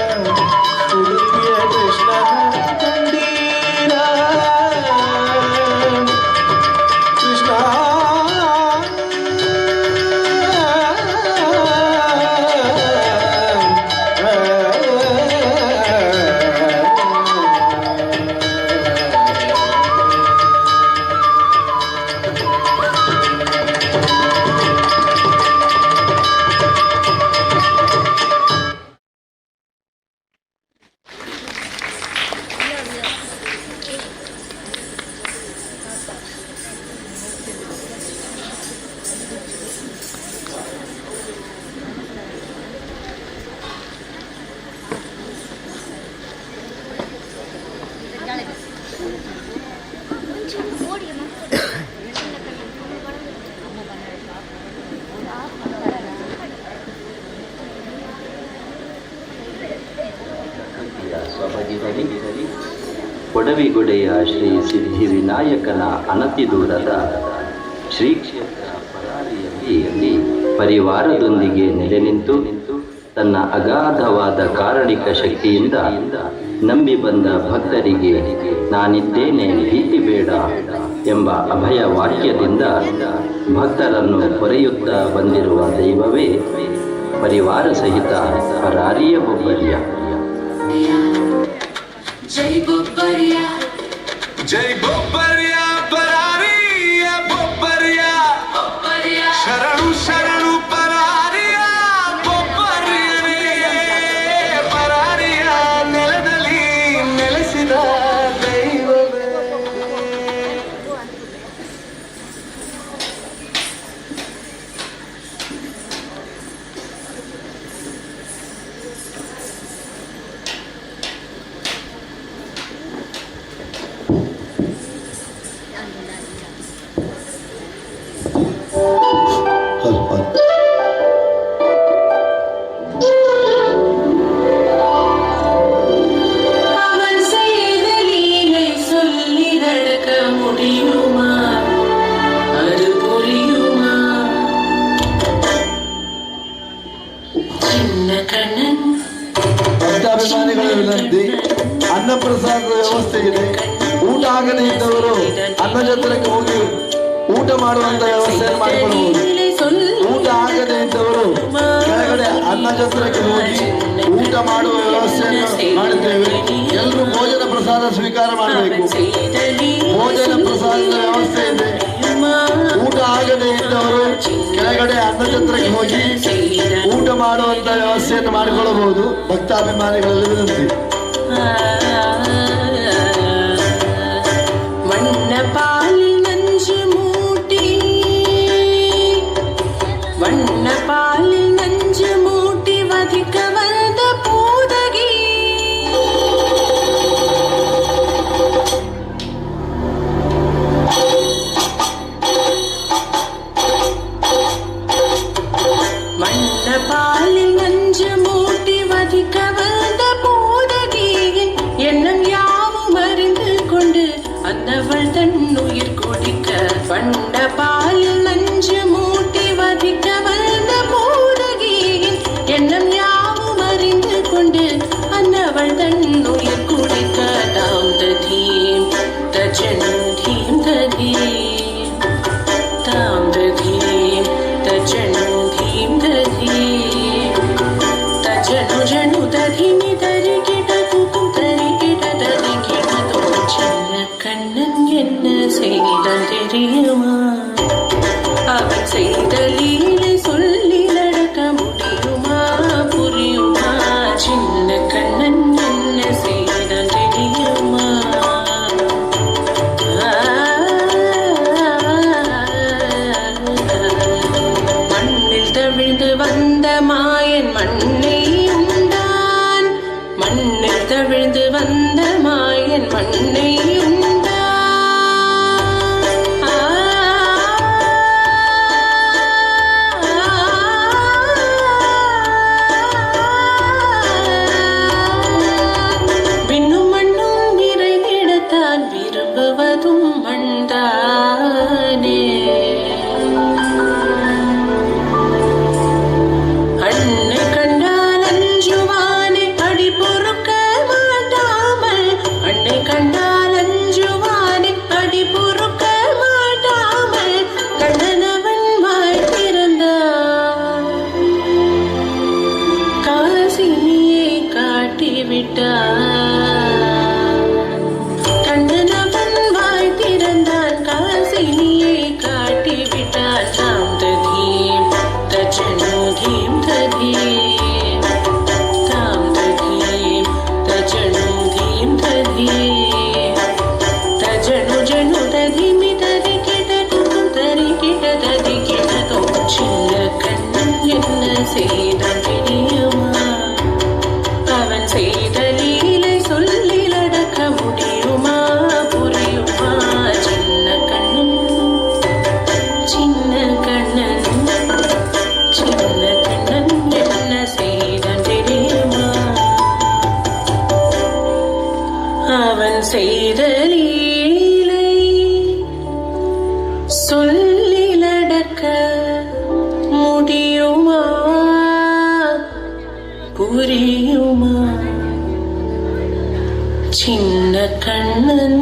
ಉಡುಪಿಯ ಕೃಷ್ಣನ ಕಂಡೀರ ಕೃಷ್ಣ ಒಡವಿಗೊಡೆಯ ಶ್ರೀ ಸಿದ್ಧಿ ವಿನಾಯಕನ ಅನತಿ ದೂರದ ಶ್ರೀ ಕ್ಷೇತ್ರ ಪರಾರಿಯಲ್ಲಿ ಪರಿವಾರದೊಂದಿಗೆ ನೆಲೆ ನಿಂತು ತನ್ನ ಅಗಾಧವಾದ ಕಾರಣಿಕ ಶಕ್ತಿಯಿಂದ ನಂಬಿ ಬಂದ ಭಕ್ತರಿಗೆ ನಾನಿದ್ದೇನೆ ಭೀತಿ ಬೇಡ ಎಂಬ ಅಭಯ ವಾಕ್ಯದಿಂದ ಭಕ್ತರನ್ನು ಹೊರೆಯುತ್ತಾ ಬಂದಿರುವ ದೈವವೇ ಪರಿವಾರ ಸಹಿತ ಪರಾರಿಯ ಬೊಬ್ಬರಿಯ. ಜೈ ಬೊಬ್ಬರಿಯ ಜೈ ಬೊಬ್ಬರಿಯ ಪರಾರಿಯ ಬೊಬ್ಬರಿಯ ಶರಣು ಶರಣು ಪರಾರಿಯ ಬೊಬ್ಬರಿಯನೇ ಪರಾರಿಯ ನೆಲದಲ್ಲಿ ನೆಲೆಸಿದ ದೈವವೇ. ಭಕ್ತಾಭಿಮಾನಿಗಳ ವಿನಂತಿ, ಅನ್ನಪ್ರಸಾದದ ವ್ಯವಸ್ಥೆ ಇದೆ. ಊಟ ಆಗದೇ ಇದ್ದವರು ಅನ್ನಜತ್ರಕ್ಕೆ ಹೋಗಿ ಊಟ ಮಾಡುವಂತ ವ್ಯವಸ್ಥೆಯನ್ನು ಮಾಡಿಕೊಡಬಹುದು. ಊಟ ಆಗದೇ ಇದ್ದವರು ಕೆಳಗಡೆ ಅನ್ನಜತ್ರಕ್ಕೆ ಹೋಗಿ ಊಟ ಮಾಡುವ ವ್ಯವಸ್ಥೆಯನ್ನು ಮಾಡಿದ್ದೇವೆ. ಎಲ್ಲರೂ ಭೋಜನ ಪ್ರಸಾದ ಸ್ವೀಕಾರ ಮಾಡಬೇಕು. ಭೋಜನ ಪ್ರಸಾದದ ವ್ಯವಸ್ಥೆ ಇದೆ. ಊಟ ಆಗದೇ ಇದ್ದವರು ಕೆಳಗಡೆ ಅನ್ನಜತ್ರಕ್ಕೆ ಹೋಗಿ ಊಟ ಮಾಡುವಂತ ವ್ಯವಸ್ಥೆಯನ್ನು ಮಾಡಿಕೊಳ್ಳಬಹುದು. ಭಕ್ತಾಭಿಮಾನಿಗಳಲ್ಲಿ ವಿನಂತಿ. வண்ணப்பாலில் நஞ்சு மூட்டி வண்ணப்பாலில் நஞ்சு மூட்டி வதிக்க வந்த பூதகி வண்ணப்பாலில் நஞ்சு மூட்டி வதிக்க வந்த பூதகியின் எண்ணம் யாவும் அறிந்து கொண்டு அந்தவள் தன்னுயிர் குடிக்க வண்ட பாலில் நஞ்சு மூட்டி வதிக்க வந்த பூதகியின் எண்ணம் யாவும் அறிந்து கொண்டு அந்தவள் தன்னுயிர் குடிக்க தாம் ததீம் தஜன் தீம் ததீம் தாம் ததீம் தஜன் தீம் ததீம் தஜனு ஜனு ததிமி தரிகிட குகும் தரிகிட தரிகிட தோச்சல்ல கண்ணன் என்ன செய்தான் தெரியுமா? அவன் செய்த லீலை சொல்லி நடக்க முடியுமா? புரியுமா? சின்ன கண்ணன் என்ன செய்தான் தெரியுமா? மண்ணில் தவிழ்ந்து வந்த மாயன் மண்ணை உண்டான். மண்ணில் தவிழ்ந்து வந்த மாயன் மண்ணை உண்டான். செய்த லீலை சொல்லிலடக்க முடியுமா புரியுமா சின்ன கண்ணன்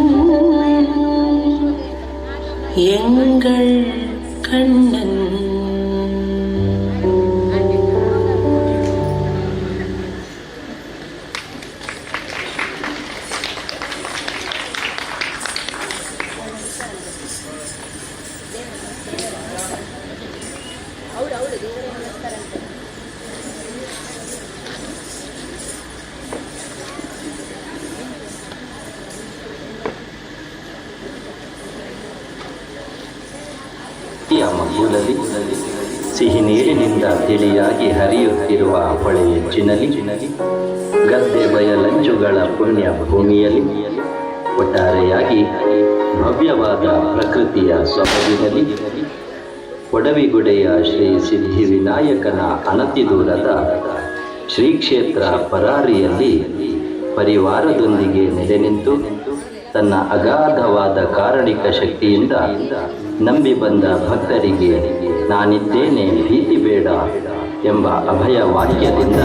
எங்கள் கண்ணன். ಮಗುಲಲ್ಲಿ ಸಿಹಿ ನೀರಿನಿಂದ ತಿಳಿಯಾಗಿ ಹರಿಯುತ್ತಿರುವ ಹೊಳೆ ಹೆಚ್ಚಿನಲಿ ಗದ್ದೆ ಬಯಲಂಚುಗಳ ಪುಣ್ಯ ಭೂಮಿಯಲ್ಲಿ ಒಟ್ಟಾರೆಯಾಗಿ ಭವ್ಯವಾದ ಪ್ರಕೃತಿಯ ಸೊಬಗಿನಲ್ಲಿ ಒಡವಿಗುಡೆಯ ಶ್ರೀ ಸಿದ್ಧಿವಿನಾಯಕನ ಅನತಿ ದೂರದ ಶ್ರೀ ಕ್ಷೇತ್ರ ಪರಾರಿಯಲ್ಲಿ ಪರಿವಾರದೊಂದಿಗೆ ನೆಲೆ ನಿಂತು ತನ್ನ ಅಗಾಧವಾದ ಕಾರಣಿಕ ಶಕ್ತಿಯಿಂದ ನಂಬಿ ಬಂದ ಭಕ್ತರಿಗೆ ನಾನಿದ್ದೇನೆ ಭೀತಿ ಬೇಡ ಎಂಬ ಅಭಯ ವಾಕ್ಯದಿಂದ